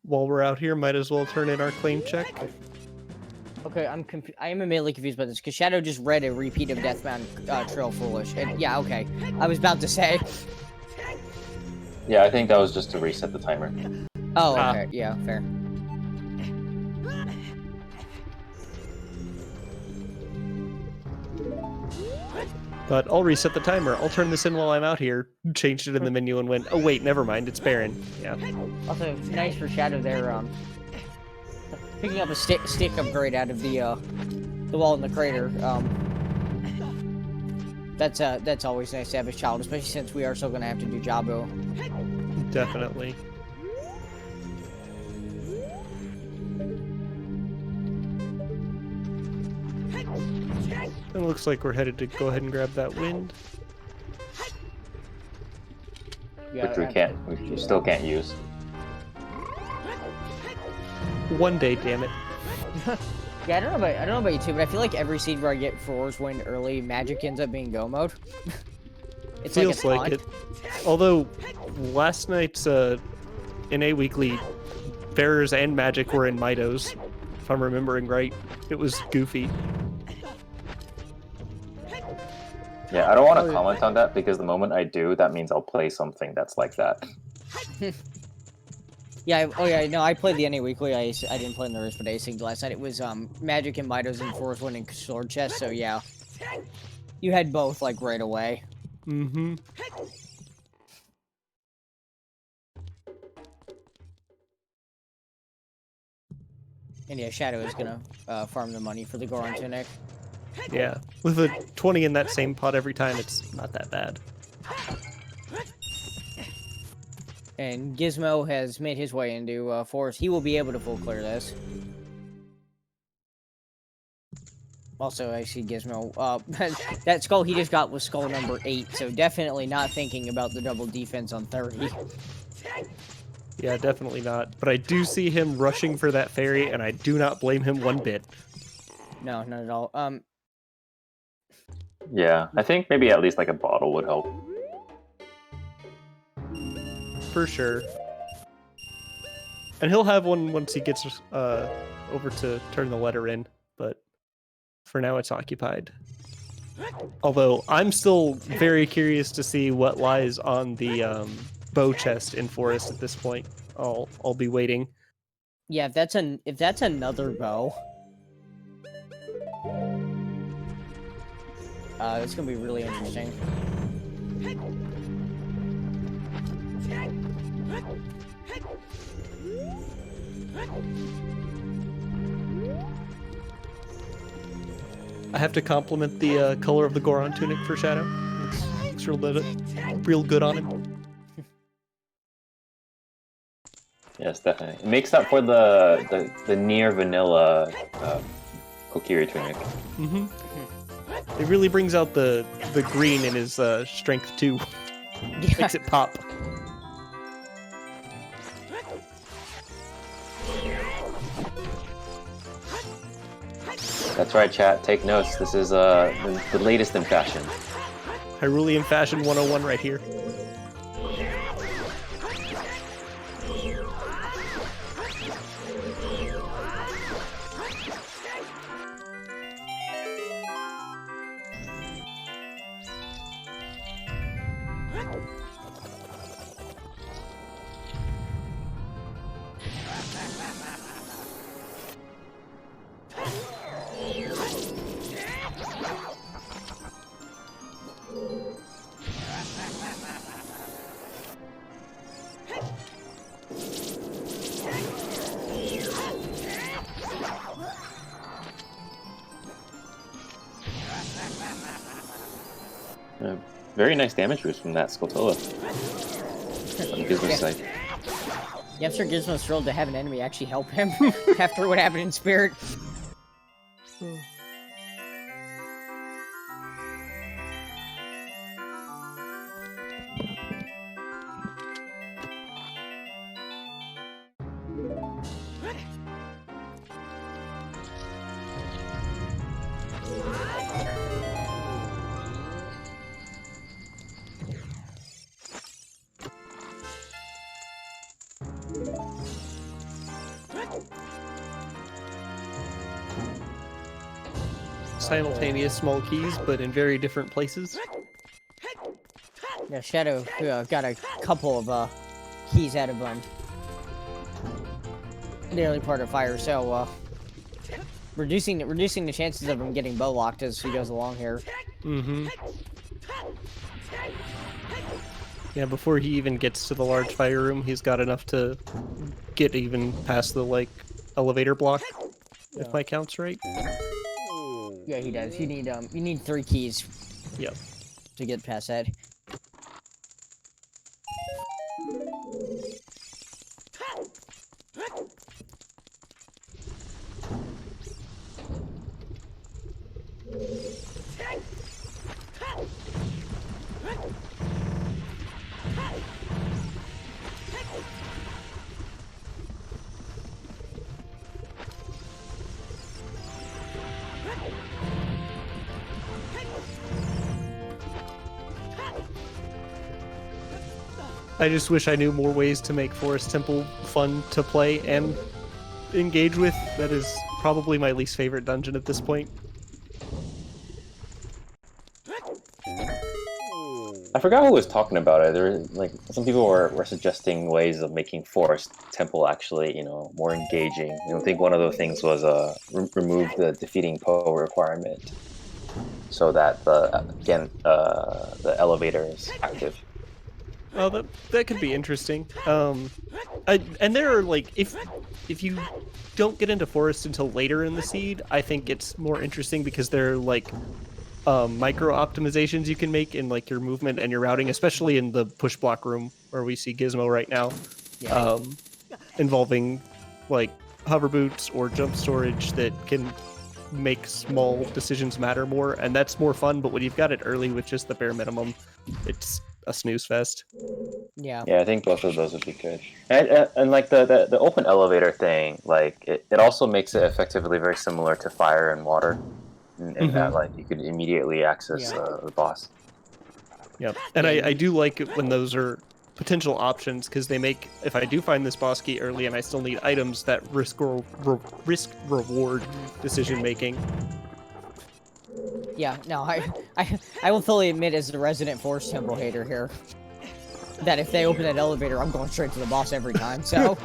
While we're out here, might as well turn in our claim check. Okay, I am immediately confused about this, because Shadow just read a repeat of Deathbound Trail Foolish. And, yeah, okay. I was about to say. Yeah, I think that was just to reset the timer. Oh, okay. Yeah, fair. But I'll reset the timer. I'll turn this in while I'm out here. Changed it in the menu and went, oh wait, never mind, it's barren. Yeah. Also, nice for Shadow there, picking up a stick upgrade out of the wall in the crater. That's always nice to have a child, especially since we are still gonna have to do Jabu. Definitely. It looks like we're headed to go ahead and grab that wind. Yeah, which we still can't use. One day, damn it. Yeah, I don't know about you two, but I feel like every seed where I get Four's Wind early, magic ends up being go mode. It feels like it. Although last night's NA weekly, Bearers and Magic were in Mitos, if I'm remembering right. It was goofy. Yeah, I don't want to comment on that because the moment I do, that means I'll play something that's like that. Yeah, I played the NA Weekly. I didn't play in the Risk, but I synced last night. It was Magic and Mitos and Forest Wind and Sword Chest, so yeah. You had both, like, right away. Mm-hmm. And yeah, Shadow is gonna farm the money for the Goron Tunic. Yeah, with a 20 in that same pot every time, it's not that bad. And Gizmo has made his way into Forest. He will be able to full clear this. Also, I see Gizmo. That skull he just got was skull number 8, so definitely not thinking about the double defense on 30. Yeah, definitely not. But I do see him rushing for that fairy, and I do not blame him one bit. No, not at all. Yeah, I think maybe at least like a bottle would help. For sure. And he'll have one once he gets over to turn the letter in, but for now it's occupied. Although I'm still very curious to see what lies on the bow chest in Forest at this point. I'll be waiting. Yeah, if that's another bow, it's gonna be really interesting. Mm-hmm. I have to compliment the color of the Goron tunic for Shadow. Looks real good on him. Yes, definitely. It makes up for the near vanilla Kokiri tunic. Mm-hmm. It really brings out the green in his strength too. Yeah. Makes it pop. That's right, chat. Take notes. This is the latest in fashion. Hyrulean Fashion 101 right here. Very nice damage boost from that Skulltula. On Gizmo's side. Yeah, I'm sure Gizmo's thrilled to have an enemy actually help him after what happened in Spirit. Simultaneous small keys, but in very different places. Yeah, Shadow got a couple of keys out of the early part of fire, so reducing the chances of him getting bow locked as he goes along here. Mm-hmm. Yeah, before he even gets to the large fire room, he's got enough to get even past the elevator block, if my count's right. Yeah, he does. You need 3 keys. Yep. To get past that. I just wish I knew more ways to make Forest Temple fun to play and engage with. That is probably my least favorite dungeon at this point. I forgot who was talking about it. There were some people were suggesting ways of making Forest Temple actually, more engaging. I think one of the things was remove the defeating Poe requirement, so that the elevator is active. Oh, that could be interesting. And there are if you don't get into Forest until later in the seed, I think it's more interesting because there are micro optimizations you can make in your movement and your routing, especially in the push block room where we see Gizmo right now, Yeah. involving hover boots or jump storage that can make small decisions matter more, and that's more fun. But when you've got it early with just the bare minimum, it's a snooze fest. Yeah. Yeah, I think both of those would be good. And the open elevator thing, it also makes it effectively very similar to fire and water, in that you could immediately access the boss. Yep. And I do like it when those are potential options, because they make, if I do find this boss key early and I still need items, that risk reward decision making. Yeah, no, I will fully admit, as the resident Forest Temple hater here, that if they open that elevator, I'm going straight to the boss every time, so...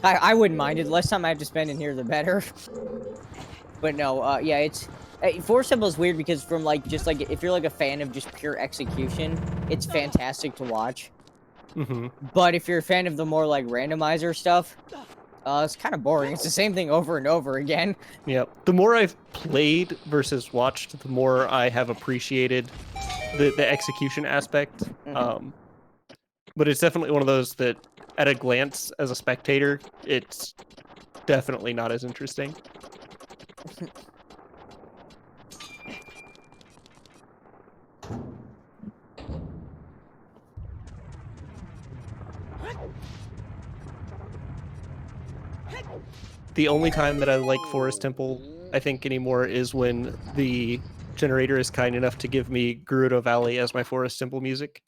I wouldn't mind it. The less time I have to spend in here, the better. But no, yeah, it's... Forest Temple is weird because from, if you're, a fan of just pure execution, it's fantastic to watch. Mm-hmm. But if you're a fan of the more, randomizer stuff... it's kind of boring. It's the same thing over and over again. Yep. The more I've played versus watched, the more I have appreciated the execution aspect. Mm-hmm. But it's definitely one of those that, at a glance, as a spectator, it's definitely not as interesting. The only time that I like Forest Temple, I think, anymore is when the generator is kind enough to give me Gerudo Valley as my Forest Temple music.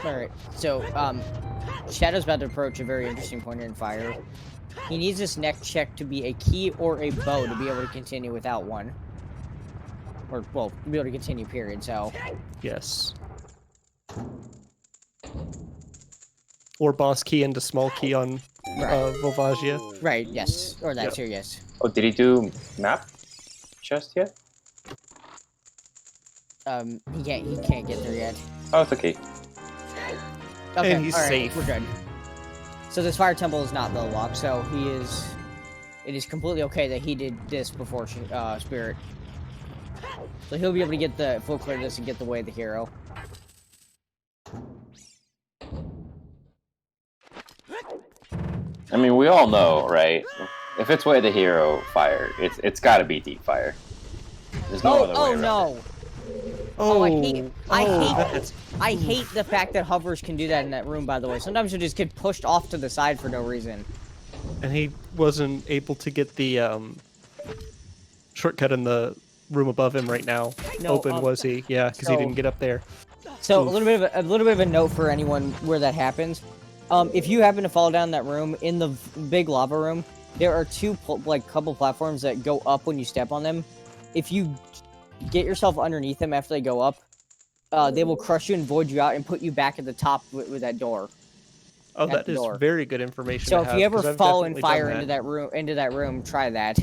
Alright, so, Shadow's about to approach a very interesting point in fire. He needs this next check to be a key or a bow to be able to continue without one. Or, well, to be able to continue, period, so... Yes. Or boss key into small key on Volvagia. Right, yes. Or that too, yes. Oh, did he do map chest yet? He can't get there yet. Oh, it's okay. Okay, And he's alright, safe. we're good. So this fire temple is not the lock, so it is completely okay that he did this before Spirit. So he'll be able to get the full clear this and get the way of the hero. I mean, we all know, right? If it's way the hero fire, it's got to be deep fire. There's no other way around no! it. Oh, I hate the fact that hovers can do that in that room, by the way. Sometimes you just get pushed off to the side for no reason. And he wasn't able to get the shortcut in the room above him right now. No, Open, was he? Yeah, because he didn't get up there. So Oof. a little bit of a note for anyone where that happens. If you happen to fall down that room in the big lava room, there are two couple platforms that go up when you step on them. If you get yourself underneath them after they go up, they will crush you and void you out and put you back at the top with that door. Oh, that is very good information. So to if you have, ever 'cause I've fall in definitely fire done into that room, try that.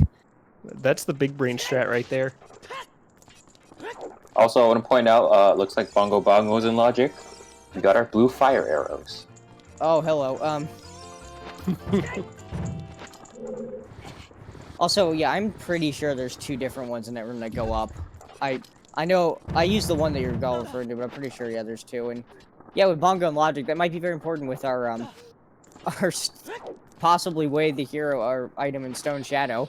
That's the big brain strat right there. Also, I want to point out, looks like Bongo Bongo's in Logic. We got our blue fire arrows. Oh, hello. Also, yeah, I'm pretty sure there's two different ones in that room that go up. I know I use the one that you're going for, but I'm pretty sure there's two. And yeah, with Bongo and Logic, that might be very important with our possibly way the hero our item in Stone Shadow.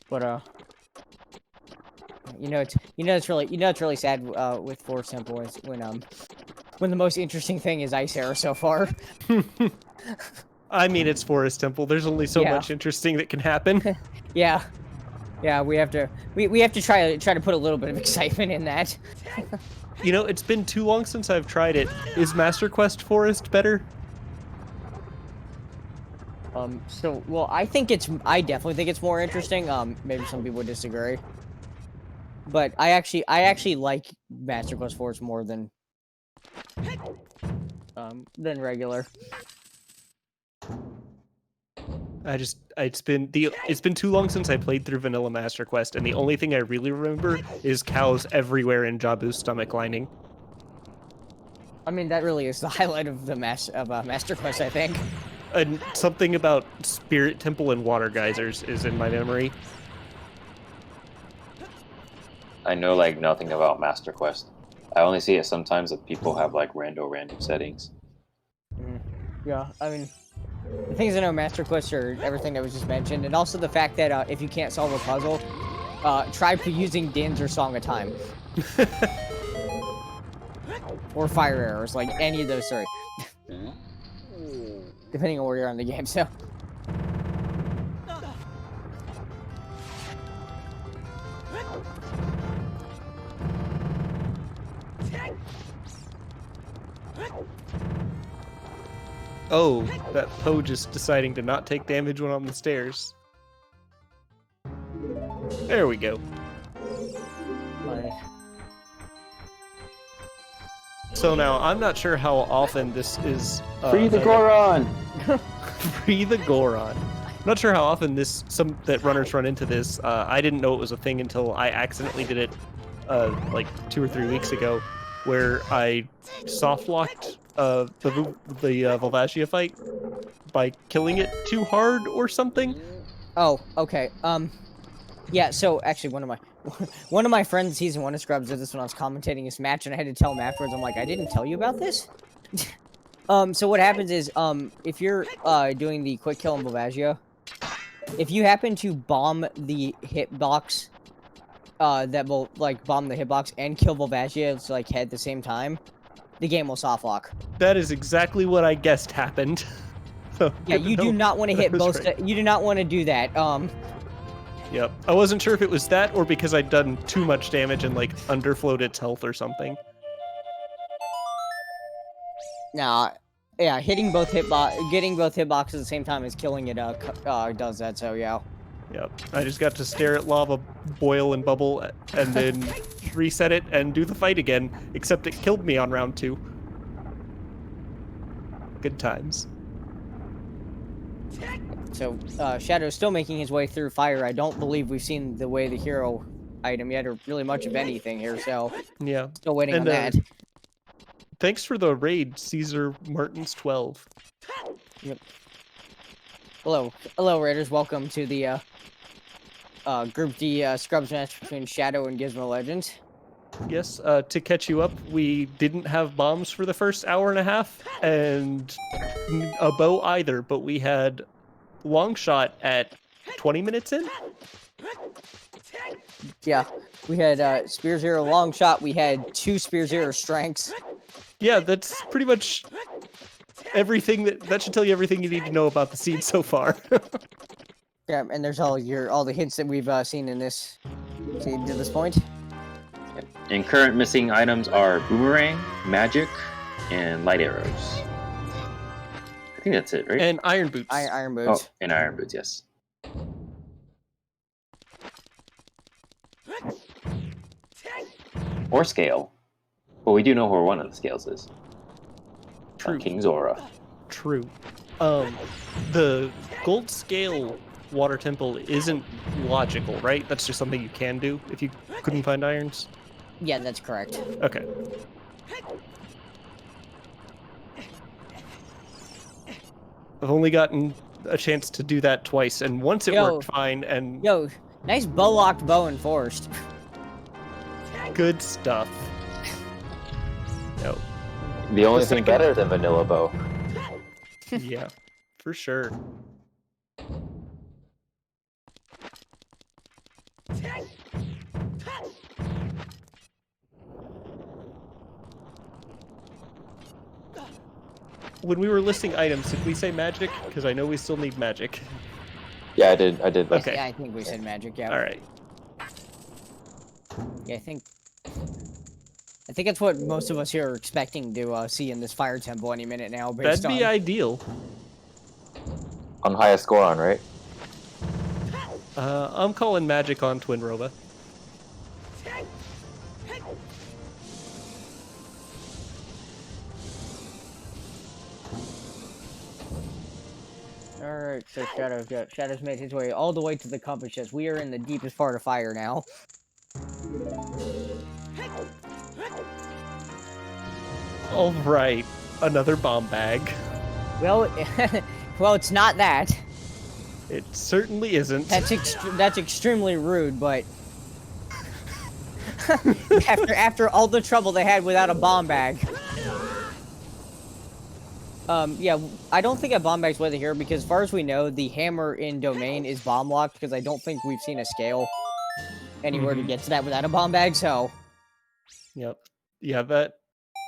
But it's really sad with Forest Temple is when the most interesting thing is Ice Arrow so far. I mean, it's Forest Temple. There's only so much interesting that can happen. Yeah, we have to try to put a little bit of excitement in that. You know, it's been too long since I've tried it. Is Master Quest Forest better? Well, I definitely think it's more interesting. Maybe some people would disagree. But I actually like Master Quest Forest more than regular. It's been too long since I played through Vanilla Master Quest, and the only thing I really remember is cows everywhere in Jabu's stomach lining. I mean, that really is the highlight of the Master Quest, I think. And something about Spirit Temple and water geysers is in my memory. I know like nothing about Master Quest. I only see it sometimes that people have like random settings. Yeah, I mean, the things I know Master Quest are everything that was just mentioned, and also the fact that if you can't solve a puzzle, try using Din's or Song of Time. Or Fire Arrows, like any of those three. Depending on where you're on the game, so. Oh, that Poe just deciding to not take damage when on the stairs. There we go. Nice. So now, I'm not sure how often this is... Free the Goron! Free the Goron. Not sure how often that runners run into this. I didn't know it was a thing until I accidentally did it like 2 or 3 weeks ago, where I soft-locked the Volvagia fight by killing it too hard or something. Oh, okay. Yeah, so actually one of my friends season 1 of Scrubs did this when I was commentating his match, and I had to tell him afterwards. I'm like, I didn't tell you about this? So what happens is, if you're doing the quick kill in Volvagia, if you happen to bomb the hitbox that will like bomb the hitbox and kill Volvagia's like head at the same time, the game will soft lock. That is exactly what I guessed happened. So Yeah, good to you do know not want to that I hit was both. right. You do not want to do that. Yep. I wasn't sure if it was that or because I'd done too much damage and like underflowed its health or something. Nah, yeah, getting both hitboxes at the same time as killing it does that. So yeah. Yep. I just got to stare at lava boil and bubble and then reset it and do the fight again, except it killed me on round 2. Good times. So Shadow's still making his way through fire. I don't believe we've seen the way the hero item yet, or really much of anything here. So Yeah. still waiting on that. Thanks for the raid, Caesar Martins 12. Yep. Hello, Raiders. Welcome to the Group D Scrubs match between Shadow and Gizmolegends. Yes, to catch you up, we didn't have bombs for the first hour and a half, and a bow either, but we had long shot at 20 minutes in? Yeah, we had Spear Zero long shot. We had 2 Spear Zero strengths. Yeah, that's pretty much everything that should tell you everything you need to know about the seed so far. Yeah, and there's all the hints that we've seen in this seed to this point. And current missing items are boomerang, magic, and light arrows. I think that's it, right? And iron boots. Iron boots. Oh, and iron boots, yes. Or scale. But we do know where one of the scales is. True. King Zora. True. The gold scale water temple isn't logical, right? That's just something you can do if you couldn't find irons? Yeah, that's correct. Okay. I've only gotten a chance to do that twice, and once it worked fine, and... Yo, nice bow-locked bow enforced. Good stuff. No. The only thing better than vanilla bow. Yeah, for sure. When we were listing items, did we say magic? Because I know we still need magic. Yeah, I did. Okay. Yeah, I think we said magic, yeah. Alright. Yeah, I think that's what most of us here are expecting to see in this fire temple any minute now. That'd be ideal. On highest score on, right? I'm calling magic on Twin Roba. Alright, so Shadow's made his way all the way to the compass chest. We are in the deepest part of fire now. Alright, another bomb bag. Well, well, it's not that. It certainly isn't. That's extremely rude, but after all the trouble they had without a bomb bag. Yeah, I don't think a bomb bag's with it here because, as far as we know, the hammer in domain is bomb locked because I don't think we've seen a scale anywhere to get to that without a bomb bag. So, Yep. Yeah, that.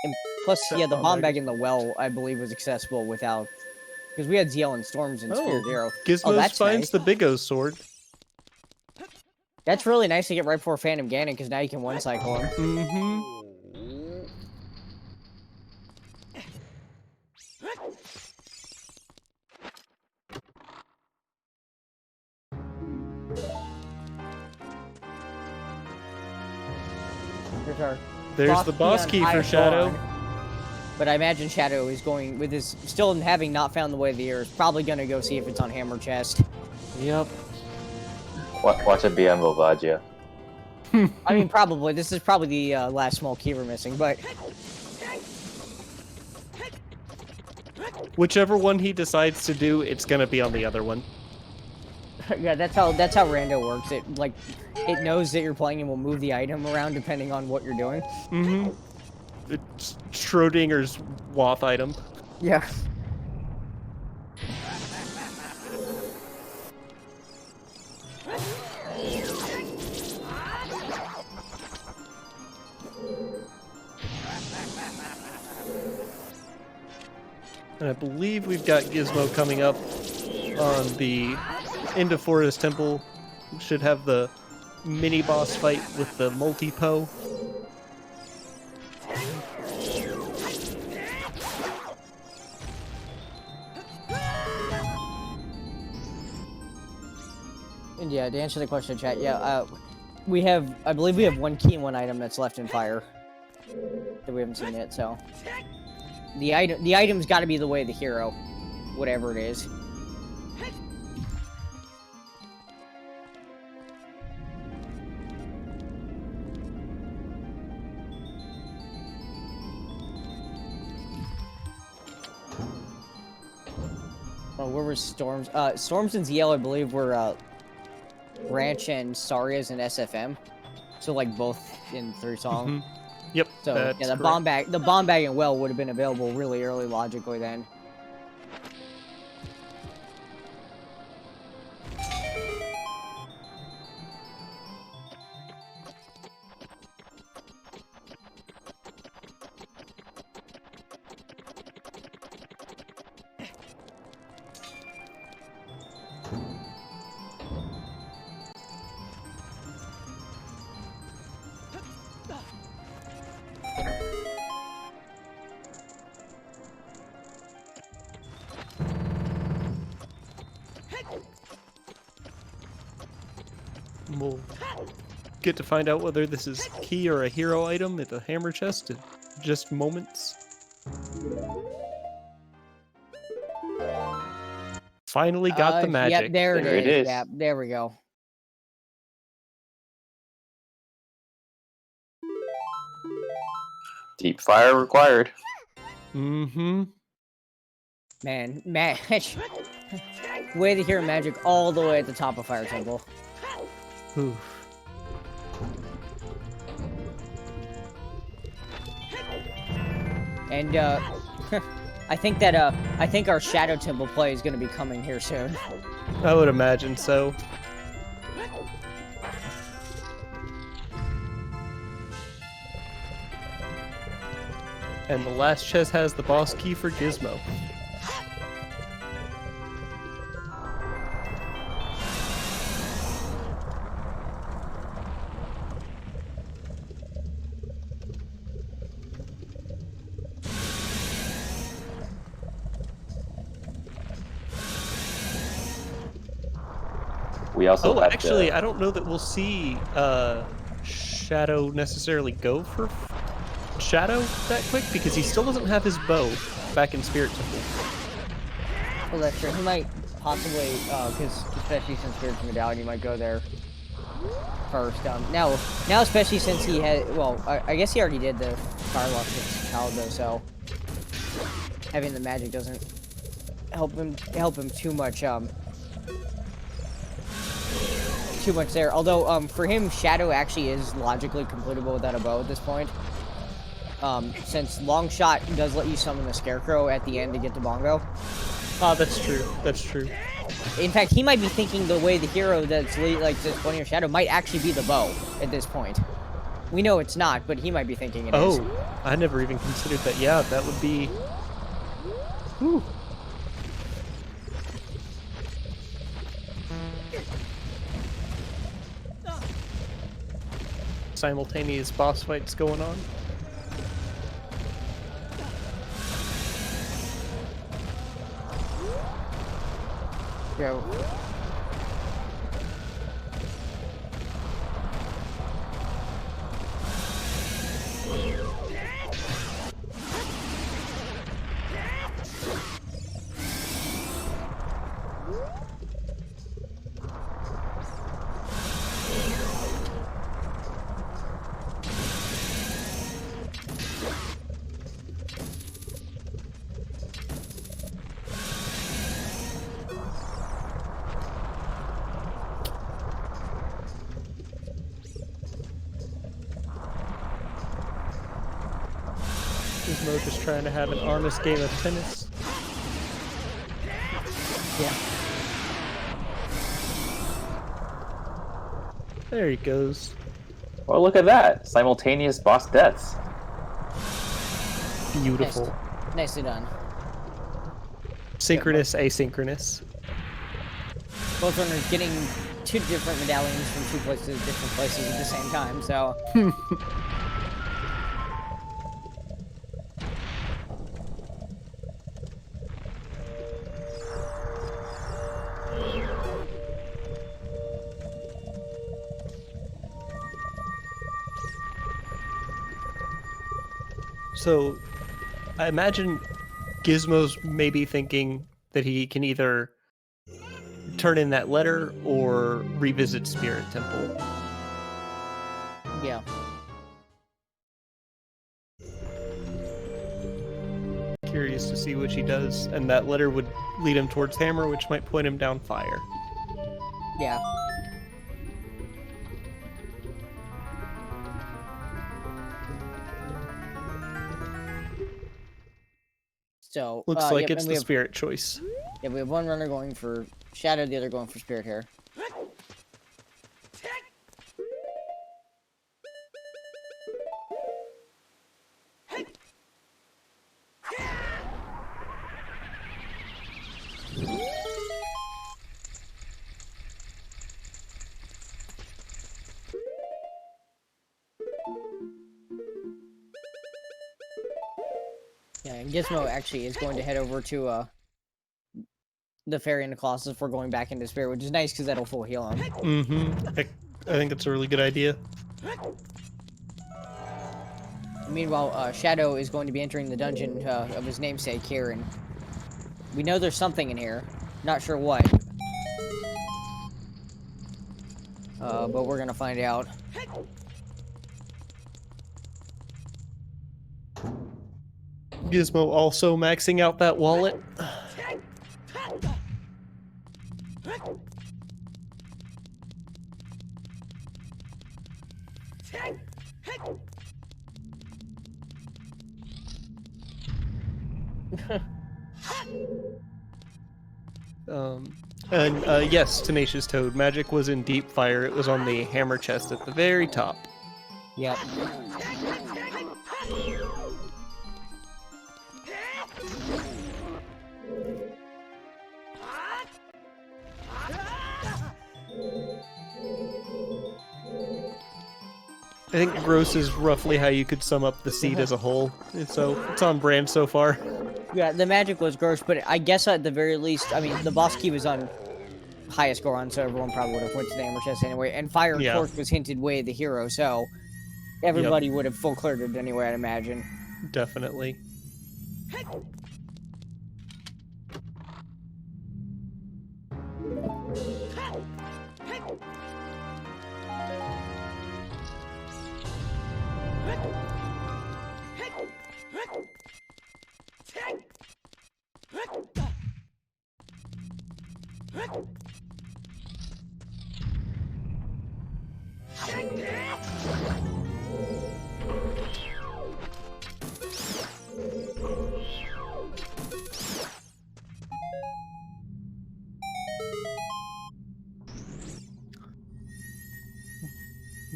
and plus, That yeah, the bomb bomb bag. bag in the well, I believe, was accessible without because we had ZL and Storms and Spear Zero. Gizmos that's finds nice. the Big O's sword. That's really nice to get right before Phantom Ganon because now you can one cycle him. Mm-hmm. There's the boss key for Shadow. But I imagine Shadow is going, with his, still having not found the way of the air, is probably going to go see if it's on Hammer Chest. Yep. Watch it be on Volvagia. I mean, probably. This is probably the last small key we're missing, but... Whichever one he decides to do, it's gonna be on the other one. Yeah, that's how Rando works. It knows that you're playing and will move the item around depending on what you're doing. Mm-hmm. It's Schrodinger's Woth item. Yeah. And I believe we've got Gizmo coming up on the end of Forest Temple. Should have the mini boss fight with the multi-po. And yeah, to answer the question in chat, yeah, I believe we have one key and one item that's left in fire that we haven't seen yet. So the item's got to be the way of the hero, whatever it is. Oh, where was Storms? Storms and ZL, I believe, were Ranch and Saria's and SFM. So like both in 3 song. Yep. So that's yeah, the correct. bomb bag and well would have been available really early logically then. We'll get to find out whether this is key or a hero item at the hammer chest in just moments. Finally got the magic. Yep, there There it it is. is. Yeah, there we go. Deep fire required. Mm-hmm. Man, match. Way to hear magic all the way at the top of Fire Temple. Oof. And I think our Shadow Temple play is going to be coming here soon. I would imagine so. And the last chest has the boss key for Gizmo. We also have Actually, to, I don't know that we'll see Shadow necessarily go for Shadow that quick because he still doesn't have his bow back in Spirit Temple. Well, that's true. He might possibly, because especially since Spirit's Medallion, he might go there first. Now, especially since he had, well, I guess he already did the Firelocks with Child though, so having the magic doesn't help him too much. Too much there. Although, for him, Shadow actually is logically completable without a bow at this point. Since Long Shot does let you summon the Scarecrow at the end to get the Bongo. Ah, that's true. That's true. In fact, he might be thinking the way the hero that's pointing your Shadow might actually be the bow at this point. We know it's not, but he might be thinking it is. Oh, I never even considered that. Yeah, that would be... Whew. Simultaneous boss fights going on. Go. Gizmo just trying to have an honest game of tennis. Yeah. There he goes. well, look at that. Simultaneous boss deaths. Beautiful. Nicely done. Synchronous, asynchronous. Both runners getting 2 different medallions from 2 places, different places at the same time. So So, I imagine Gizmo's maybe thinking that he can either turn in that letter or revisit Spirit Temple. yeah. Curious to see which he does, and that letter would lead him towards Hammer, which might point him down fire. Yeah. So Looks like yep, it's and the Spirit choice. we have 1 runner going for Shadow, the other going for Spirit Hair. Yeah, and Gizmo actually is going to head over to the Fairy and the Colossus if we're going back into Spirit, which is nice because that'll full heal him. Mm-hmm. I think that's a really good idea. Meanwhile, Shadow is going to be entering the dungeon of his namesake here, and we know there's something in here. Not sure what. But we're gonna find out. Gizmo also maxing out that wallet. And yes, Tenacious Toad. Magic was in Deep Fire. It was on the hammer chest at the very top. Yep. I think gross is roughly how you could sum up the seed as a whole. So it's on brand so far. Yeah, the magic was gross, but I guess at the very least, I mean, the boss key was on highest score on, so everyone probably would have went to the hammer chest anyway. And Fire and Yeah. Torch was hinted way the hero, so everybody would have full cleared it anyway, I'd imagine. Definitely.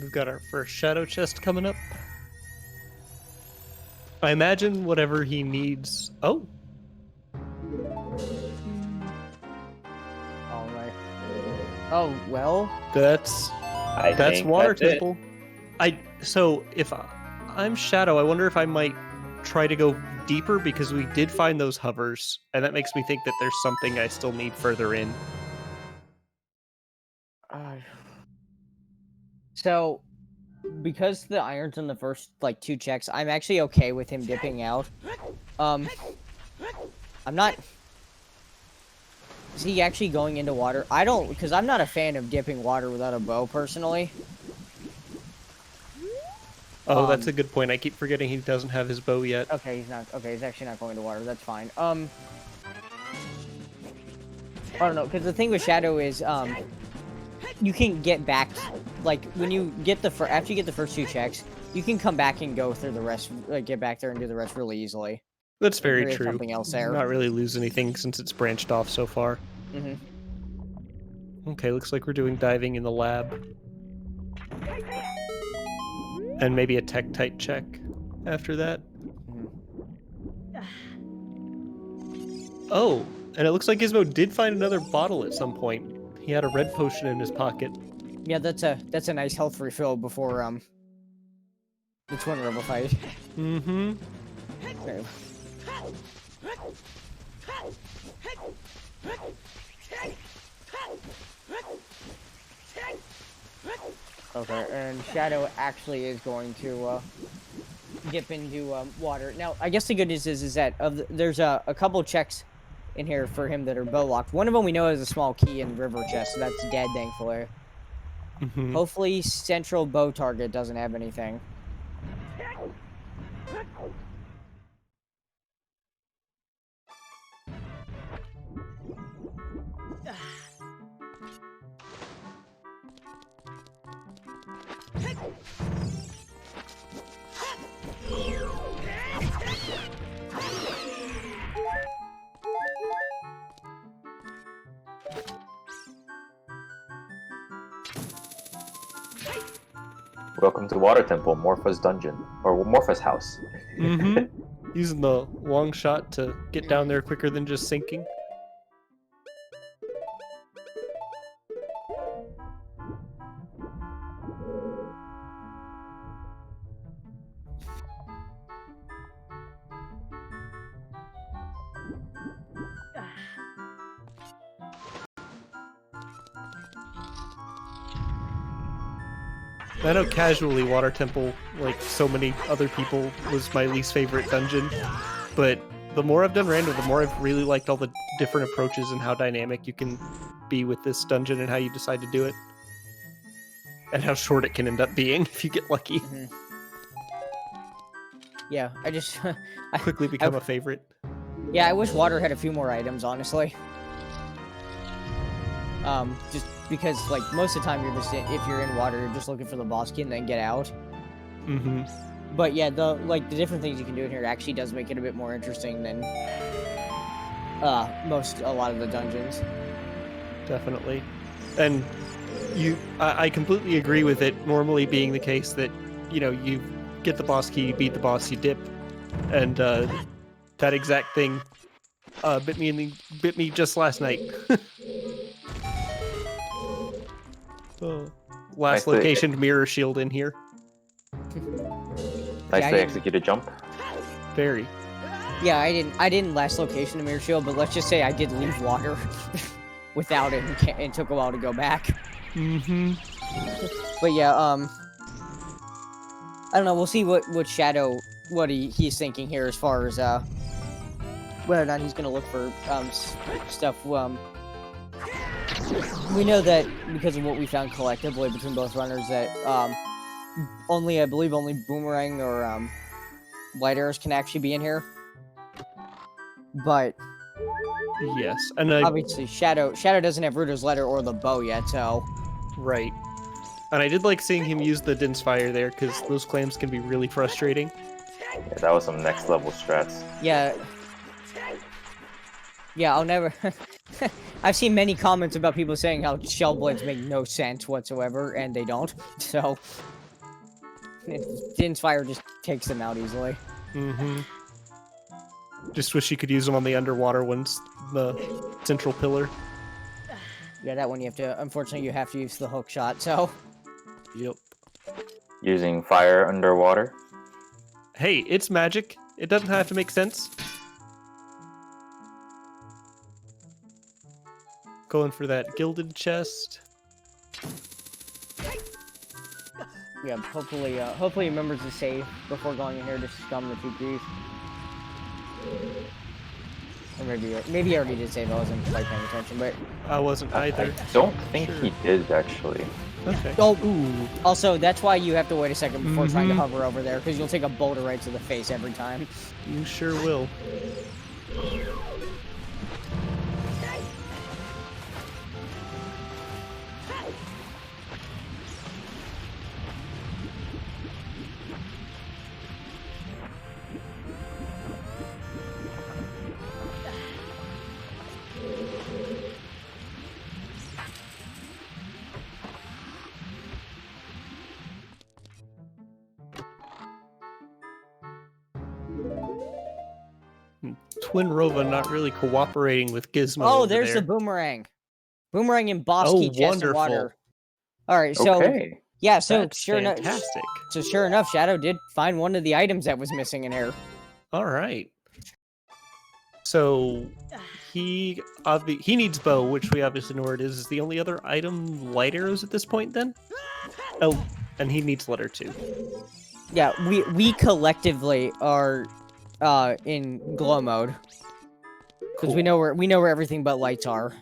We've got our first shadow chest coming up. I imagine whatever he needs. Oh, Alright. Oh, well. that's I think Water that's it. Temple. So if I'm Shadow, I wonder if I might try to go deeper because we did find those hovers, and that makes me think that there's something I still need further in. So, because the iron's in the first, like, 2 checks, I'm actually okay with him dipping out. I'm not... Is he actually going into water? I don't... Because I'm not a fan of dipping water without a bow, personally. Oh, that's a good point. I keep forgetting he doesn't have his bow yet. Okay, he's not... Okay, he's actually not going to water. That's fine. I don't know, because the thing with Shadow is, you can get back, like, when you get the after you get the first 2 checks, you can come back and go through the rest, like, get back there and do the rest really easily. That's very There is true. something else there. Not really lose anything since it's branched off so far. Mm-hmm. Okay, looks like we're doing diving in the lab. And maybe a Tektite check after that. Oh, And it looks like Gizmo did find another bottle at some point. He had a red potion in his pocket. Yeah, that's a nice health refill before the Twin River fight. Mm-hmm. Okay. Okay, and Shadow actually is going to dip into water. Now, I guess the good news is that there's a couple checks in here for him that are bow locked. One of them we know is a small key in river chest, so that's dead, thankfully. Mm-hmm. Hopefully, central bow target doesn't have anything. Welcome to Water Temple, Morpha's dungeon. Or Morpha's house. Mm-hmm. Using the long shot to get down there quicker than just sinking. I know casually Water Temple, like so many other people, was my least favorite dungeon, but the more I've done random, the more I've really liked all the different approaches and how dynamic you can be with this dungeon and how you decide to do it. And how short it can end up being if you get lucky. Mm-hmm. Yeah, I just... Quickly become a favorite. Yeah, I wish water had a few more items, honestly. Just because, like, most of the time you're just if you're in water, you're just looking for the boss key and then get out. Mm-hmm. But yeah, the different things you can do in here actually does make it a bit more interesting than a lot of the dungeons. Definitely. And I completely agree with it normally being the case that, you know, you get the boss key, you beat the boss, you dip, and that exact thing bit me just last night. Oh. Last Nicely- location mirror shield in here. Nicely executed jump. Very. Yeah, I didn't last location to mirror shield, but let's just say I did leave water without it, and it took a while to go back. Mm-hmm. But yeah, I don't know. We'll see what Shadow he's thinking here as far as whether or not he's gonna look for stuff. We know that because of what we found collectively between both runners that I believe only Boomerang or Light Arrows can actually be in here. But Yes, and obviously Shadow doesn't have Ruto's letter or the bow yet, so right. And I did like seeing him use the Din's Fire there because those clams can be really frustrating. Yeah, that was some next level strats. yeah, I'll never. I've seen many comments about people saying how shell blades make no sense whatsoever, and they don't. So Din's Fire just takes them out easily. Mm-hmm. Just wish you could use them on the underwater ones, the central pillar. Yeah, that one unfortunately you have to use the hook shot, so. Yep. Using fire underwater. Hey, it's magic. It doesn't have to make sense. Going for that gilded chest. Yeah, hopefully he remembers to save before going in here to scum the 2 Ps. Or maybe he already did save, I wasn't quite paying attention, but... I wasn't either. I don't think he did, actually. Okay. Oh, ooh. Also, that's why you have to wait a second before trying to hover over there, because you'll take a boulder right to the face every time. You sure will. Twin Rova not really cooperating with Gizmo. Oh, over there's there. the boomerang. Boomerang and boss Oh, key chest of wonderful. water. All right, so Okay. yeah, so That's sure enough, fantastic. sure enough, Shadow did find one of the items that was missing in here. All right. So he needs bow, which we obviously know where it is. Is the only other item light arrows at this point? Then, oh, and he needs letter 2. Yeah, we collectively are in glow mode because we know where everything but lights are.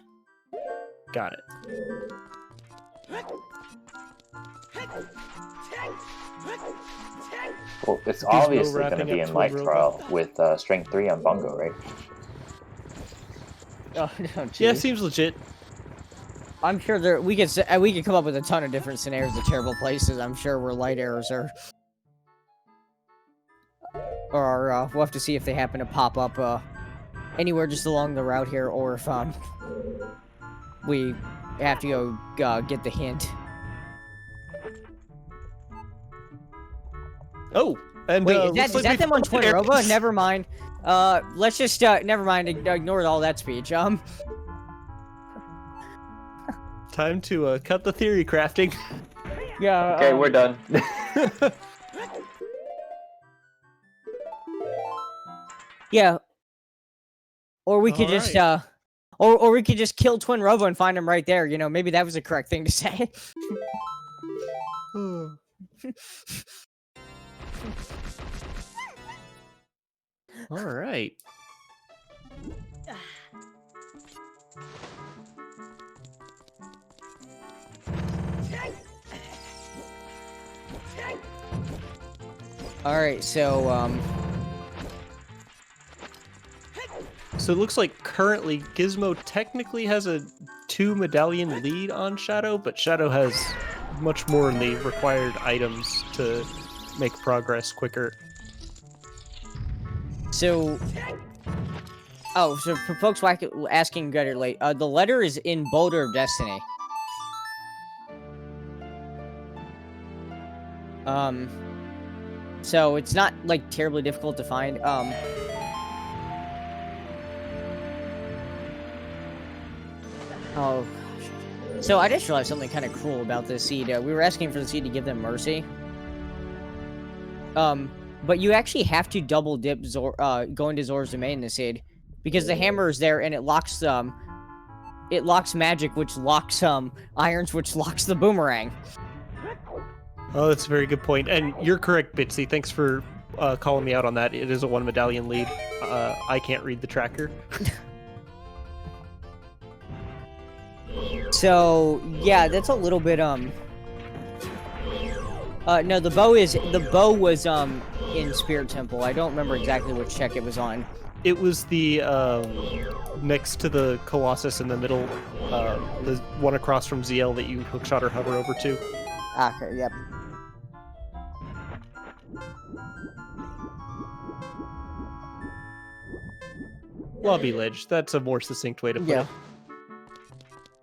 Got it. Well, it's Gizmo obviously going to wrapping be up in Twin Light Rova. Trial with Strength 3 on Bungo, right? Oh no, Yeah, geez. seems legit. I'm sure we could come up with a ton of different scenarios of terrible places. I'm sure where light arrows are, or we'll have to see if they happen to pop up anywhere just along the route here, or if we have to go get the hint. Oh, and Wait, looks is like that them on we Twin found Rova? Ares. Never mind. Let's just never mind. Ignore all that speech. Time to cut the theory crafting. Yeah. Okay, we're done. Yeah. Or we could All just right. or we could just kill Twin Robo and find him right there. You know, maybe that was the correct thing to say. All right. All right, so So it looks like currently Gizmo technically has a 2 medallion lead on Shadow, but Shadow has much more in the required items to make progress quicker. so for folks asking Gutter late, the letter is in Boulder of Destiny. So it's not like terribly difficult to find. Oh gosh. So I just realized something kind of cruel about this seed. We were asking for the seed to give them mercy. But you actually have to double dip go into Zor's domain in the seed, because the hammer is there and it locks magic, which locks irons, which locks the boomerang. Oh, that's a very good point. And you're correct, Bitsy. Thanks for calling me out on that. It is a 1 medallion lead. I can't read the tracker. So yeah, that's a little bit no, the bow was in Spirit Temple. I don't remember exactly which check it was on. It was the next to the Colossus in the middle, the one across from ZL that you hookshot or hover over to. Okay, yep. Lobby ledge. That's a more succinct way to put Yeah. it.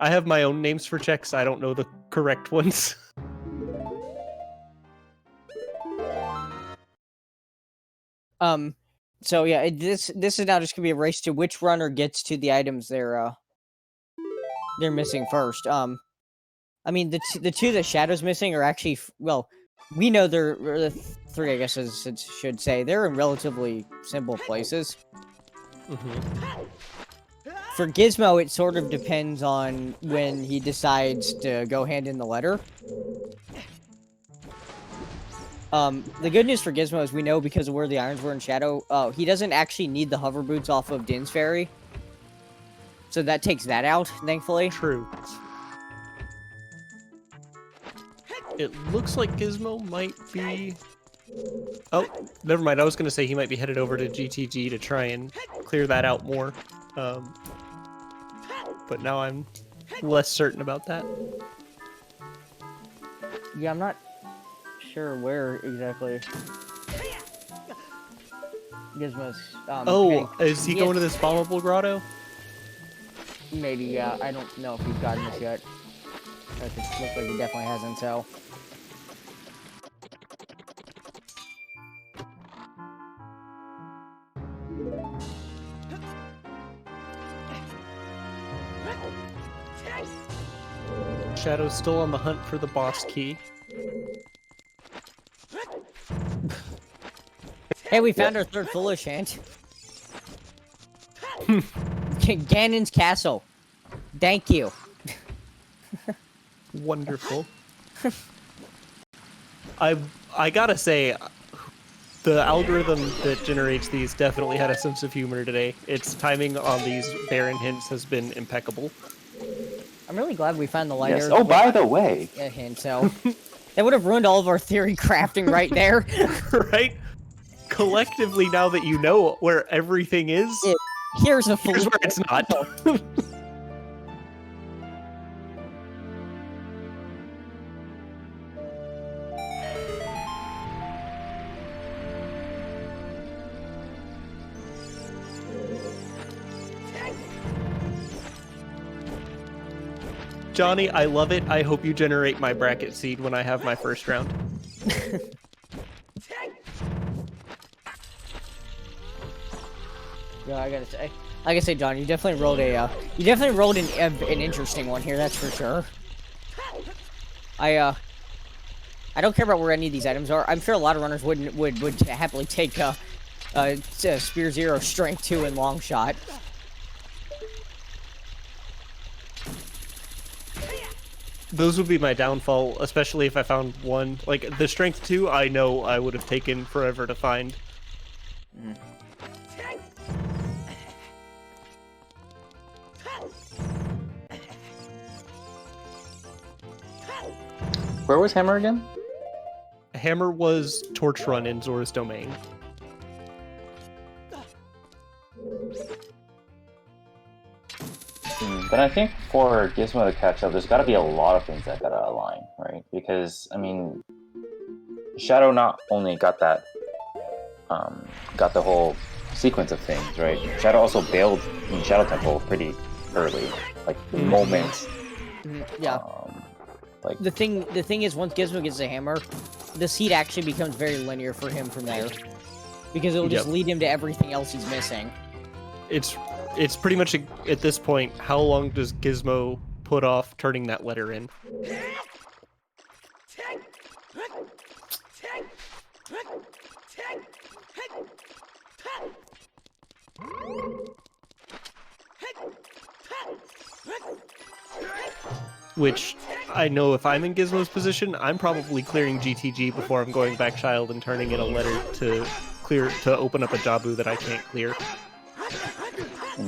I have my own names for checks. I don't know the correct ones. So yeah, this is now just gonna be a race to which runner gets to the items they're missing first. I mean the two that Shadow's missing are actually well, we know they're the 3. I guess as it should say they're in relatively simple places. Mm-hmm. For Gizmo, it sort of depends on when he decides to go hand in the letter. The good news for Gizmo is we know because of where the irons were in Shadow, he doesn't actually need the hover boots off of Din's Ferry. So that takes that out, thankfully. True. It looks like Gizmo might be... Oh, never mind. I was going to say he might be headed over to GTG to try and clear that out more. But now I'm less certain about that. Yeah, I'm not sure where exactly Gizmo's... is he going to this bombable grotto? Maybe, yeah. I don't know if he's gotten this yet. It looks like he definitely hasn't, so... Shadow's still on the hunt for the boss key. Hey, we found our third foolish hint. Ganon's castle. Thank you. Wonderful. I gotta say, the algorithm that generates these definitely had a sense of humor today. Its timing on these barren hints has been impeccable. I'm really glad we found the lighter. Yes. Oh, by the way, A hint, so that would have ruined all of our theory crafting right there. Right? Collectively, now that you know where everything is, Here's here's where it's not. Johnny, I love it. I hope you generate my bracket seed when I have my first round. Yeah, I gotta say, John, you definitely rolled an interesting one here. That's for sure. I don't care about where any of these items are. I'm sure a lot of runners would happily take Spear 0, Strength 2, and Long Shot. Those would be my downfall, especially if I found one. Like, the Strength 2, I know I would have taken forever to find. where was Hammer again? Hammer was Torch Run in Zora's Domain. Then I think for Gizmo to catch up, there's got to be a lot of things that gotta align, right? Because I mean, Shadow not only got that, got the whole sequence of things, right? Shadow also bailed in Shadow Temple pretty early, like the moment. Yeah. Like The thing is, once Gizmo gets a hammer, the seed actually becomes very linear for him from there, because it'll just lead him to everything else he's missing. It's pretty much at this point, how long does Gizmo put off turning that letter in? Which, I know if I'm in Gizmo's position, I'm probably clearing GTG before I'm going back child and turning in a letter to open up a Jabu that I can't clear.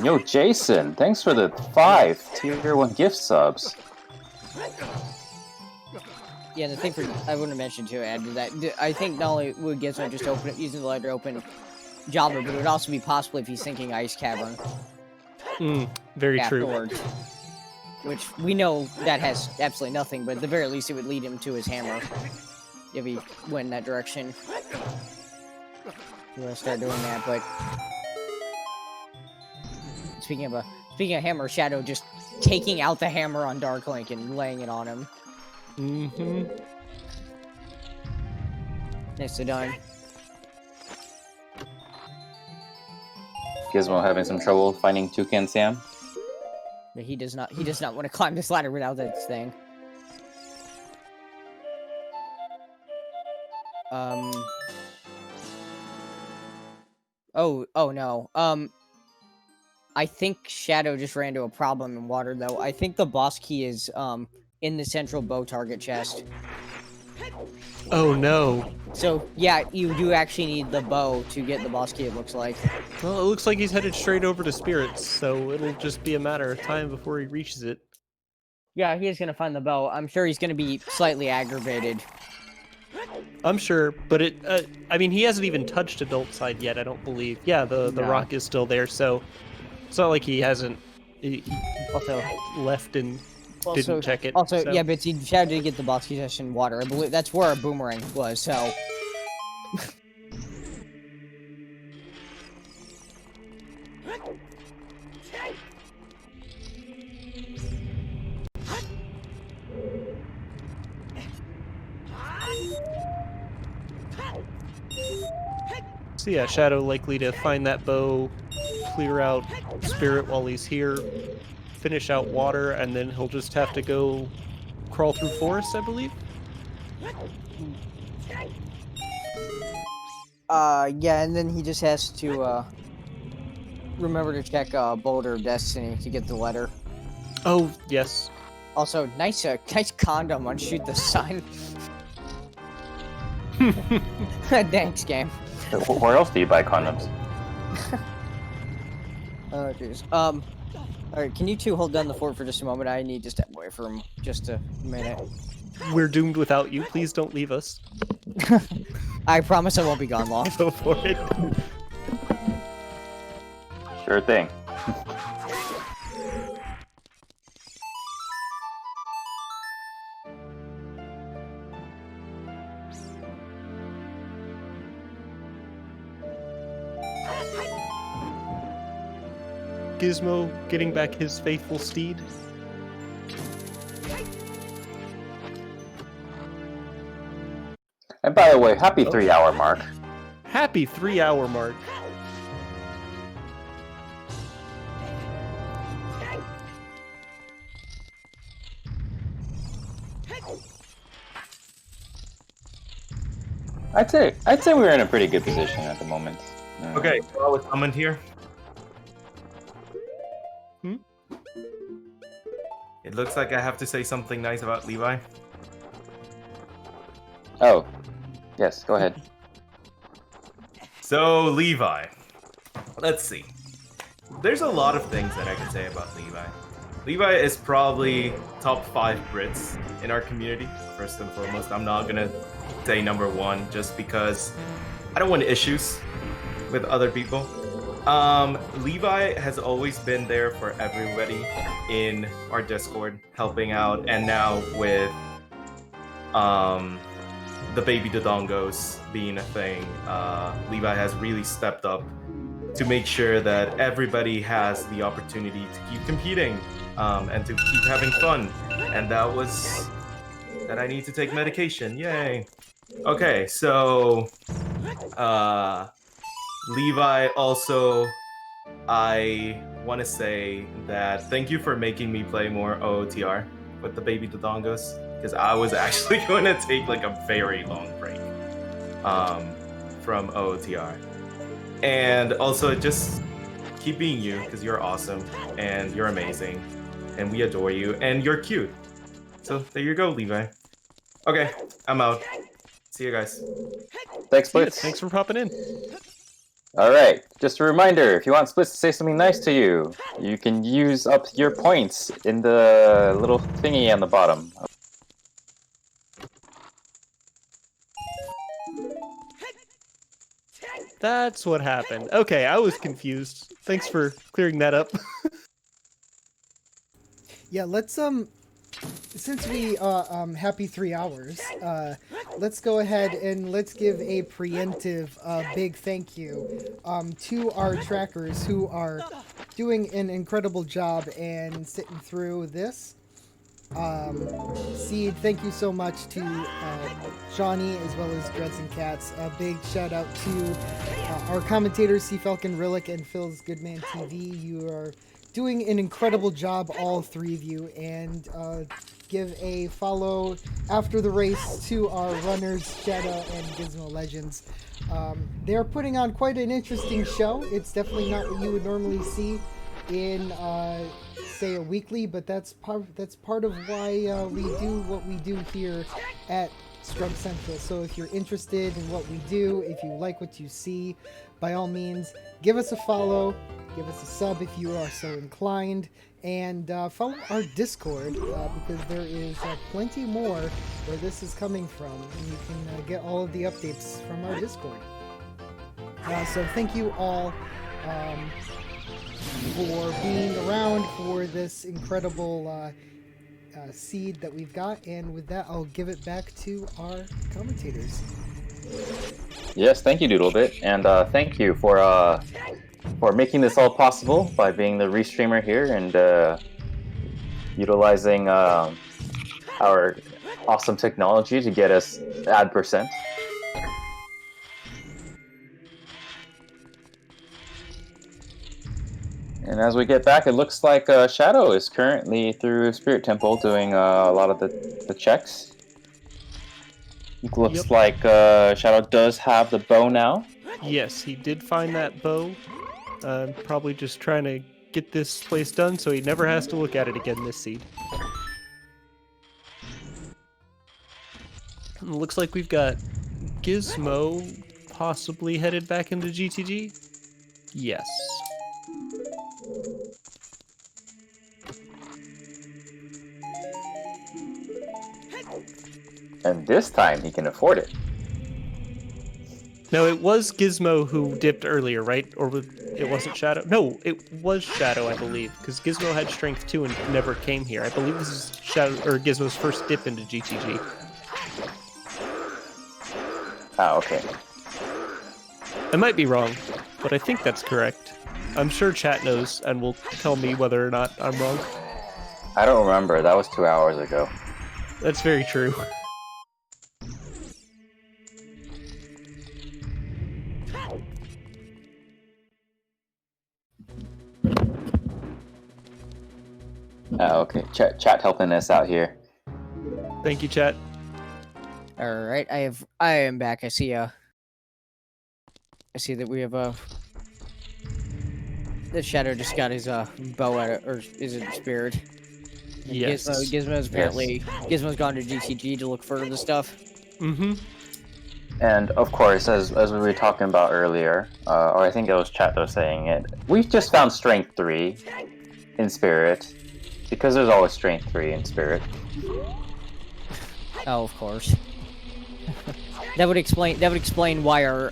Yo, Jason, thanks for the 5 tier 1 gift subs. Yeah, the thing I wouldn't have mentioned to add to that, I think not only would Gizmo just open it using the lighter to open Jabba, but it would also be possible if he's thinking Ice Cavern. Very true. Afterwards. Which we know that has absolutely nothing, but at the very least it would lead him to his hammer if he went in that direction. We're gonna start doing that, but speaking of hammer, Shadow just taking out the hammer on Dark Link and laying it on him. Nicely done. Gizmo having some trouble finding Toucan Sam. But he does not want to climb this ladder without that thing. Oh no. I think Shadow just ran into a problem in water, though. I think the boss key is in the central bow target chest. Oh no. So yeah, you do actually need the bow to get the boss key, it looks like. Well, it looks like he's headed straight over to Spirits, so it'll just be a matter of time before he reaches it. Yeah, he is gonna find the bow. I'm sure he's gonna be slightly aggravated. I'm sure, but I mean, he hasn't even touched Adult Side yet, I don't believe. Yeah, the rock is still there, so it's not like he hasn't Also left and didn't check it. Also, so. yeah, but Shadow did get the boss key chest in water. I believe that's where our boomerang was, so. So yeah, Shadow likely to find that bow, clear out Spirit while he's here, finish out water, and then he'll just have to go crawl through forests, I believe. Yeah, and then he just has to remember to check Boulder of Destiny to get the letter. Oh, yes. Also, nice condom on Shoot the Sign. Thanks, game. Where else do you buy condoms? Oh, jeez. Alright, can you two hold down the fort for just a moment? I need to step away from just a minute. We're doomed without you. Please don't leave us. I promise I won't be gone long. Go for it. Sure thing. Gizmo getting back his faithful steed. And by the way, happy 3-hour mark. Happy 3-hour mark. I'd say we're in a pretty good position at the moment. Okay, so I was summoned here. It looks like I have to say something nice about Levi. Oh, yes, go ahead. So, Levi. Let's see. There's a lot of things that I can say about Levi. Levi is probably top 5 Brits in our community, first and foremost. I'm not gonna say number 1 just because I don't want issues with other people. Levi has always been there for everybody in our Discord, helping out, and now with the baby Dodongos being a thing, Levi has really stepped up to make sure that everybody has the opportunity to keep competing and to keep having fun. And that was that I need to take medication. Yay. Okay, so Levi also, I want to say that thank you for making me play more OOTR with the baby Dodongos, because I was actually going to take like a very long break from OOTR. And also just keep being you, because you're awesome and you're amazing and we adore you and you're cute. So there you go, Levi. Okay, I'm out. See you guys. Thanks, Yeah, Blitz. thanks for popping in. Alright, just a reminder, if you want Splits to say something nice to you, you can use up your points in the little thingy on the bottom. That's what happened. Okay, I was confused. Thanks for clearing that up. Yeah, let's since we happy 3 hours, let's go ahead and let's give a preemptive big thank you to our trackers who are doing an incredible job and sitting through this. Seed, thank you so much to Johnny as well as Dreads and Cats. A big shout out to our commentators, Sea Falcon, Rillick, and Phil's Goodman TV. You are doing an incredible job, all 3 of you, and give a follow after the race to our runners, Shadoweh and Gizmolegends. They're putting on quite an interesting show. It's definitely not what you would normally see in say a weekly, but that's part of why we do what we do here at Scrub Central. So if you're interested in what we do, if you like what you see, by all means, give us a follow, give us a sub if you are so inclined, and follow our Discord because there is plenty more where this is coming from, and you can get all of the updates from our Discord. So thank you all for being around for this incredible seed that we've got, and with that I'll give it back to our commentators. Yes, thank you, Doodlebit, and thank you for making this all possible by being the restreamer here and utilizing our awesome technology to get us ad percent. And as we get back, it looks like Shadow is currently through Spirit Temple doing a lot of the checks. Looks Yep. like Shadow does have the bow now. Yes, he did find that bow. Probably just trying to get this place done so he never has to look at it again this seed. And looks like we've got Gizmo possibly headed back into GTG. Yes. And this time he can afford it. No, it was Gizmo who dipped earlier, right? Or it wasn't Shadow? No, it was Shadow, I believe, because Gizmo had Strength 2 and never came here. I believe this is Shadow or Gizmo's first dip into GTG. Ah, okay. I might be wrong, but I think that's correct. I'm sure chat knows and will tell me whether or not I'm wrong. I don't remember. That was 2 hours ago. That's very true. Ah, okay. Chat helping us out here. Thank you, chat. All right, I am back. I see that we have the Shadow just got his bow at it, or is it spirit? And Yes. Gizmo's apparently Gizmo's gone to GTG to look for the stuff. Mm-hmm. And of course, as we were talking about earlier, or I think it was chat that was saying it, we've just found Strength 3 in Spirit, because there's always Strength 3 in Spirit. Oh, of course. that would explain why our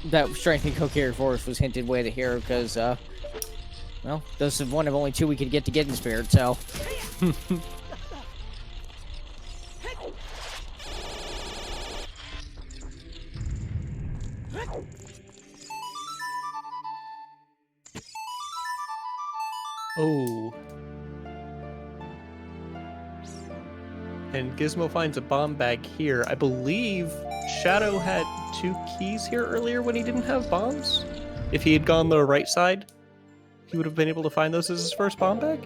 that strength and coherent force was hinted way to here, because well, those are one of only two we could get in spirit, so. Oh. And Gizmo finds a bomb bag here. I believe Shadow had 2 keys here earlier when he didn't have bombs. If he had gone the right side, he would have been able to find those as his first bomb bag.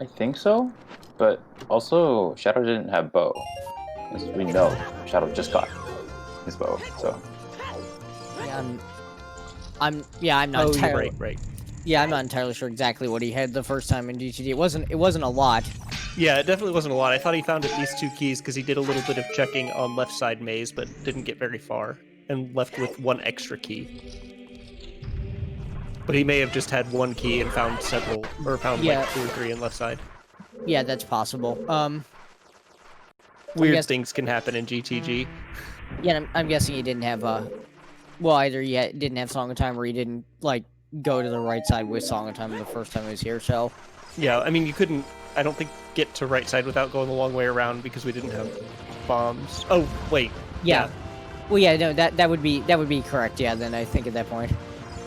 I think so, but also Shadow didn't have bow. As we know, Shadow just got his bow, so. Yeah, I'm not Oh, entirely. right. Yeah, I'm not entirely sure exactly what he had the first time in GTD. It wasn't a lot. Yeah, it definitely wasn't a lot. I thought he found at least 2 keys because he did a little bit of checking on left side maze, but didn't get very far and left with 1 extra key. But he may have just had 1 key and found several, or found like 2 or 3 in left side. Yeah, that's possible. Weird things can happen in GTG. Yeah, I'm guessing he didn't have well, either he didn't have Song of Time or he didn't like go to the right side with Song of Time the first time he was here. So. Yeah, I mean you couldn't. I don't think get to right side without going the long way around because we didn't have bombs. Oh wait. Yeah. Well, yeah, no, that would be correct. Yeah, then I think at that point.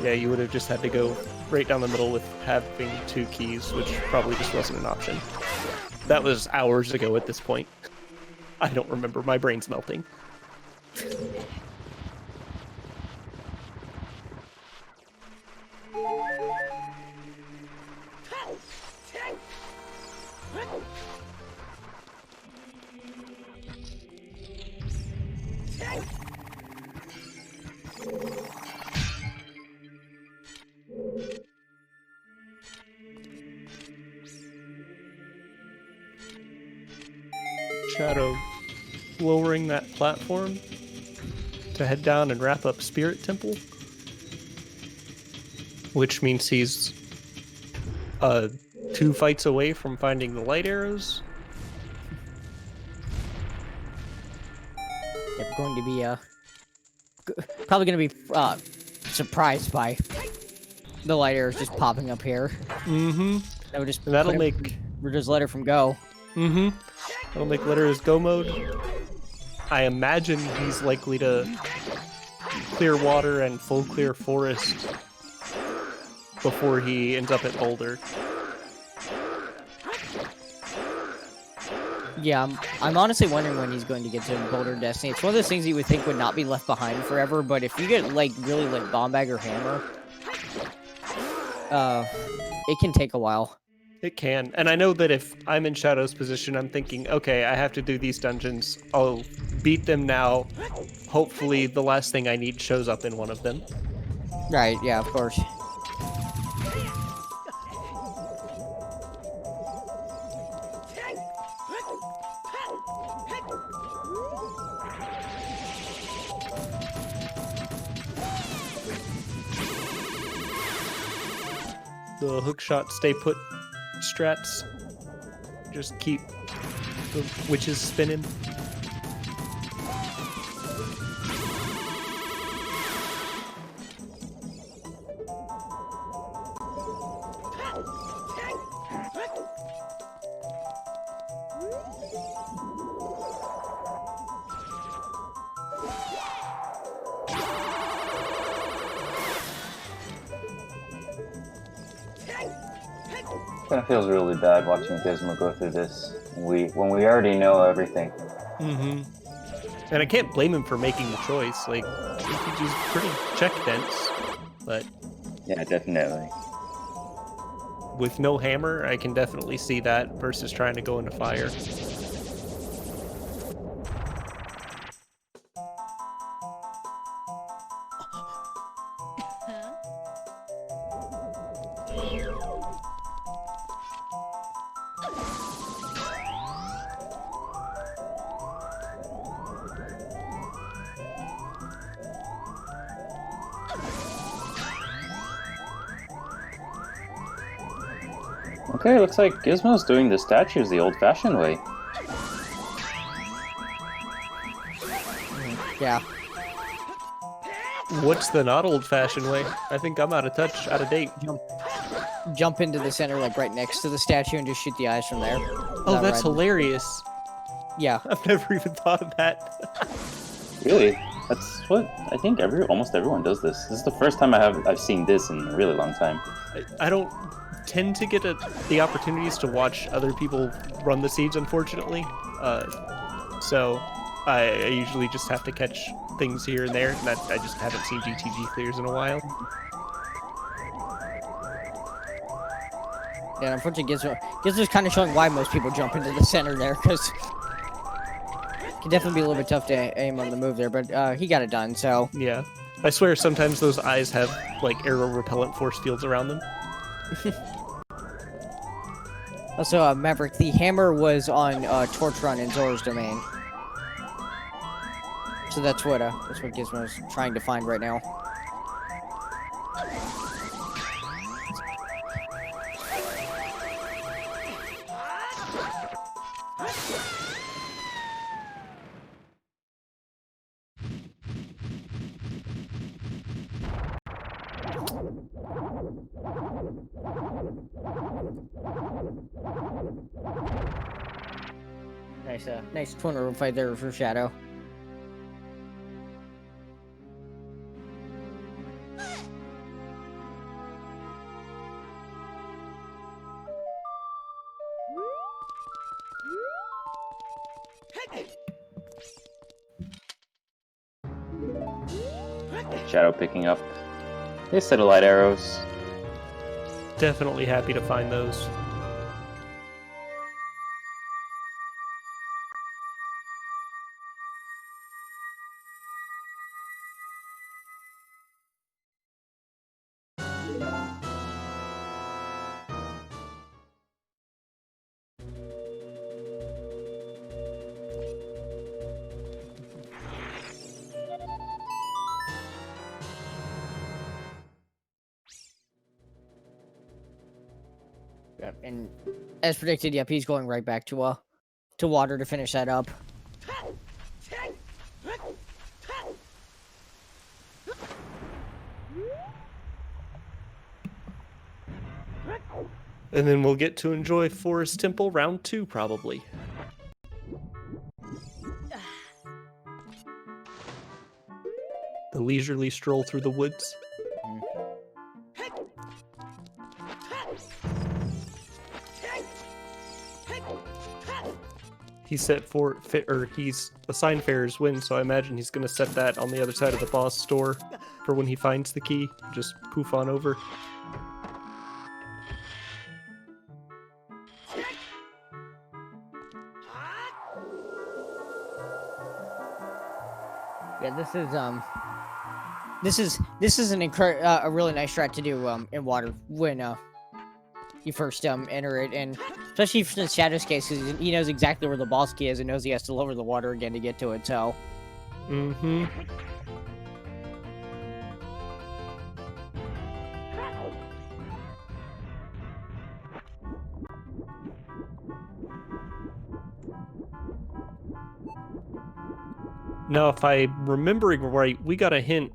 Yeah, you would have just had to go right down the middle with having 2 keys, which probably just wasn't an option. That was hours ago at this point. I don't remember. My brain's melting. Shadow lowering that platform to head down and wrap up Spirit Temple, which means he's 2 fights away from finding the light arrows. They're going to be probably going to be surprised by the light arrows just popping up here. Mm-hmm. That would just That'll make we're just let her from go. Mm-hmm. That'll make letters go mode. I imagine he's likely to clear water and full clear forest before he ends up at Boulder. Yeah, I'm honestly wondering when he's going to get to Boulder Destiny. It's one of those things you would think would not be left behind forever, but if you get like really like bomb bag or hammer, it can take a while. It can. And I know that if I'm in Shadow's position, I'm thinking, okay, I have to do these dungeons. I'll beat them now. Hopefully the last thing I need shows up in one of them. Right, yeah, of course. The hookshot stay put strats. Just keep the witches spinning. Kind of feels really bad watching Gizmo go through this. When we already know everything. Mm-hmm. And I can't blame him for making the choice. Like, RPG's pretty check dense, but Yeah, definitely. with no hammer, I can definitely see that versus trying to go into fire. Okay, looks like Gizmo's doing the statues the old-fashioned way. Yeah. What's the not old-fashioned way? I think I'm out of touch, out of date. Jump into the center, like right next to the statue, and just shoot the eyes from there. Oh, that's riding. hilarious. Yeah. I've never even thought of that. Really? That's what I think almost everyone does this. This is the first time I've seen this in a really long time. I don't tend to get the opportunities to watch other people run the siege, unfortunately. So I usually just have to catch things here and there, and I just haven't seen GTG clears in a while. Yeah, unfortunately, Gizmo's kind of showing why most people jump into the center there, because it can definitely be a little bit tough to aim on the move there, but he got it done, so... Yeah. I swear sometimes those eyes have, like, arrow repellent force fields around them. Also, Maverick, the hammer was on Torch Run in Zora's domain. So that's what Gizmo's trying to find right now. Nice twin room fight there for Shadow. Shadow picking up his set of light arrows. Definitely happy to find those. Yep, and as predicted, yep, he's going right back to water to finish that up. And then we'll get to enjoy Forest Temple Round 2, probably. The leisurely stroll through the woods. He's he's assigned Farrah's win, so I imagine he's gonna set that on the other side of the boss store for when he finds the key. Just poof on over. Yeah, this is a really nice strat to do in water when you first enter it, and especially for Shadow's case, because he knows exactly where the boss key is and knows he has to lower the water again to get to it. So. Mm-hmm. Now, if I'm remembering right, we got a hint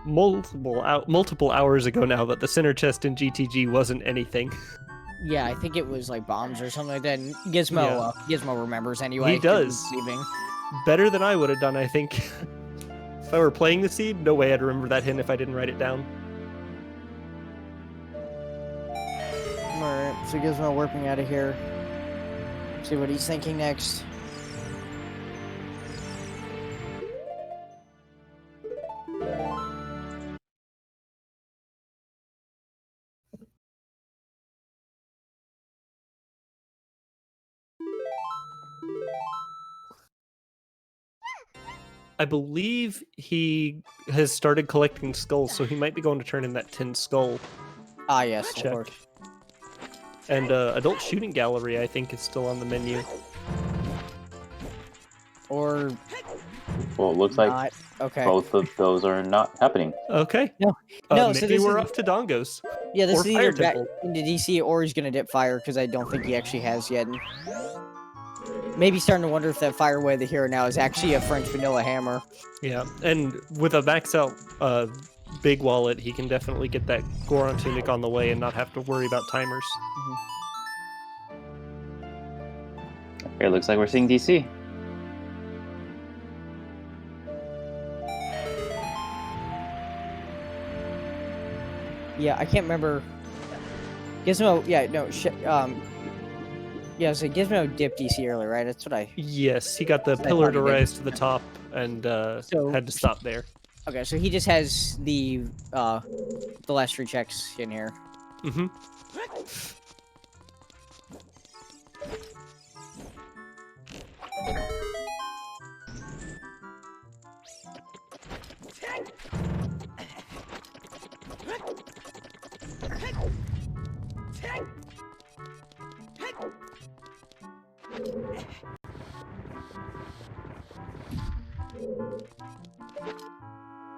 multiple hours ago now that the center chest in GTG wasn't anything. Yeah, I think it was like bombs or something like that. And Gizmo, Gizmo remembers anyway. He does. Leaving. Better than I would have done, I think. If I were playing the seed, no way I'd remember that hint if I didn't write it down. Alright, so Gizmo warping out of here. See what he's thinking next. I believe he has started collecting skulls, so he might be going to turn in that tin skull. Ah, yes, Check. of course. And adult shooting gallery, I think, is still on the menu. Or Well, it looks like not. Okay. both of those are not happening. Okay. No, so maybe this we're is- off to Dongos. Yeah, this or is either Fire back Temple. into DC or he's gonna dip fire because I don't think he actually has yet. And maybe starting to wonder if that Fireway the hero now is actually a French vanilla hammer. Yeah, and with a max out big wallet, he can definitely get that Goron tunic on the way and not have to worry about timers. Okay, looks like we're seeing DC. Yeah, I can't remember. Gizmo, yeah, no, yeah, so Gizmo dipped DC earlier, right? That's what I. Yes, he got the I pillar thought to he did. rise to the top and had to stop there. Okay, so he just has the last 3 checks in here. Mm-hmm.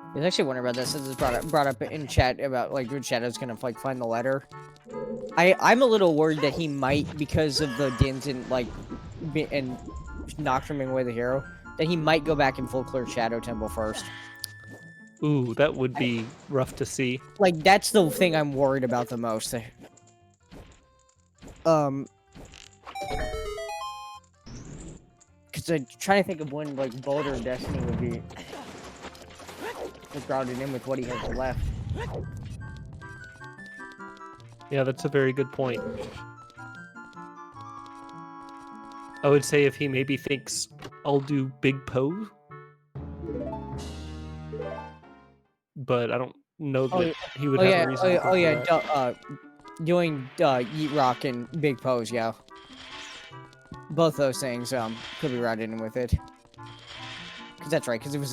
I was actually wondering about this. This is brought up in chat about like when Shadow's gonna like find the letter. I'm a little worried that he might, because of the dins and like and Nocturne away the hero, that he might go back and full clear Shadow Temple first. Ooh, that would be rough to see. Like that's the thing I'm worried about the most. Because I'm trying to think of when like Boulder of Destiny would be grounded in with what he has left. Yeah, that's a very good point. I would say if he maybe thinks, I'll do Big Pose. But I don't know that he would have a reason to think that. Doing Yeet Rock and Big Pose, yeah. Both those things could be routed in with it. Cause that's right, because it was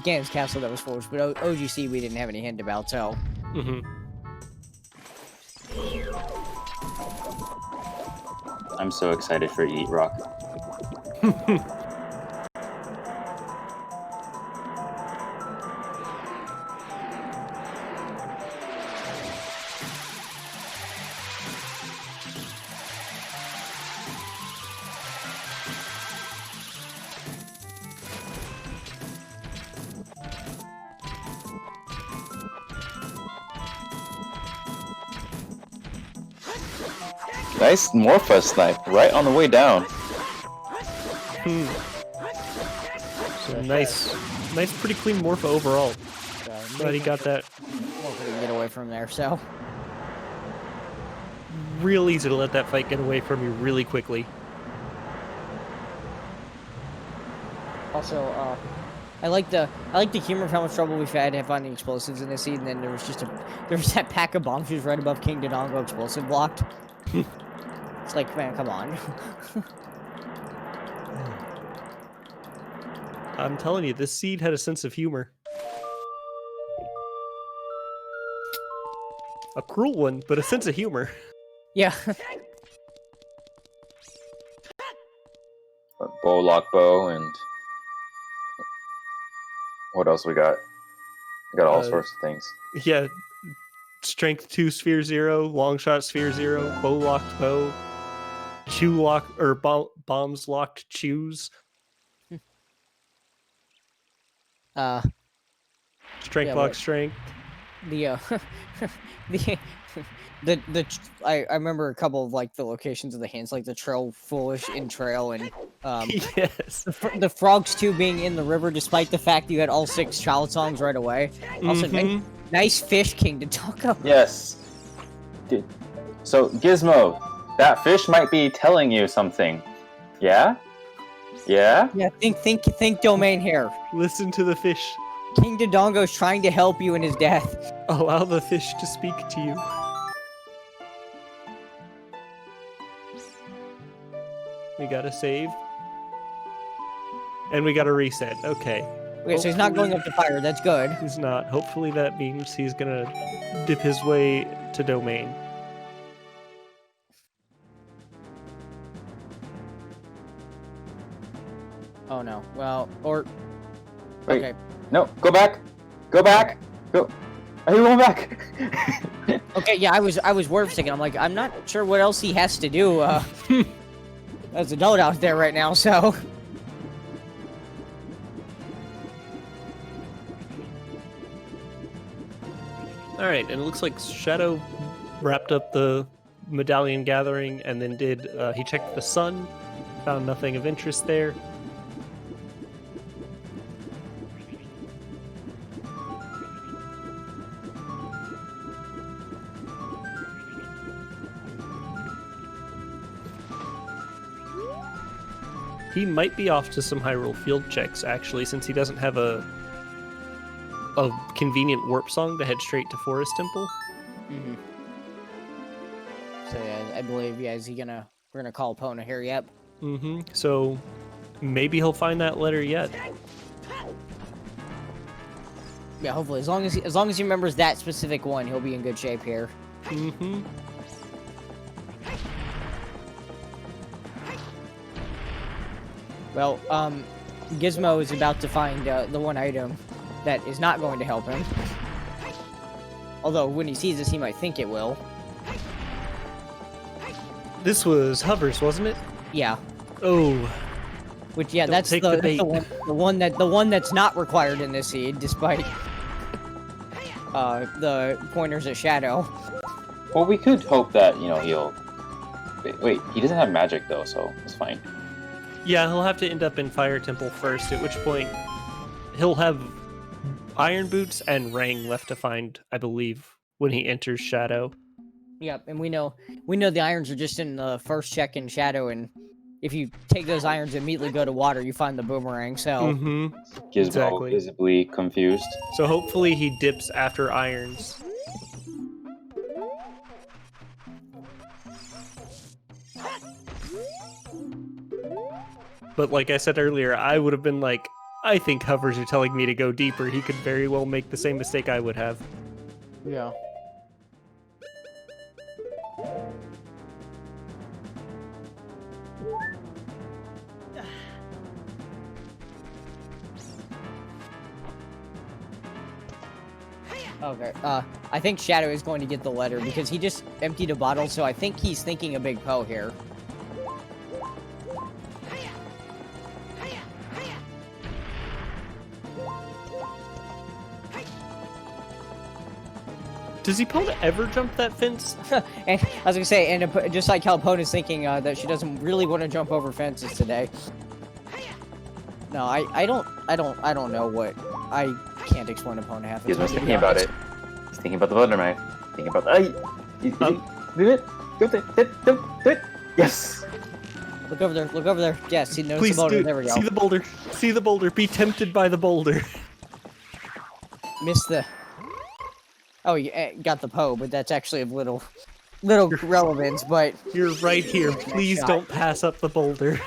Ganon's castle that was forged, but OGC we didn't have any hint about, so. Mm-hmm. I'm so excited for Eat Rock. Nice Morpha snipe right on the way down. So nice, pretty clean Morpha overall. Glad he got that. Get away from there, so. Real easy to let that fight get away from you really quickly. Also, I like the humor of how much trouble we've had finding explosives in this seed, and then there was that pack of bombs just right above King Dodongo explosive blocked. It's like, man, come on. I'm telling you, this seed had a sense of humor. A cruel one, but a sense of humor. Yeah. Bow, lock bow, and what else we got? We got all sorts of things. Yeah. Strength 2 sphere 0, long shot sphere 0, bow locked bow, chew lock or bombs locked chews. Strength yeah, lock strength. The I remember a couple of like the locations of the hints, like the trail foolish in trail, and Yes. the frogs too being in the river, despite the fact you had all 6 child songs right away. Also, nice fish king to talk about. Yes. Dude. So Gizmo, that fish might be telling you something. Yeah? Yeah? Yeah, think domain here. Listen to the fish. King Dodongo's trying to help you in his death. Allow the fish to speak to you. We gotta save. And we gotta reset. Okay. Okay, so he's not going up to fire. That's good. He's not. Hopefully that means he's gonna dip his way to domain. Oh no. Well, or Wait. okay. No, go back. Go back. Go. Are you going back? Okay, yeah, I was worried for a second. I'm like, I'm not sure what else he has to do. There's a note out there right now, so. Alright, and it looks like Shadow wrapped up the medallion gathering and then he checked the sun, found nothing of interest there. He might be off to some Hyrule field checks, actually, since he doesn't have a convenient warp song to head straight to Forest Temple. Mm-hmm. So yeah, I believe we're gonna call Epona here. Yep. Mm-hmm. So maybe he'll find that letter yet. Yeah, hopefully, as long as he remembers that specific one, he'll be in good shape here. Mm-hmm. Well, Gizmo is about to find the one item that is not going to help him. Although, when he sees this, he might think it will. This was Hovers, wasn't it? Yeah. Oh. Which, yeah, Don't that's take the one that's not required in this seed, despite the pointers at Shadow. Well, we could hope that, he'll... Wait, he doesn't have magic, though, so it's fine. Yeah, he'll have to end up in Fire Temple first, at which point he'll have Iron Boots and Rang left to find, I believe, when he enters Shadow. Yep, and we know the irons are just in the first check in Shadow, and if you take those irons and immediately go to water, you find the boomerang, so... Mm-hmm. Gizmo Exactly. visibly confused. So hopefully he dips after Irons. But like I said earlier, I would have been like, I think Hovers are telling me to go deeper. He could very well make the same mistake I would have. Yeah. Okay, I think Shadow is going to get the letter because he just emptied a bottle, so I think he's thinking a big Poe here. Does Epona ever jump that fence? And I was gonna say, and just like how Epona's thinking that she doesn't really want to jump over fences today. No, I don't know what I can't explain Epona half the time. He's thinking about it. He's thinking about the butter knife. Thinking about do it. Do it. Yes. Look over there. Look over there. Yeah, see, notice Please the boulder. do. There we go. See the boulder. See the boulder. Be tempted by the boulder. Missed the... Oh, you got the Poe, but that's actually of little relevance, but... You're right here. Please shot. don't pass up the boulder.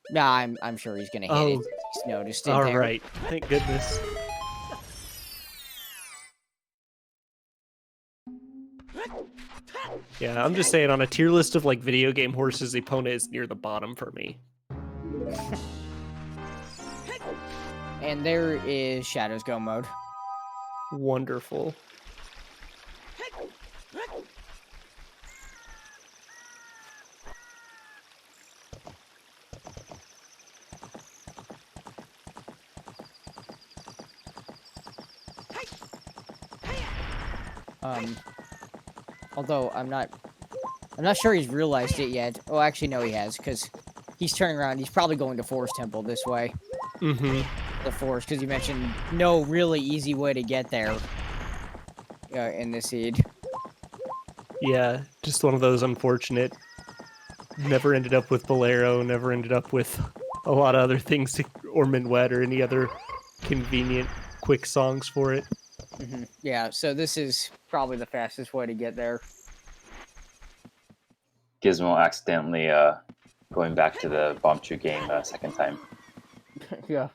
Nah, I'm sure he's gonna hit Oh. it. He's noticed it All there. right. Thank goodness. Yeah, I'm just saying, on a tier list of like video game horses, Epona is near the bottom for me. And there is Shadow's Go mode. Wonderful. Although I'm not sure he's realized it yet. Oh, actually, no, he has, because he's turning around. He's probably going to Forest Temple this way. Mm-hmm. The Forest, because you mentioned no really easy way to get there in the seed. Yeah, just one of those unfortunate. Never ended up with Bolero, never ended up with a lot of other things, or Minuet, or any other convenient, quick songs for it. Mm-hmm. Yeah, so this is probably the fastest way to get there. Gizmo accidentally going back to the Bombchu game second time. Yeah.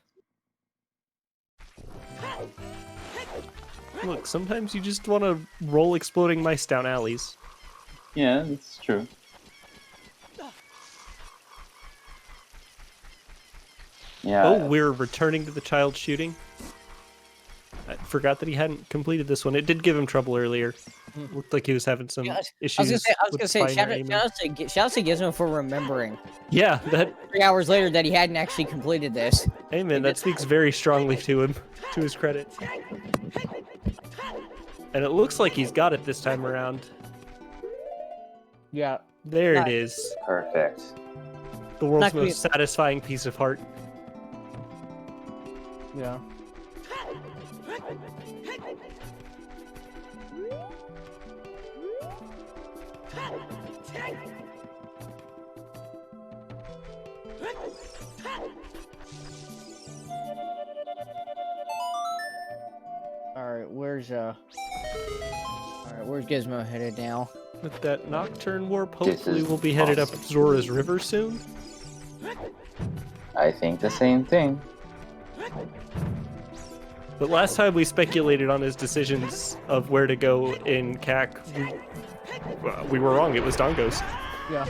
Look, sometimes you just want to roll exploding mice down alleys. Yeah, that's true. Yeah. Oh, we're returning to the child shooting. I forgot that he hadn't completed this one. It did give him trouble earlier. Looked like he was having some issues. I was gonna say, with shout finer aiming. out to Gizmo for remembering Yeah, that. 3 hours later that he hadn't actually completed this. Hey man, that speaks very strongly to him, to his credit. And it looks like he's got it this time around. Yeah. There Nice. it is. Perfect. The world's Not gonna- most satisfying piece of heart. Yeah. Alright, where's Gizmo headed now? With that Nocturne Warp, This hopefully is we'll be headed up awesome. Zora's River soon. I think the same thing. But last time we speculated on his decisions of where to go in CAC, we were wrong. It was Dongos. Yeah.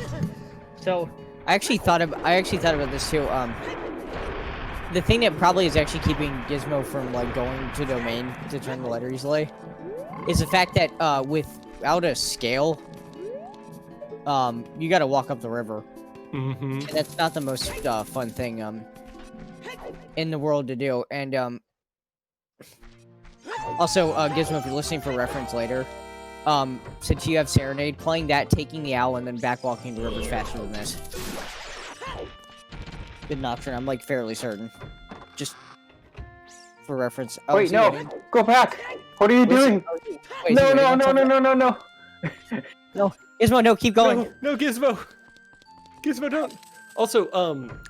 So I actually thought about this too. The thing that probably is actually keeping Gizmo from like going to domain to turn the letter easily is the fact that without a scale, you got to walk up the river, Mm-hmm. and that's not the most fun thing in the world to do. And also, Gizmo, if you're listening for reference later, since you have Serenade, playing that, taking the owl, and then backwalking the river is faster than this. Good Nocturne, I'm like fairly certain. Just for reference. Oh, Wait, so no! you- Go back! What are you doing? Wait, No, so no, you no, no, no, no, no! Gizmo, no, keep going. No, Gizmo! Gizmo, don't! Also,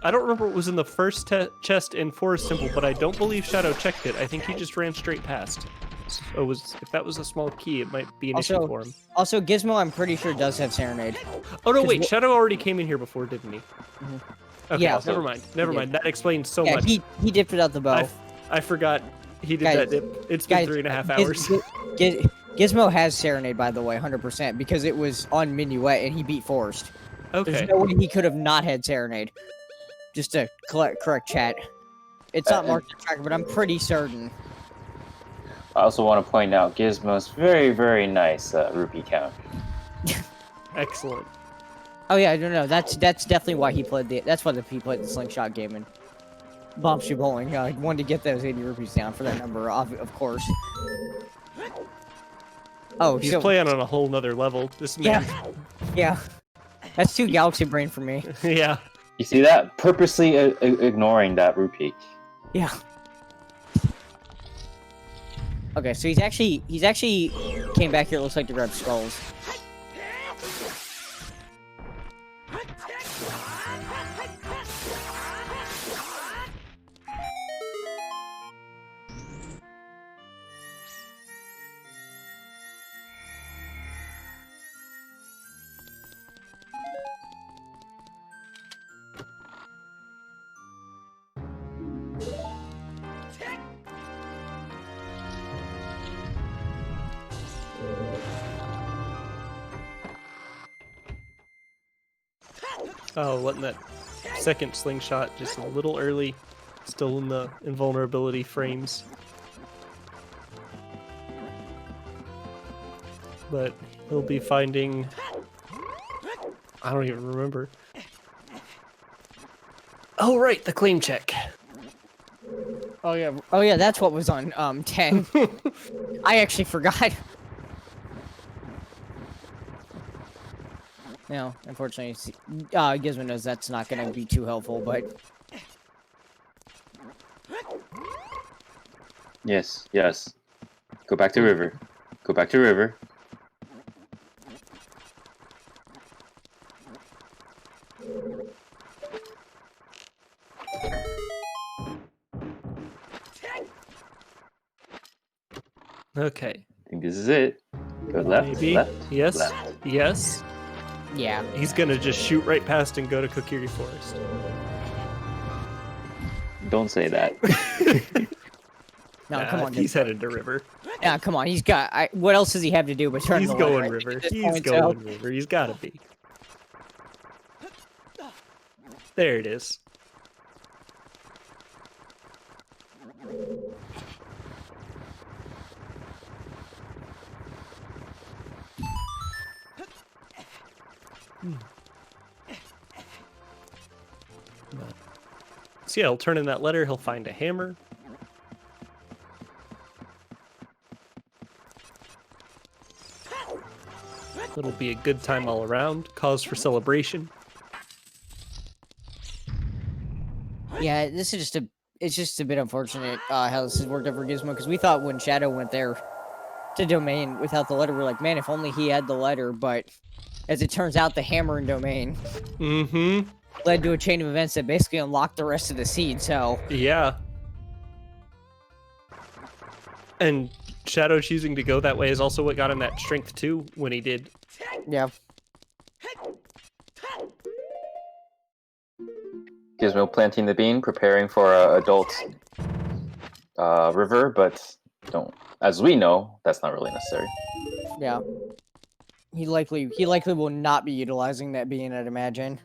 I don't remember what was in the first chest in Forest Temple, but I don't believe Shadow checked it. I think he just ran straight past. So if that was a small key, it might be an issue Also- for him. Also, Gizmo, I'm pretty sure does have Serenade. Oh no, 'cause wait, wh- Shadow already came in here before, didn't he? Mhm. Okay, Yeah. never mind. Never He mind. That explains so Yeah, much. he dipped without the bow. I forgot he did Guys- that dip. It's been guys, 3.5 Giz- hours. Giz- Gizmo has Serenade, by the way, 100%, because it was on Minuet and he beat Forest. Okay. There's no way he could have not had Serenade. Just to correct chat. It's not marked on the tracker, but I'm pretty certain. I also want to point out Gizmo's very, very nice rupee count. Excellent. Oh yeah, I don't know. That's definitely why he played he played the slingshot game and Bombchu bowling. He wanted to get those 80 rupees down for that number, of course. Oh, He's so playing on a whole nother level. This man. yeah. That's too Galaxy Brain for me. Yeah. You see that? Purposely ignoring that rupee. Yeah. Okay, so he's actually came back here. It looks like to grab skulls. Oh, letting that second slingshot just a little early. Still in the invulnerability frames. But he'll be finding... I don't even remember. Oh, right, the claim check. Oh yeah, that's what was on 10. I actually forgot. No, unfortunately, Gizmo knows that's not going to be too helpful, but... Yes, yes. Go back to river. Go back to river. Okay. I think this is it. Go left, Maybe. left, Yes. left. Yes. Yeah. He's gonna just shoot right past and go to Kokiri Forest. Don't say that. No, come on. He's Gizmo. headed to river. Yeah, come on. He's got... what else does he have to do but turn He's the going light river. at this He's point, going so- river. He's gotta be. There it is. So yeah, he'll turn in that letter, he'll find a hammer. It'll be a good time all around, cause for celebration. Yeah, this is just a... it's just a bit unfortunate how this has worked out for Gizmo, because we thought when Shadow went there to Domain without the letter, we're like, man, if only he had the letter, but as it turns out, the hammer in Domain Mm-hmm. led to a chain of events that basically unlocked the rest of the seed, so... Yeah. And Shadow choosing to go that way is also what got him that strength 2 when he did. Yeah. Gizmo planting the bean, preparing for adult river, but don't. As we know, that's not really necessary. Yeah. He likely will not be utilizing that being, I'd imagine.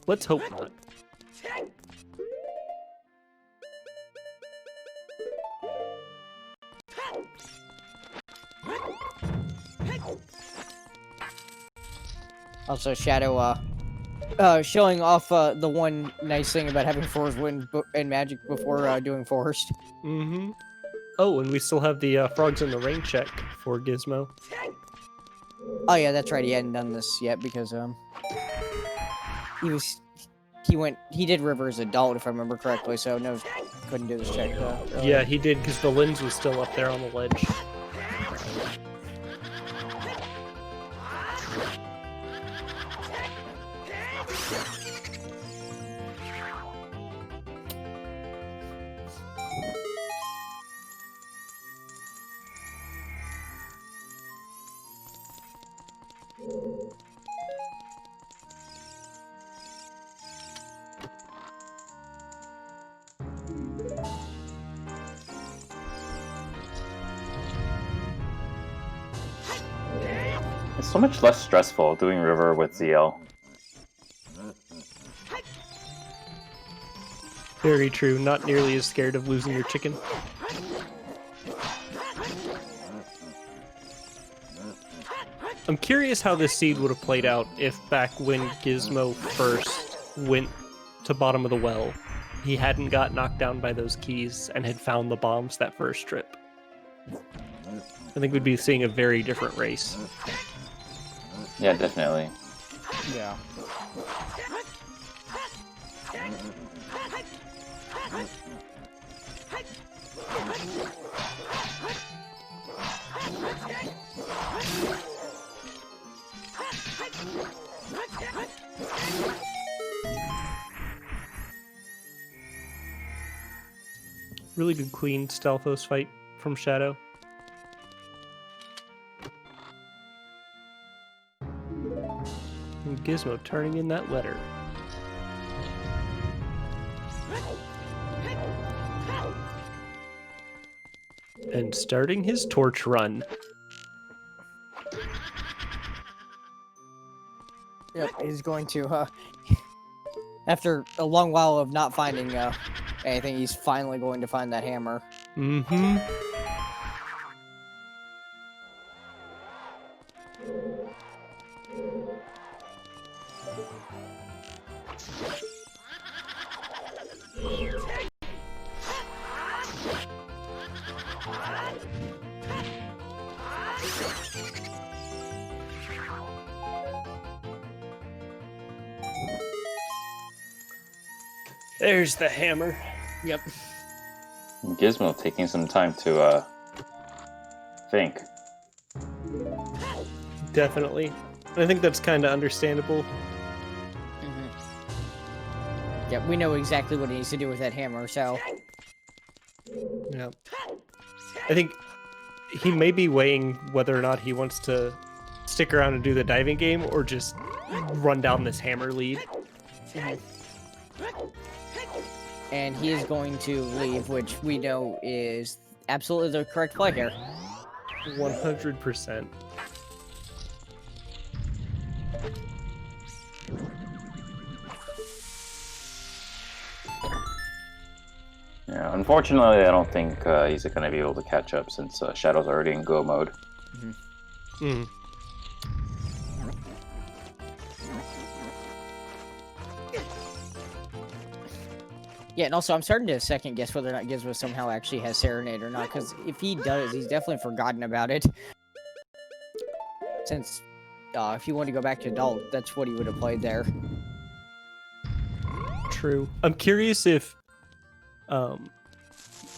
Let's hope not. Also, Shadow, showing off the one nice thing about having Forest Wind and Magic before doing Forest. Mm-hmm. Oh, and we still have the Frogs in the Rain check for Gizmo. Oh yeah, that's right. He hadn't done this yet because he did River as adult, if I remember correctly. So no, couldn't do this check. Yeah, he did because the lens was still up there on the ledge. It's so much less stressful doing river with ZL. Very true. Not nearly as scared of losing your chicken. I'm curious how this seed would have played out if back when Gizmo first went to bottom of the well, he hadn't got knocked down by those keys and had found the bombs that first trip. I think we'd be seeing a very different race. Yeah, definitely. Yeah. Really good clean Stealthos fight from Shadow. And Gizmo turning in that letter. And starting his torch run. Yep, he's going to, after a long while of not finding anything, he's finally going to find that hammer. Mm-hmm. There's the hammer. Yep. Gizmo taking some time to think. Definitely. I think that's kind of understandable. Yep, we know exactly what he needs to do with that hammer, so... Yeah. I think he may be weighing whether or not he wants to stick around and do the diving game or just run down this hammer lead. And he is going to leave, which we know is absolutely the correct play here. 100%. Yeah, unfortunately, I don't think he's going to be able to catch up since Shadow's already in go mode. Mm. Yeah, and also I'm starting to second guess whether or not Gizmo somehow actually has Serenade or not, because if he does, he's definitely forgotten about it. Since if he wanted to go back to adult, that's what he would have played there. True. I'm curious if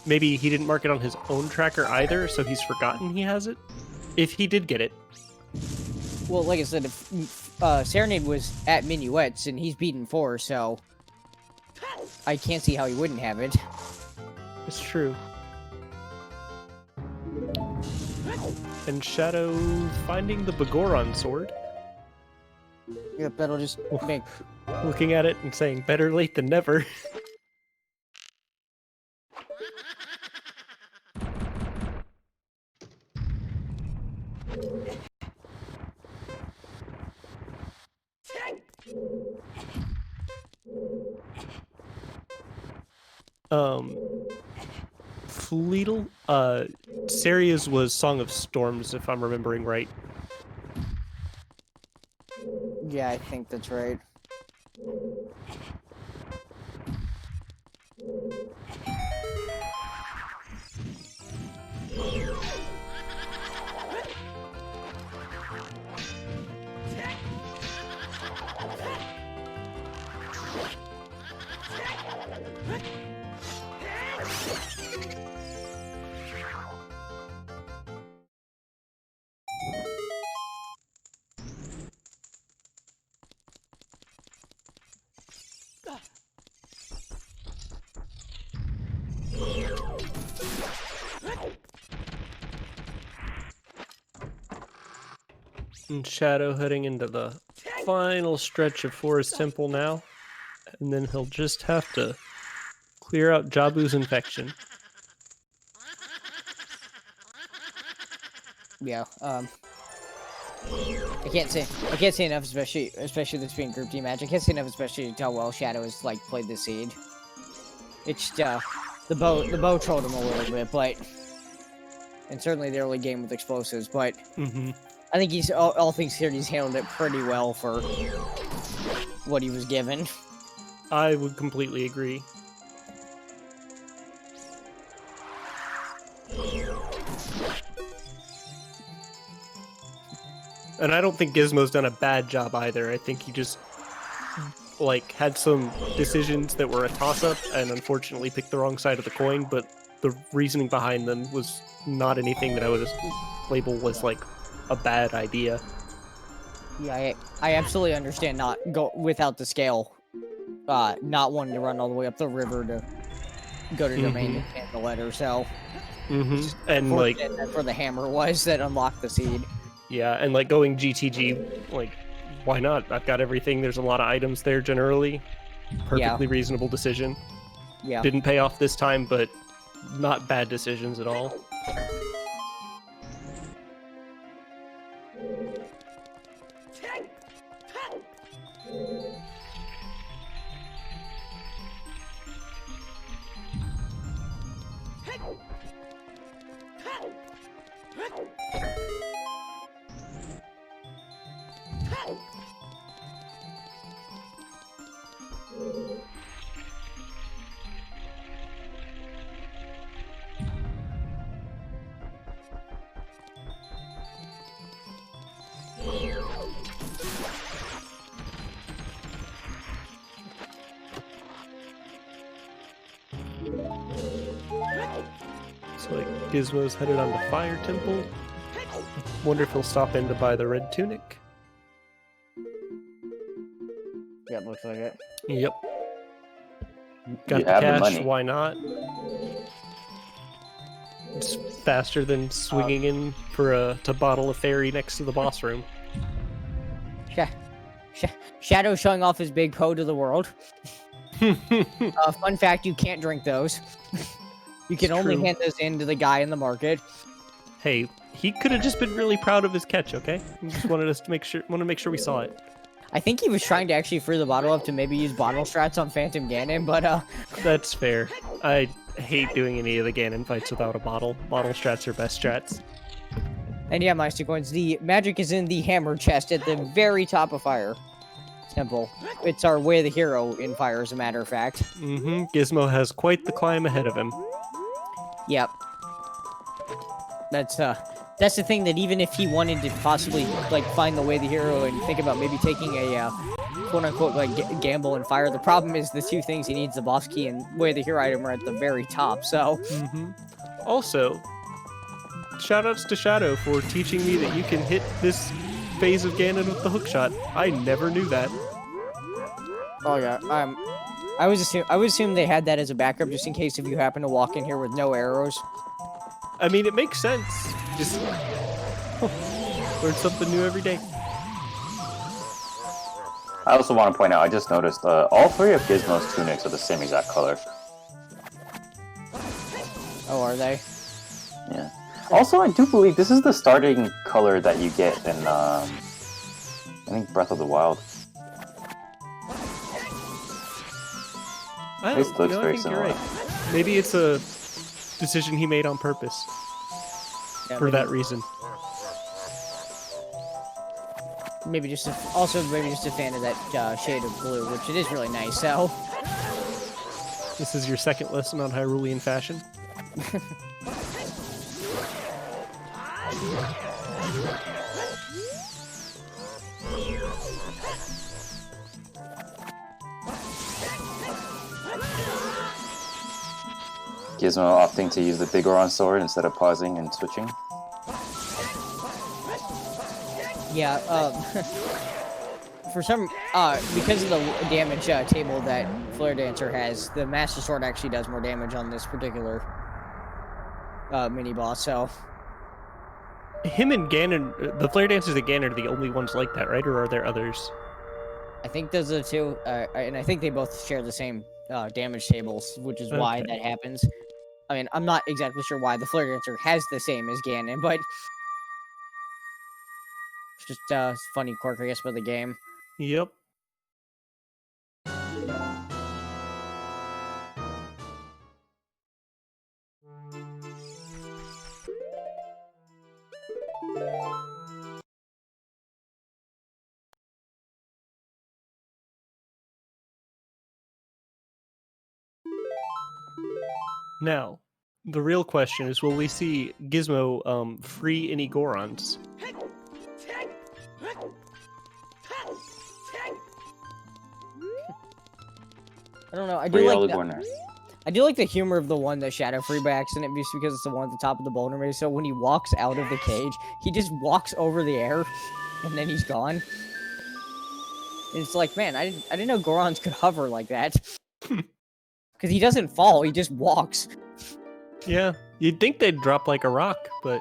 maybe he didn't mark it on his own tracker either, so he's forgotten he has it. If he did get it. Well, like I said, if Serenade was at Minuets, and he's beaten 4, so I can't see how he wouldn't have it. It's true. And Shadow finding the Begoron sword. Yep, that'll just make... Looking at it and saying, better late than never. Fleetle, Saria's was Song of Storms, if I'm remembering right. Yeah, I think that's right. And Shadow heading into the final stretch of Forest Temple now. And then he'll just have to clear out Jabu's infection. Yeah, I can't say enough, especially this being group team match. I can't say enough, especially how well Shadow has like played the seed. It's the bow trolled him a little bit, but and certainly the early game with explosives, but I think he's all things considered, he's handled it pretty well for what he was given. I would completely agree. And I don't think Gizmo's done a bad job either. I think he just like had some decisions that were a toss-up and unfortunately picked the wrong side of the coin, but the reasoning behind them was not anything that I would label was like a bad idea. Yeah, I absolutely understand not go without the scale, not wanting to run all the way up the river to go to domain to get the letter. So, and like that's where the hammer was that unlocked the seed. Yeah, and like going GTG, like why not? I've got everything. There's a lot of items there generally. Perfectly reasonable decision. Yeah. Didn't pay off this time, but not bad decisions at all. So like Gizmo's headed on to Fire Temple. Wonder if he'll stop in to buy the red tunic. Yeah, looks like it. Yep. Got You the have the cash, money. why not? It's faster than swinging in for to bottle a fairy next to the boss room. Shadow showing off his big hoe to the world. Fun fact, you can't drink those. You can It's only true. hand those in to the guy in the market. Hey, he could have just been really proud of his catch, okay? He just wanted us to make sure we saw it. I think he was trying to actually free the bottle up to maybe use bottle strats on Phantom Ganon, but That's fair. I hate doing any of the Ganon fights without a bottle. Bottle strats are best strats. and yeah, my sequence, the magic is in the hammer chest at the very top of Fire Temple. It's our way of the hero in Fire, as a matter of fact. Mm-hmm. Gizmo has quite the climb ahead of him. Yep. That's the thing, that even if he wanted to possibly like find the way of the hero and think about maybe taking a quote unquote like gamble and Fire, the problem is the two things he needs, the boss key and way of the hero item, are at the very top. So Mm-hmm. Also, shoutouts to Shadow for teaching me that you can hit this phase of Ganon with the hookshot. I never knew that. oh yeah, I would assume they had that as a backup just in case if you happen to walk in here with no arrows. I mean, it makes sense. Just learn something new every day. I also want to point out, I just noticed all three of Gizmo's tunics are the same exact color. Oh, are they? Yeah. Also, I do believe this is the starting color that you get in, I think, Breath of the Wild. I This looks I very think you're similar. right. Maybe it's a decision he made on purpose Yeah, for that reason. Maybe just maybe just a fan of that shade of blue, which it is really nice. So This is your second lesson on Hyrulean fashion. Gizmo opting to use the big Oron sword instead of pausing and switching. yeah, for some because of the damage table that Flare Dancer has, the Master Sword actually does more damage on this particular mini boss. So Him and Ganon, the Flare Dancers and Ganon are the only ones like that, right? Or are there others? I think those are the two, and I think they both share the same damage tables, which is why Okay. that happens. I mean, I'm not exactly sure why the Flare Dancer has the same as Ganon, but it's just funny quirk, I guess, about the game. Yep. Now, the real question is, will we see Gizmo free any Gorons? I don't know. I do Free like all the the, Gorners. I do like the humor of the one that Shadow free by accident, just because it's the one at the top of the boulder maze. So when he walks out of the cage, he just walks over the air, and then he's gone. And it's like, man, I didn't know Gorons could hover like that. Because he doesn't fall, he just walks. Yeah, you'd think they'd drop like a rock, but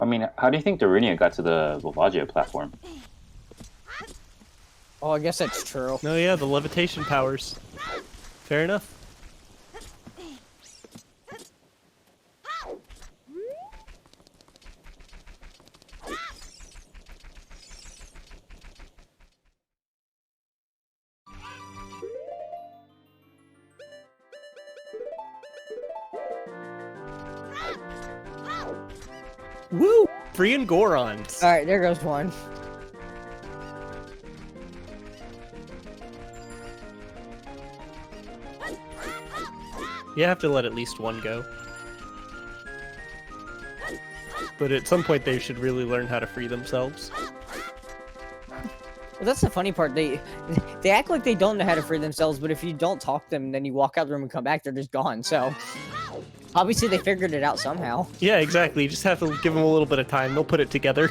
I mean, how do you think Darunia got to the Volvagia platform? Oh, I guess that's true. no, yeah, the levitation powers. Fair enough. Woo! Freeing Gorons. All right, there goes one. You have to let at least one go. But at some point, they should really learn how to free themselves. Well, that's the funny part. They act like they don't know how to free themselves, but if you don't talk to them, then you walk out the room and come back, they're just gone. So obviously, they figured it out somehow. Yeah, exactly. You just have to give them a little bit of time. They'll put it together.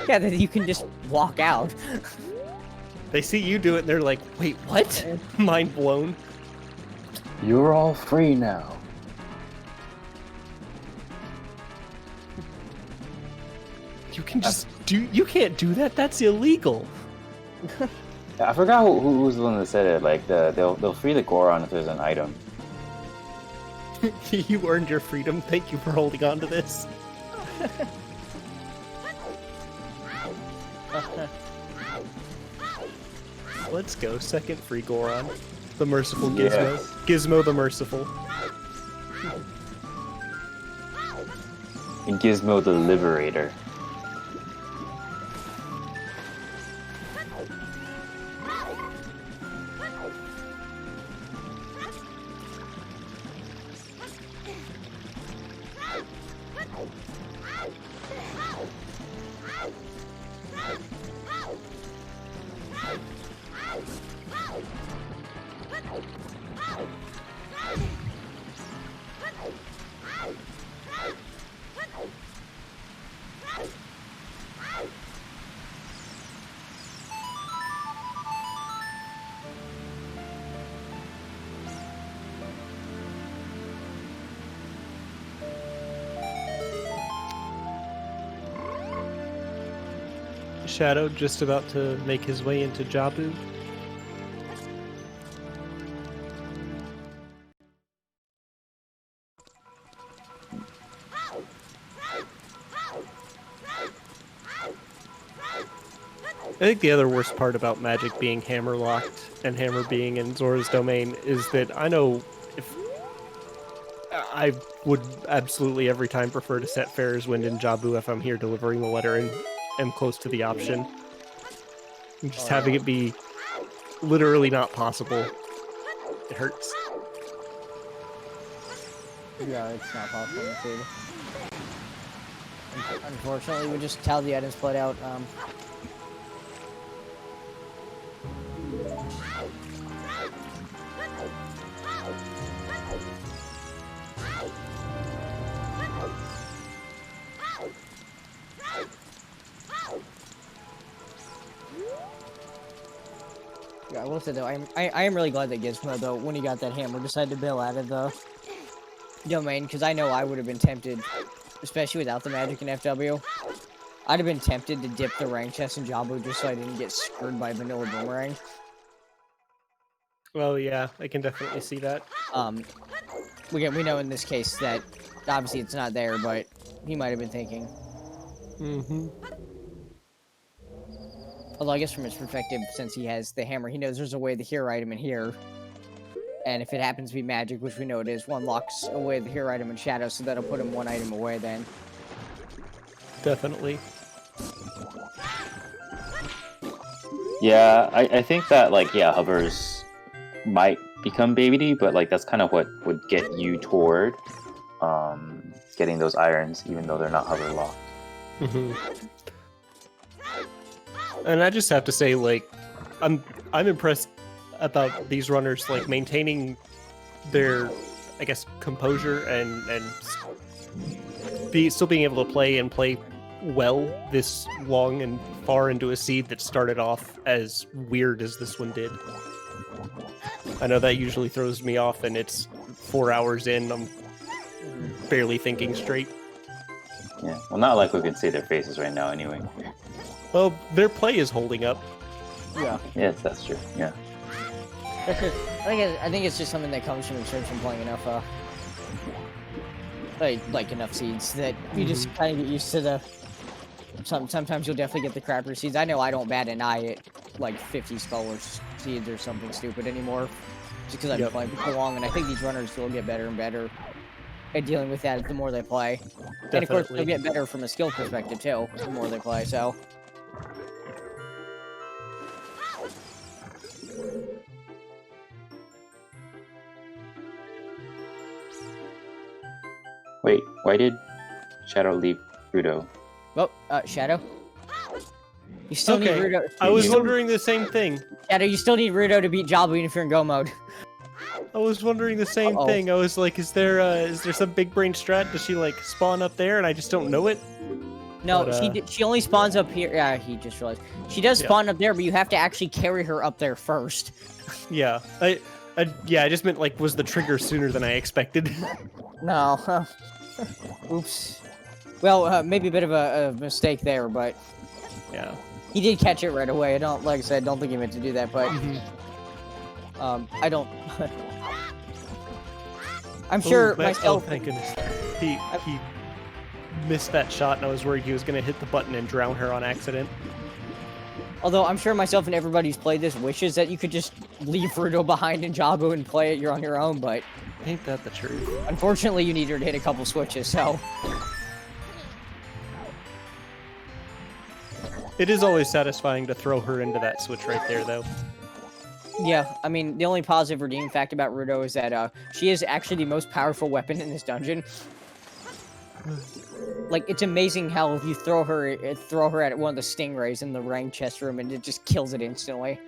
Yeah, that you can just walk out. They see you do it, and they're like, "Wait, what?" Mind blown. You're all free now. You can just do. You can't do that. That's illegal. I forgot who was the one that said it. Like they'll free the Goron if there's an item. You earned your freedom. Thank you for holding on to this. Let's go. Second free Goron. The merciful Gizmo. Yes. Gizmo the merciful. And Gizmo the Liberator. Shadow just about to make his way into Jabu. I think the other worst part about Magic being hammer locked and hammer being in Zora's domain is that I know if I would absolutely every time prefer to set Fair's Wind in Jabu if I'm here delivering the letter and am close to the option. And just having it be literally not possible, it hurts. Yeah, it's not possible in the food. Unfortunately, we just how the items played out. Yeah, I will say though, I am really glad that Gizmo though, when he got that hammer, decided to bail out of the domain, because I know I would have been tempted, especially without the magic in FW. I'd have been tempted to dip the rank chest in Jabu just so I didn't get screwed by vanilla boomerang. Well, yeah, I can definitely see that. We know in this case that obviously it's not there, but he might have been thinking. Mm-hmm. Although I guess from his perspective, since he has the hammer, he knows there's a way the hero item in here. And if it happens to be magic, which we know it is, one locks away the hero item in shadow, so that'll put him one item away then. Definitely. Yeah, I think that, like, yeah, hovers might become Baby D, but, like, that's kind of what would get you toward getting those irons, even though they're not hover locked. Mm-hmm. And I just have to say, like, I'm impressed about these runners, like, maintaining their, I guess, composure and still being able to play well this long and far into a seed that started off as weird as this one did. I know that usually throws me off, and it's 4 hours in, I'm barely thinking straight. Yeah, well, not like we can see their faces right now anyway. Well, their play is holding up. Yeah. Yes, that's true, yeah. I think it's just something that comes from experience from playing enough, like enough seeds that you just kind of get used to the. Sometimes you'll definitely get the crappier seeds. I know I don't bat an eye at like 50 skull or seeds or something stupid anymore, just because I've been playing for so long, and I think these runners will get better and better. at dealing with that the more they play. And of course, they'll Definitely. get better from a skill perspective too, the more they play. So Wait, why did Shadow leave Rudo? well, Shadow, you still need Okay, Rudo. I you was still- wondering the same thing. Shadow, you still need Rudo to beat Jabu even if you're in Go mode. I was wondering the same Uh-oh. thing. I was like, is there some big brain strat? Does she like spawn up there and I just don't know it? No, But, she only spawns up here. Yeah, he just realized she does Yeah. spawn up there, but you have to actually carry her up there first. Yeah, I just meant like, was the trigger sooner than I expected? No. Oops. Well, maybe a bit of a mistake there, but Yeah. he did catch it right away. I don't, like I said, don't think he meant to do that, but Mhm. I don't. I'm sure Oh, myself. Oh, thank goodness. He missed that shot, and I was worried he was gonna hit the button and drown her on accident. Although I'm sure myself and everybody who's played this wishes that you could just leave Rudo behind in Jabu and play it. You're on your own, but Ain't that the truth? unfortunately, you need her to hit a couple switches. So It is always satisfying to throw her into that switch right there, though. yeah, I mean, the only positive redeeming fact about Rudo is that she is actually the most powerful weapon in this dungeon. Like, it's amazing how if you throw her at one of the stingrays in the ranked chest room, and it just kills it instantly.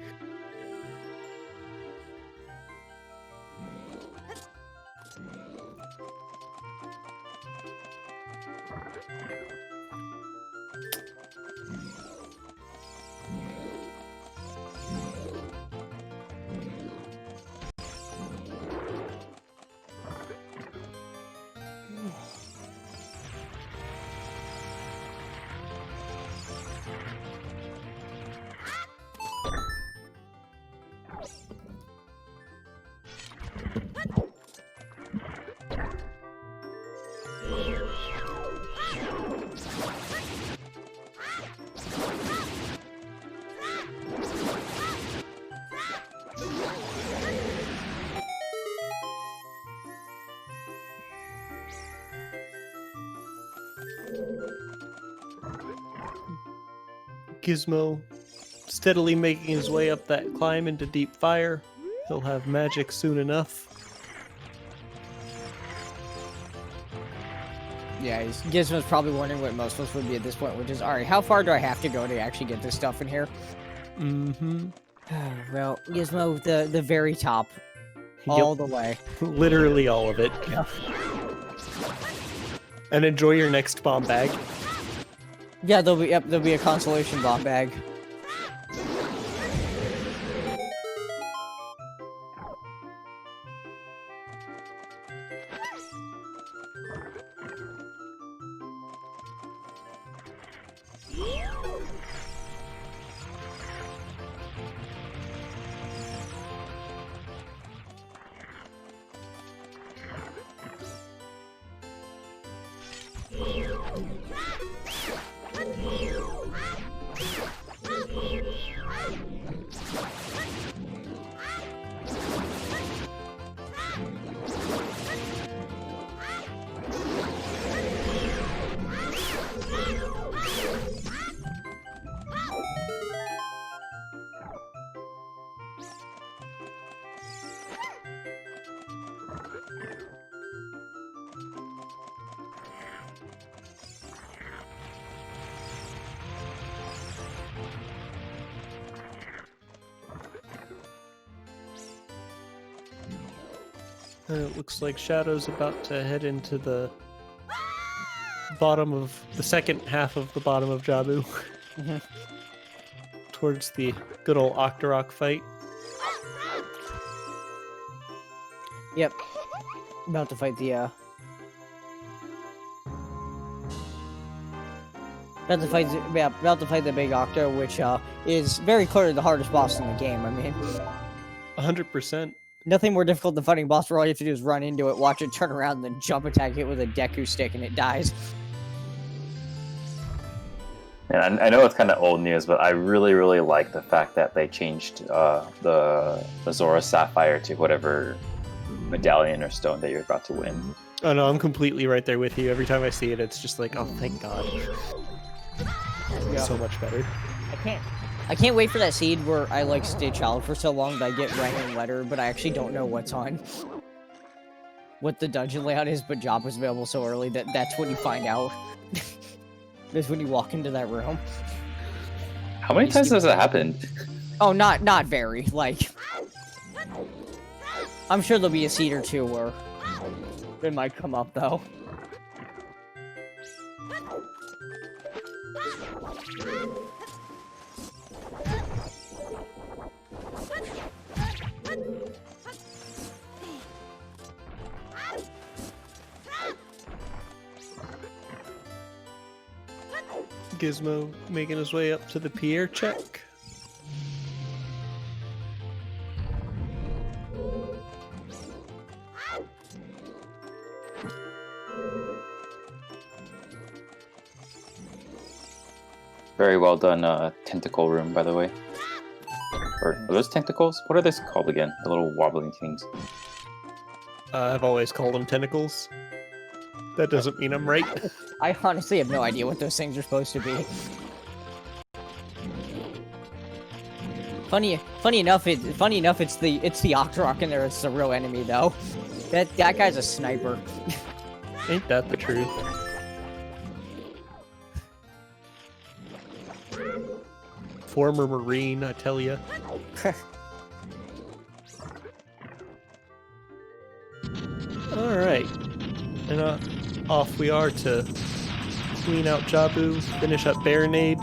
Gizmo steadily making his way up that climb into deep fire. He'll have magic soon enough. Yeah, Gizmo's probably wondering what most of us would be at this point, which is, alright, how far do I have to go to actually get this stuff in here? Mm-hmm. Well, Gizmo, the very top, all the way. Literally all of it. Yeah. And enjoy your next bomb bag. Yeah, there'll be a consolation bomb bag. It looks like Shadow's about to head into the bottom of the second half of the bottom of Jabu. Mhm. Towards the good old Octorok fight. Yep. About to fight the, about to fight the big Octo, which, is very clearly the hardest boss in the game. I mean, 100%. nothing more difficult than fighting a boss where all you have to do is run into it, watch it turn around, and then jump attack it with a Deku stick, and it dies. And I know it's kind of old news, but I really, really like the fact that they changed the Zora Sapphire to whatever medallion or stone that you're about to win. Oh no, I'm completely right there with you. Every time I see it, it's just like, oh, thank God. Yeah. So much better. I can't wait for that seed where I like stay child for so long that I get rank and letter, but I actually don't know what's on. What the dungeon layout is, but job was available so early that that's when you find out. That's when you walk into that room. How many times has that happened? Oh, not very. Like, I'm sure there'll be a seed or two where it might come up though. Gizmo making his way up to the Pierre check. Very well done, tentacle room, by the way. Or are those tentacles? What are those called again? The little wobbling things. I've always called them tentacles. That doesn't mean I'm right. I honestly have no idea what those things are supposed to be. Funny enough, it's the Octorok in there. It's the real enemy though. That guy's a sniper. Ain't that the truth? Former Marine, I tell ya. Alright. And off we are to clean out Jabu, finish up Baronade.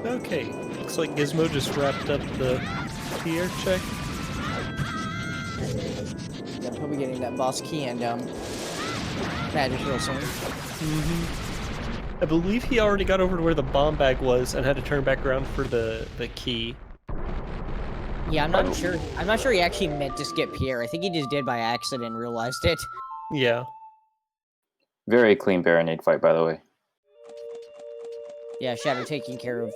Okay, looks like Gizmo just wrapped up the Pierre check. Yeah, he'll be getting that boss key and magic real soon. I believe he already got over to where the bomb bag was and had to turn back around for the key. Yeah, I'm not sure. I'm not sure he actually meant to skip Pierre. I think he just did by accident and realized it. Yeah. Very clean Baronade fight, by the way. Yeah, Shadow taking care of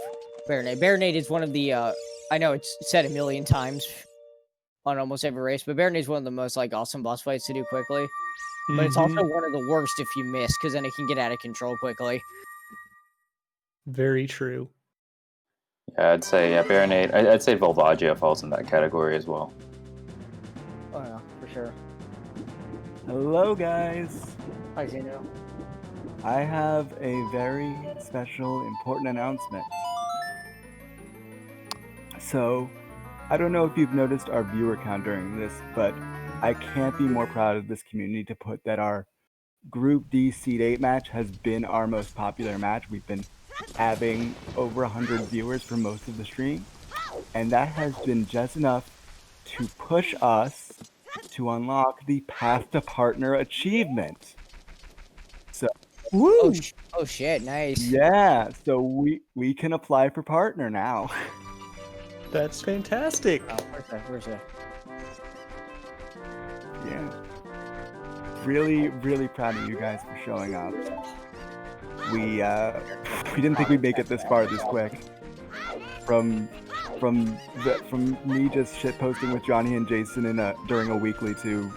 Baronade. Baronade is one of the, I know it's said a million times on almost every race, but Baronade is one of the most, like, awesome boss fights to do quickly. But it's also one of the worst if you miss, because then it can get out of control quickly. Very true. Yeah, I'd say Baronade. I'd say Volvagia falls in that category as well. Oh, yeah, for sure. Hello, guys. Hi, Zeno. I have a very special, important announcement. So, I don't know if you've noticed our viewer count during this, but I can't be more proud of this community to put that our Group D Seed 8 match has been our most popular match. We've been having over 100 viewers for most of the stream, and that has been just enough to push us to unlock the Path to Partner achievement. So, Oh, oh shit, nice. yeah, so we can apply for partner now. That's fantastic. Oh, where's that? Yeah. Really, really proud of you guys for showing up. We didn't think we'd make it this far this quick. From me just shit posting with Johnny and Jason during a weekly to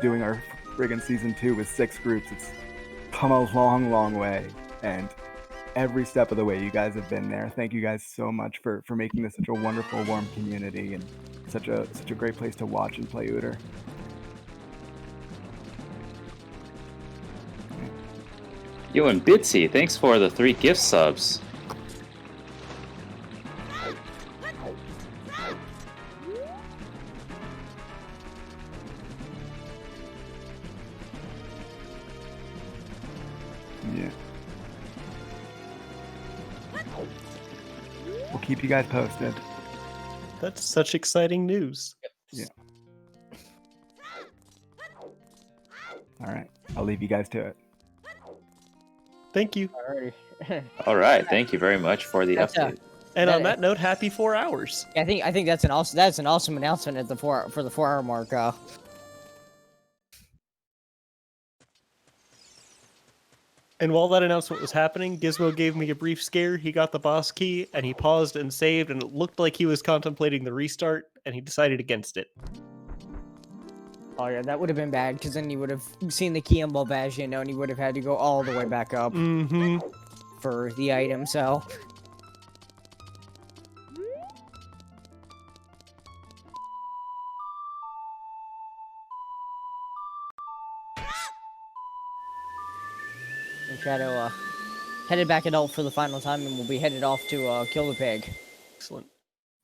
doing our friggin' season 2 with 6 groups, it's come a long, long way. And every step of the way, you guys have been there. Thank you guys so much for making this such a wonderful, warm community and such a great place to watch and play Uter. Yo, and Bitsy, thanks for the 3 gift subs. Yeah. We'll keep you guys posted. That's such exciting news. Yeah. All right. I'll leave you guys to it. Thank you. Alrighty. All right, thank you very much for the That's, update. And on that note, happy 4 hours. I think that's an awesome announcement at the for the 4 hour mark. And while that announcement was happening, Gizmo gave me a brief scare. He got the boss key, and he paused and saved, and it looked like he was contemplating the restart, and he decided against it. Oh yeah, that would have been bad because then he would have seen the key on Bulbasia, and he would have had to go all the way back up Mm-hmm. for the item. So. And Shadow headed back adult for the final time, and we'll be headed off to kill the pig. Excellent.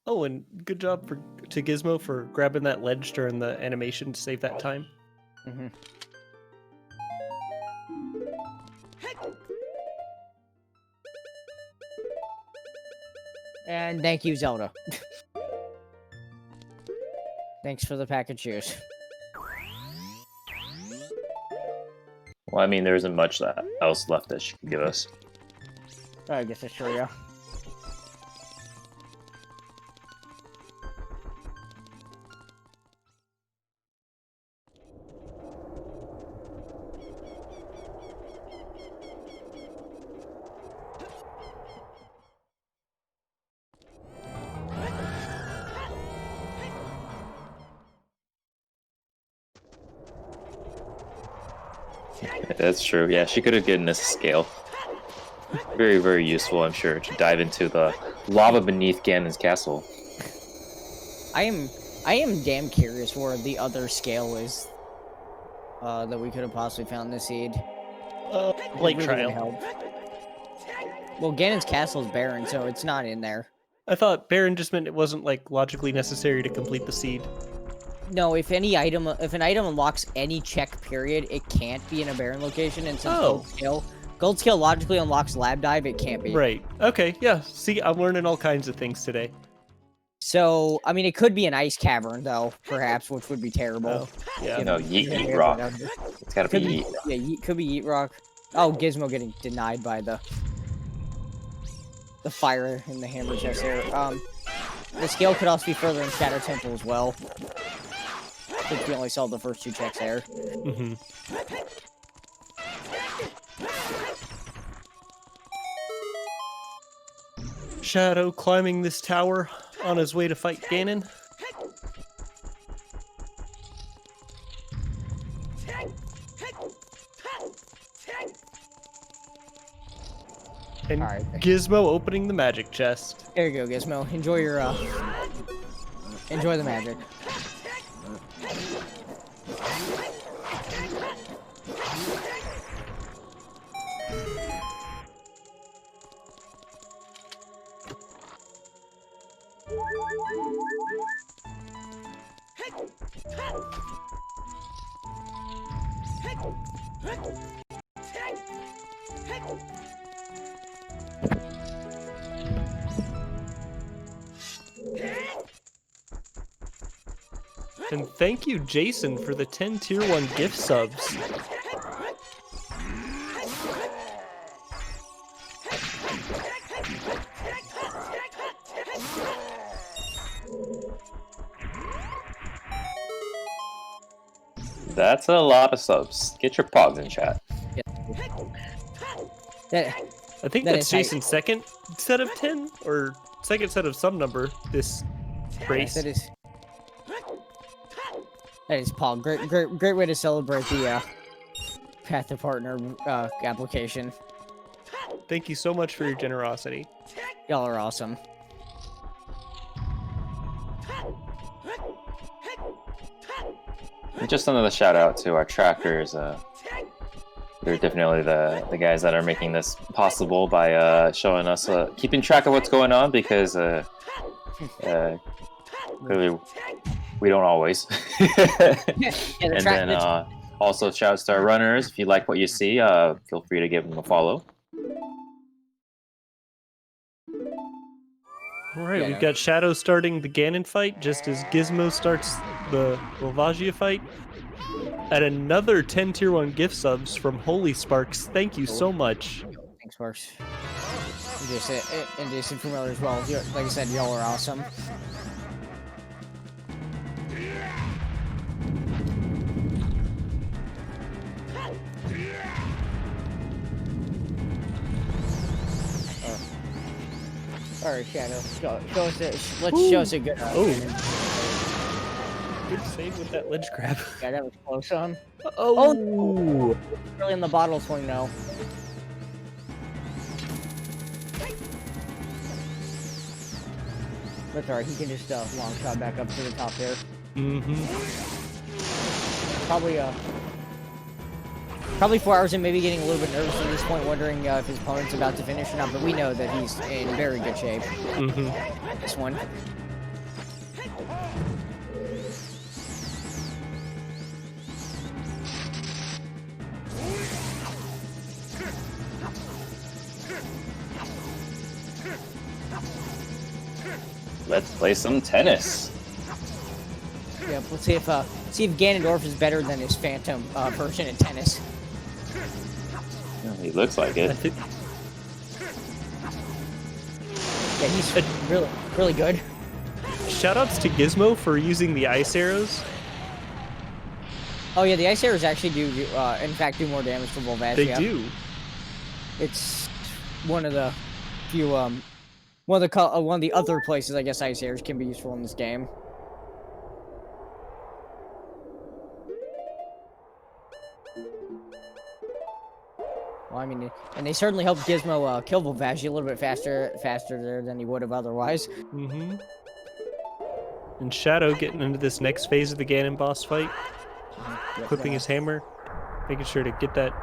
Oh, and good job to Gizmo for grabbing that ledge during the animation to save that time. Mm-hmm. And thank you, Zelda. Thanks for the pack of shoes. Well, I mean, there isn't much else left that she can give us. I guess that's true, yeah. That's true. Yeah, she could have given us a scale. Very, very useful, I'm sure, to dive into the lava beneath Ganon's castle. I am damn curious where the other scale is that we could have possibly found the seed. Lake Really Trial. gonna help. Well, Ganon's castle is barren, so it's not in there. I thought Baron just meant it wasn't like logically necessary to complete the seed. No, if an item unlocks any check period, it can't be in a barren location, and since Gold Scale logically unlocks Lab Dive, it can't be. Right. Okay. Yeah. See, I'm learning all kinds of things today. So, I mean, it could be an ice cavern, though, perhaps, which would be terrible. Oh, yeah. You know, Yeet Rock. It's gotta be Could be, Yeet. yeah, could be Yeet Rock. Oh, Gizmo getting denied by the fire in the hammer chest there. The scale could also be further in Shadow Temple as well, since we only saw the first 2 checks there. Mm-hmm. Shadow climbing this tower on his way to fight Ganon. And Alright. Gizmo opening the magic chest. There you go, Gizmo. Enjoy your, enjoy the magic. And thank you, Jason, for the 10 Tier 1 gift subs. That's a lot of subs. Get your pogs in chat. That, I think That that's is how- Jason's second set of 10, or second set of some number this race. that is Paul. Great way to celebrate the Path to Partner application. Thank you so much for your generosity. Y'all are awesome. And just another shout out to our trackers. They're definitely the guys that are making this possible by showing us, keeping track of what's going on, because clearly we don't always. Yeah, the And track- then Also, shouts to our runners. If you like what you see, feel free to give them a follow. Alright, Yeah, we've no. got Shadow starting the Ganon fight, just as Gizmo starts the Volvagia fight. And another 10 tier 1 gift subs from Holy Sparks. Thank you so much. Thanks, Sparks. And Jason from Miller as well. Like I said, y'all are awesome. Alright, Shadow. Let's show us a good. Good save with that ledge grab. Yeah, that was close on. Oh! Really in the bottle swing now. That's alright. He can just long shot back up to the top there. Probably 4 hours and maybe getting a little bit nervous at this point, wondering if his opponent's about to finish or not. But we know that he's in very good shape. This one. Let's play some tennis. Yeah, let's see if Ganondorf is better than his Phantom version in tennis. He looks like it. Yeah, he's really good. Shoutouts to Gizmo for using the ice arrows. Oh yeah, the ice arrows actually do, in fact, do more damage to Volvagia. They do. It's one of the few, one of the other places I guess ice arrows can be useful in this game. Well, I mean, and they certainly helped Gizmo kill Volvagia a little bit faster there than he would have otherwise. And Shadow getting into this next phase of the Ganon boss fight. Equipping his hammer. Making sure to get that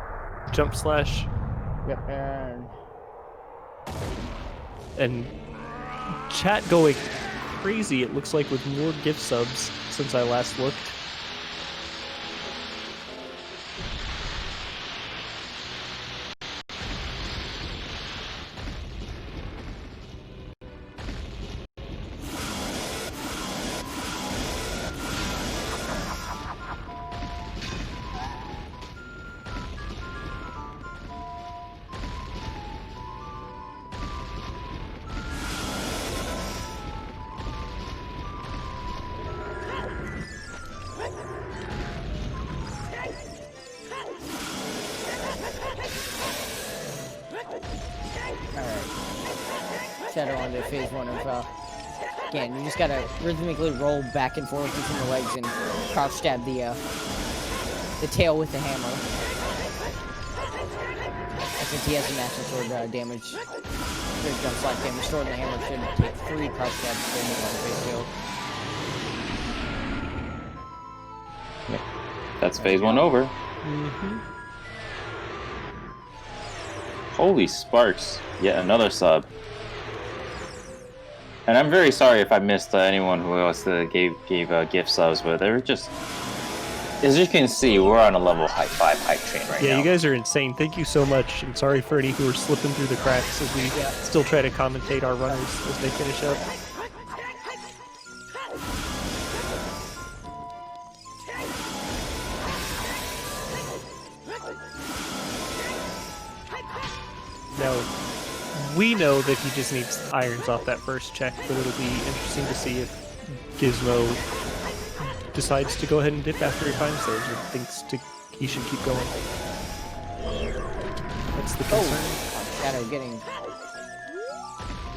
jump slash. Yep, And chat going crazy, it looks like, with more gift subs since I last looked. Shadow on to phase 1 of, again, you just gotta rhythmically roll back and forth between the legs and crouch stab the tail with the hammer. And since he has a master sword damage, jump slash damage stored in the hammer should take 3 crouch stabs to move on phase 2. That's phase 1 over. Holy Sparks. Yet another sub. And I'm very sorry if I missed anyone who else gave gift subs, but they're just... As you can see, we're on a level 5 hype train right now. Yeah, you guys are insane. Thank you so much. And sorry for any who are slipping through the cracks as we still try to commentate our runners as they finish up. Now, we know that he just needs irons off that first check, but it'll be interesting to see if Gizmo decides to go ahead and dip after he finds those, or thinks he should keep going. That's the concern. Shadow getting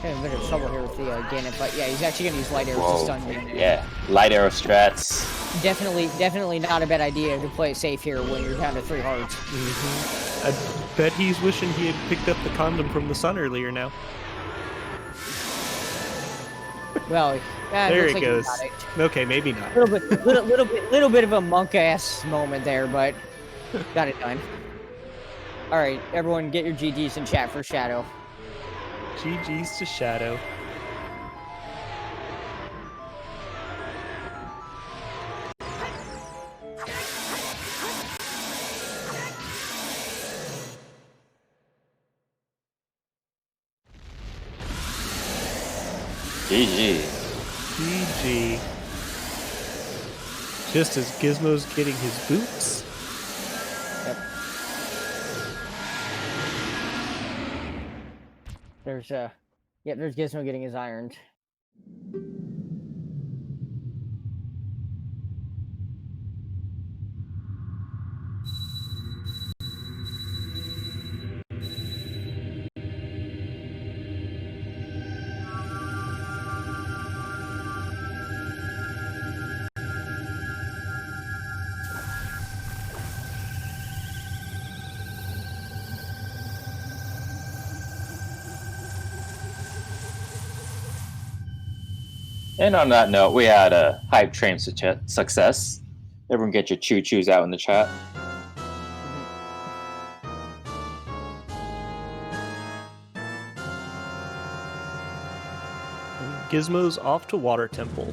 a bit of trouble here with the Ganon, but yeah, he's actually gonna use light arrows to stun Ganon. Yeah, light arrow strats. Definitely not a bad idea to play it safe here when you're down to 3 hearts. I bet he's wishing he had picked up the condom from the sun earlier now. Well, there it it goes. Okay, maybe not. Little bit of a monk-ass moment there, but got it done. All right, everyone, get your GGs in chat for Shadow. GG's to Shadow. GG. GG. Just as Gizmo's getting his boots. Yep. There's there's Gizmo getting his irons. And on that note, we had a hype train success. Everyone get your choo-choos out in the chat. And Gizmo's off to Water Temple.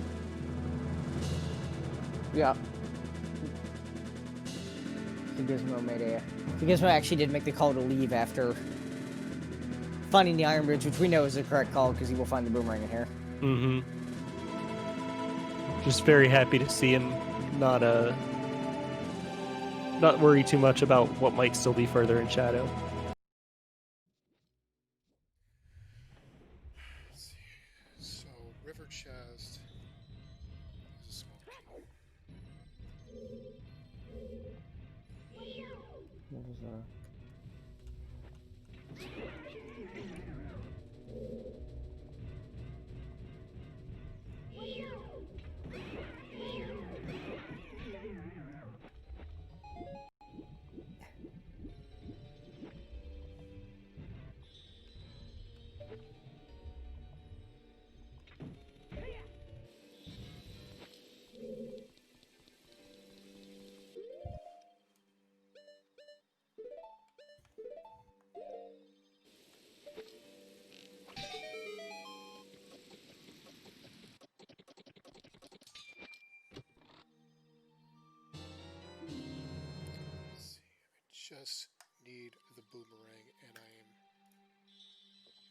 Yeah. Gizmo actually did make the call to leave after finding the Iron Bridge, which we know is the correct call because he will find the boomerang in here. Mm-hmm. Just very happy to see him not worry too much about what might still be further in shadow. Let's see. So, River Chest is a small key. Let's see. I just need the boomerang, and I am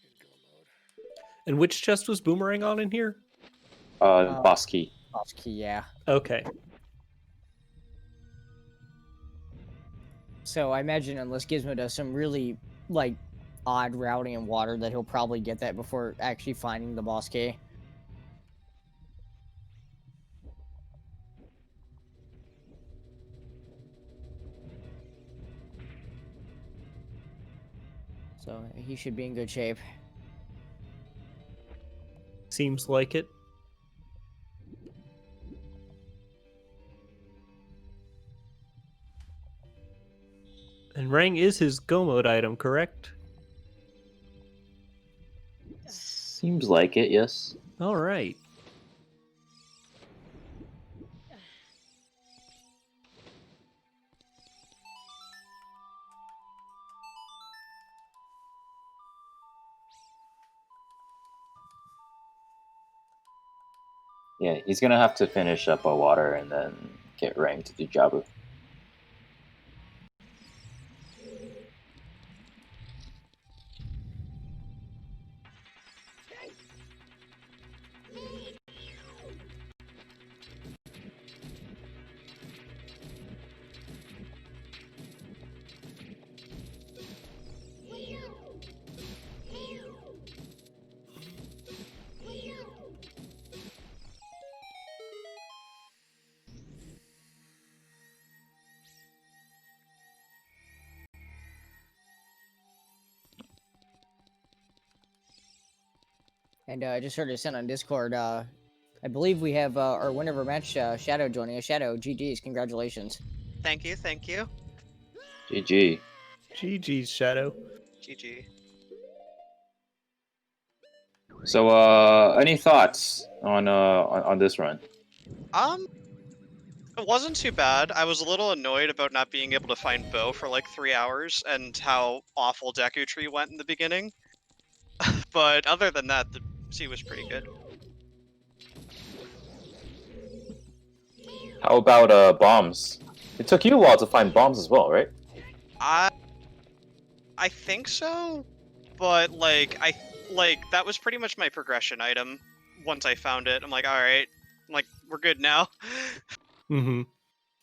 in go mode. And which chest was Boomerang on in here? Boss key. Boss key, yeah. Okay. So I imagine unless Gizmo does some really, like, odd routing in water, that he'll probably get that before actually finding the boss key. So he should be in good shape. Seems like it. And Rang is his go mode item, correct? Seems like it, yes. All right. Yeah, he's gonna have to finish up a water and then get ranked to do Jabu. And I just heard it sent on Discord. I believe we have our winner of our match, Shadow, joining us. Shadow, GG's, congratulations. Thank you, thank you. GG. GG's, Shadow. GG. So, any thoughts on this run? It wasn't too bad. I was a little annoyed about not being able to find Bo for like 3 hours and how awful Deku Tree went in the beginning. But other than that, the sea was pretty good. How about bombs? It took you a while to find bombs as well, right? I think so, but like that was pretty much my progression item once I found it. I'm like, all right, I'm like, we're good now. Mm-hmm.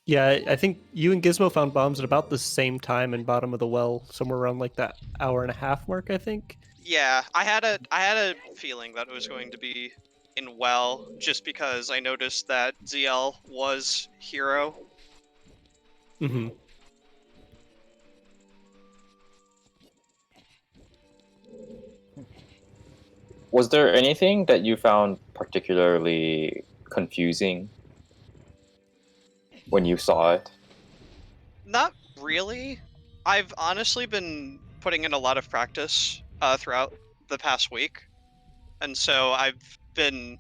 Yeah, I think you and Gizmo found bombs at about the same time in bottom of the well, somewhere around like that hour and a half mark, I think. Yeah, I had a feeling that it was going to be in well, just because I noticed that ZL was hero. Mm-hmm. Was there anything that you found particularly confusing when you saw it? Not really. I've honestly been putting in a lot of practice throughout the past week, and so I've been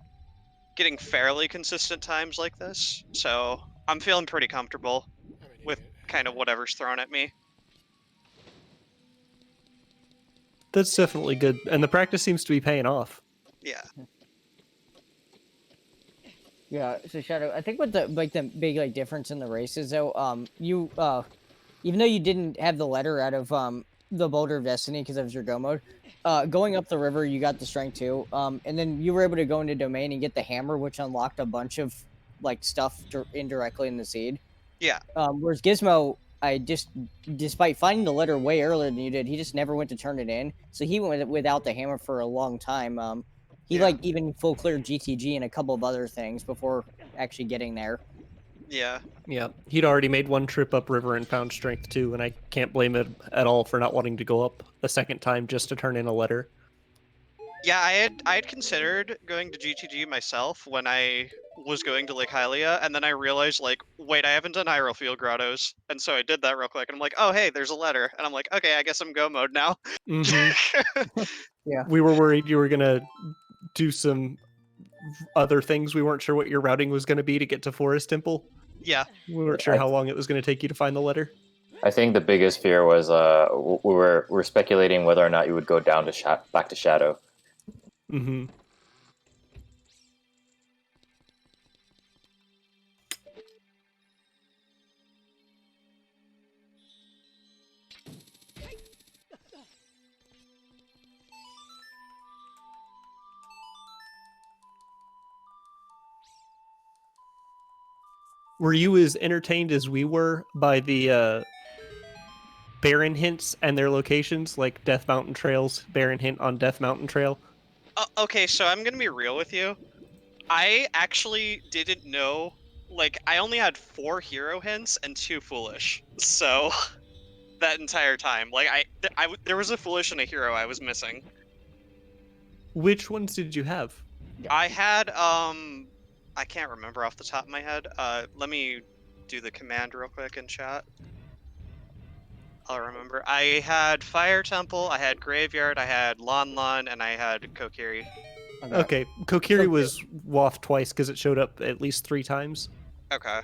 getting fairly consistent times like this. So I'm feeling pretty comfortable I'm an with idiot. kind of whatever's thrown at me. That's definitely good, and the practice seems to be paying off. Yeah. Yeah, so Shadow, I think what the big difference in the races though, you even though you didn't have the letter out of the Boulder of Destiny because of your go mode, going up the river you got the strength too, and then you were able to go into domain and get the hammer, which unlocked a bunch of like stuff indirectly in the seed. Yeah. Whereas Gizmo, despite finding the letter way earlier than you did, he just never went to turn it in. So he went without the hammer for a long time. He Yeah. even full cleared GTG and a couple of other things before actually getting there. Yeah. Yeah, he'd already made one trip upriver and found strength too, and I can't blame him at all for not wanting to go up a second time just to turn in a letter. Yeah, I had considered going to GTG myself when I was going to Lake Hylia, and then I realized, like, wait, I haven't done Hyrule Field Grottos, and so I did that real quick, and I'm like, oh, hey, there's a letter, and I'm like, okay, I guess I'm go mode now. Mm-hmm. Yeah. We were worried you were gonna do some other things. We weren't sure what your routing was going to be to get to Forest Temple. Yeah. We weren't sure how long it was going to take you to find the letter. I think the biggest fear was we were speculating whether or not you would go down to back to Shadow. Mm-hmm. Were you as entertained as we were by the Baron hints and their locations, like Death Mountain Trails, Baron hint on Death Mountain Trail? Okay, so I'm gonna be real with you. I actually didn't know. Like, I only had 4 hero hints and 2 foolish. So that entire time, like, there was a foolish and a hero I was missing. Which ones did you have? I had I can't remember off the top of my head. Let me do the command real quick in chat. I'll remember. I had Fire Temple, I had Graveyard, I had Lon Lon, and I had Kokiri. Okay, Kokiri was waft twice because it showed up at least 3 times. Okay.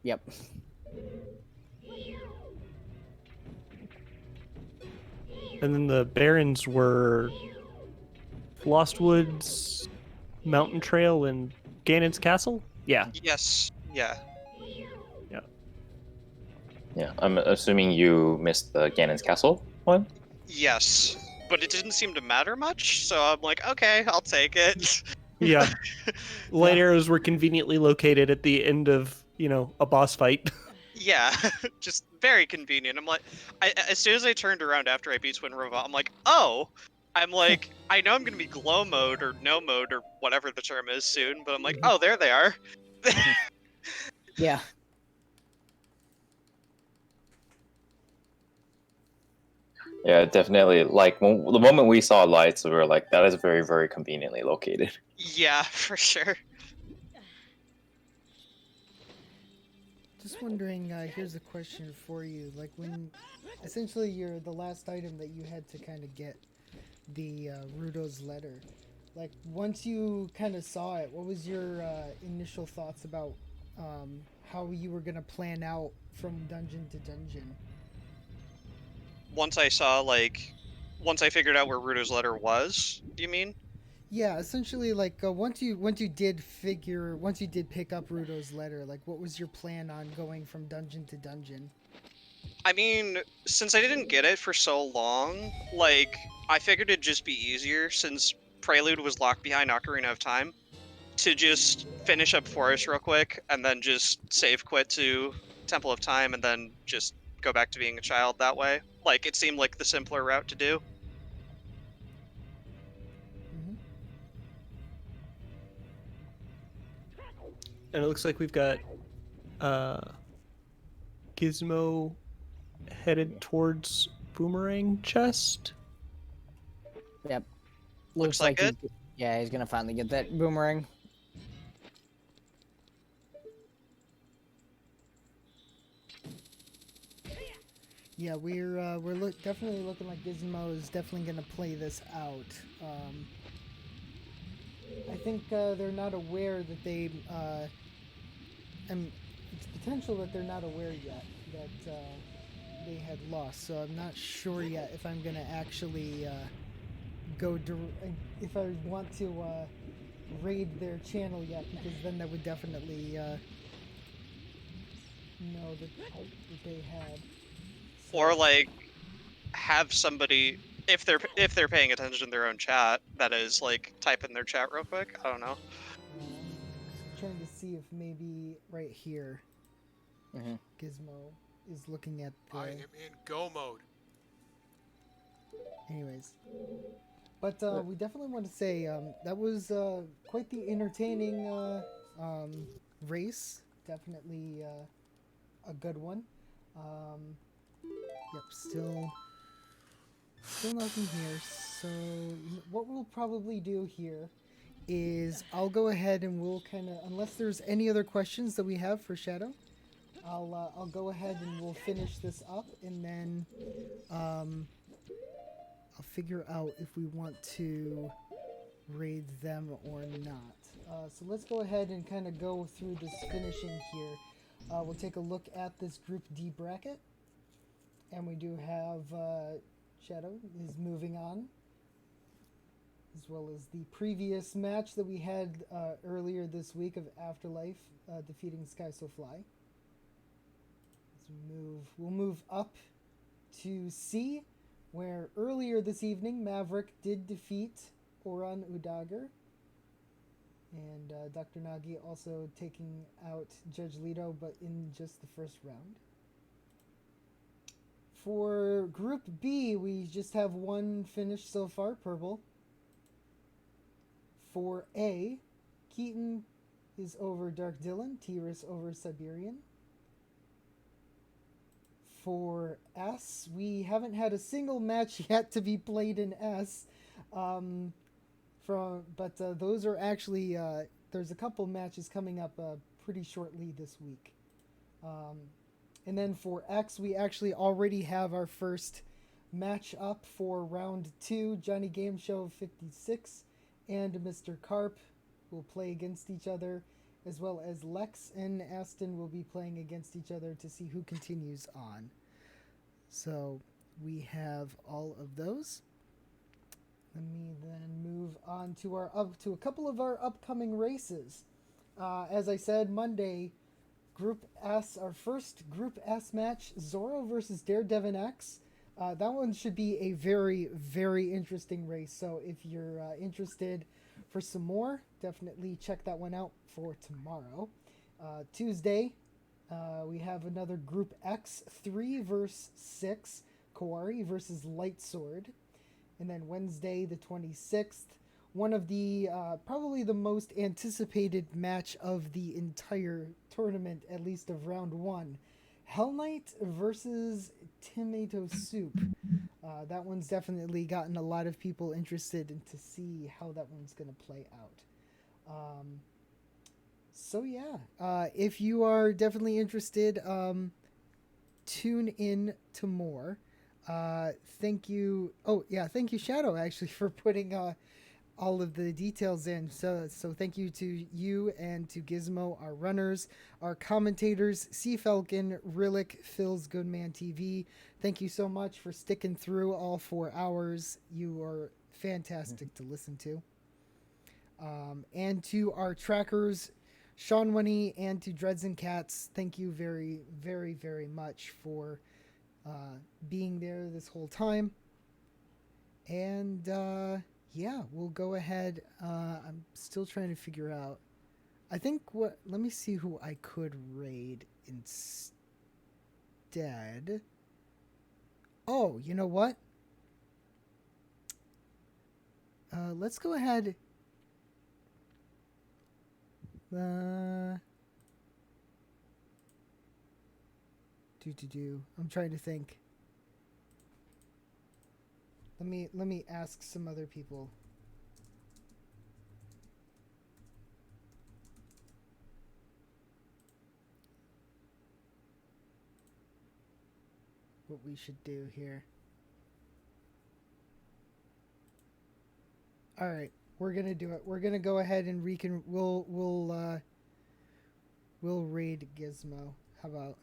Yep. And then the Barons were Lost Woods, Mountain Trail, and Ganon's Castle? Yeah. Yes. Yeah. Yeah. Yeah, I'm assuming you missed the Ganon's Castle one? Yes. But it didn't seem to matter much, so I'm like, okay, I'll take it. Yeah. Light arrows were conveniently located at the end of, a boss fight. Yeah, just very convenient. I'm like, as soon as I turned around after I beat Twin Robot, I'm like, oh, I'm like, I know I'm gonna be glow mode or no mode or whatever the term is soon, but I'm like, oh, there they are. Yeah. Yeah, definitely. Like the moment we saw lights, we were like, that is very, very conveniently located. Yeah, for sure. Just wondering, here's a question for you. Like, when essentially the last item that you had to kind of get the Rudo's letter, like, once you kind of saw it, what was your initial thoughts about how you were going to plan out from dungeon to dungeon? Once I figured out where Rudo's letter was, do you mean? Yeah, essentially, like once you did pick up Rudo's letter, like what was your plan on going from dungeon to dungeon? I mean, since I didn't get it for so long, like I figured it'd just be easier since Prelude was locked behind Ocarina of Time, to just finish up Forest real quick and then just save quit to Temple of Time and then just go back to being a child that way. Like, it seemed like the simpler route to do. Hmm. And it looks like we've got Gizmo headed towards Boomerang Chest. Yep. Looks like it. He's gonna finally get that boomerang. Yeah, we're definitely looking like Gizmo is definitely going to play this out. I think they're not aware that they, and it's potential that they're not aware yet that they had lost. So I'm not sure yet if I'm going to actually if I want to raid their channel yet, because then that would definitely know that they had. Or like have somebody, if they're paying attention to their own chat, that is, like, type in their chat real quick. I don't know. Trying to see if maybe right here, Gizmo is looking at the... I am in go mode. Anyways. But we definitely want to say that was quite the entertaining race. Definitely a good one. Yep, still nothing here. So what we'll probably do here is I'll go ahead and we'll kind of, unless there's any other questions that we have for Shadow, I'll go ahead and we'll finish this up, and then I'll figure out if we want to raid them or not. So let's go ahead and kind of go through this finishing here. We'll take a look at this Group D bracket. And we do have Shadow is moving on, as well as the previous match that we had earlier this week of Afterlife defeating Sky So Fly. We'll move up to C, where earlier this evening Maverick did defeat Oran Udager, and Dr. Nagi also taking out Judge Leto, but in just the first round. For Group B, we just have one finish so far, Purple. For A, Keaton is over Dark Dylan, Tiris over Siberian. For S, we haven't had a single match yet to be played in S. But those are actually, there's a couple matches coming up pretty shortly this week. And then for X, we actually already have our first match up for round 2. Johnny Game Show 56 and Mr. Carp will play against each other, as well as Lex and Aston will be playing against each other to see who continues on. So we have all of those. Let me then move on to a couple of our upcoming races. As I said, Monday, Group S, our first Group S match, Zoro versus Daredevil X. That one should be a very, very interesting race. So if you're interested for some more, definitely check that one out for tomorrow. Tuesday, we have another Group X, 3 versus 6, Kawari versus Light Sword. And then Wednesday, the 26th, one of the probably the most anticipated match of the entire tournament, at least of round 1, Hell Knight versus Tomato Soup. That one's definitely gotten a lot of people interested in to see how that one's going to play out. So yeah, if you are definitely interested, tune in to more. Thank you. Oh yeah, thank you, Shadow, actually, for putting all of the details in. So thank you to you and to Gizmo, our runners, our commentators, Sea Falcon, Rillick, Phil's Goodman TV. Thank you so much for sticking through all 4 hours. You are fantastic to listen to. And to our trackers, Sean Winnie, and to Dreads and Cats, thank you very, very, very much for being there this whole time. And yeah, we'll go ahead. I'm still trying to figure out. I think what. Let me see who I could raid instead. Oh, you know what? Let's go ahead. I'm trying to think. Let me ask some other people. What we should do here. All right, we're gonna do it. We're gonna go ahead and we'll raid Gizmo. How about?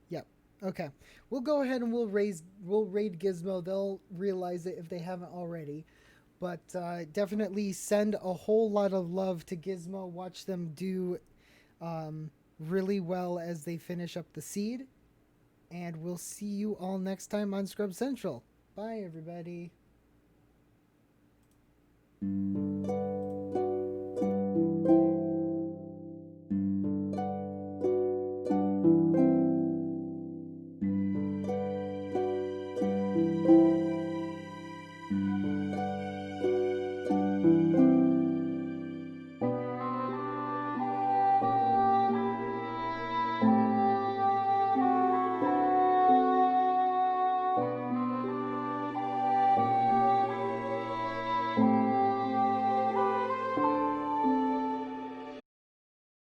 Yep. Okay. We'll go ahead and we'll raid Gizmo. They'll realize it if they haven't already. But definitely send a whole lot of love to Gizmo. Watch them do really well as they finish up the seed. And we'll see you all next time on Scrub Central. Bye, everybody.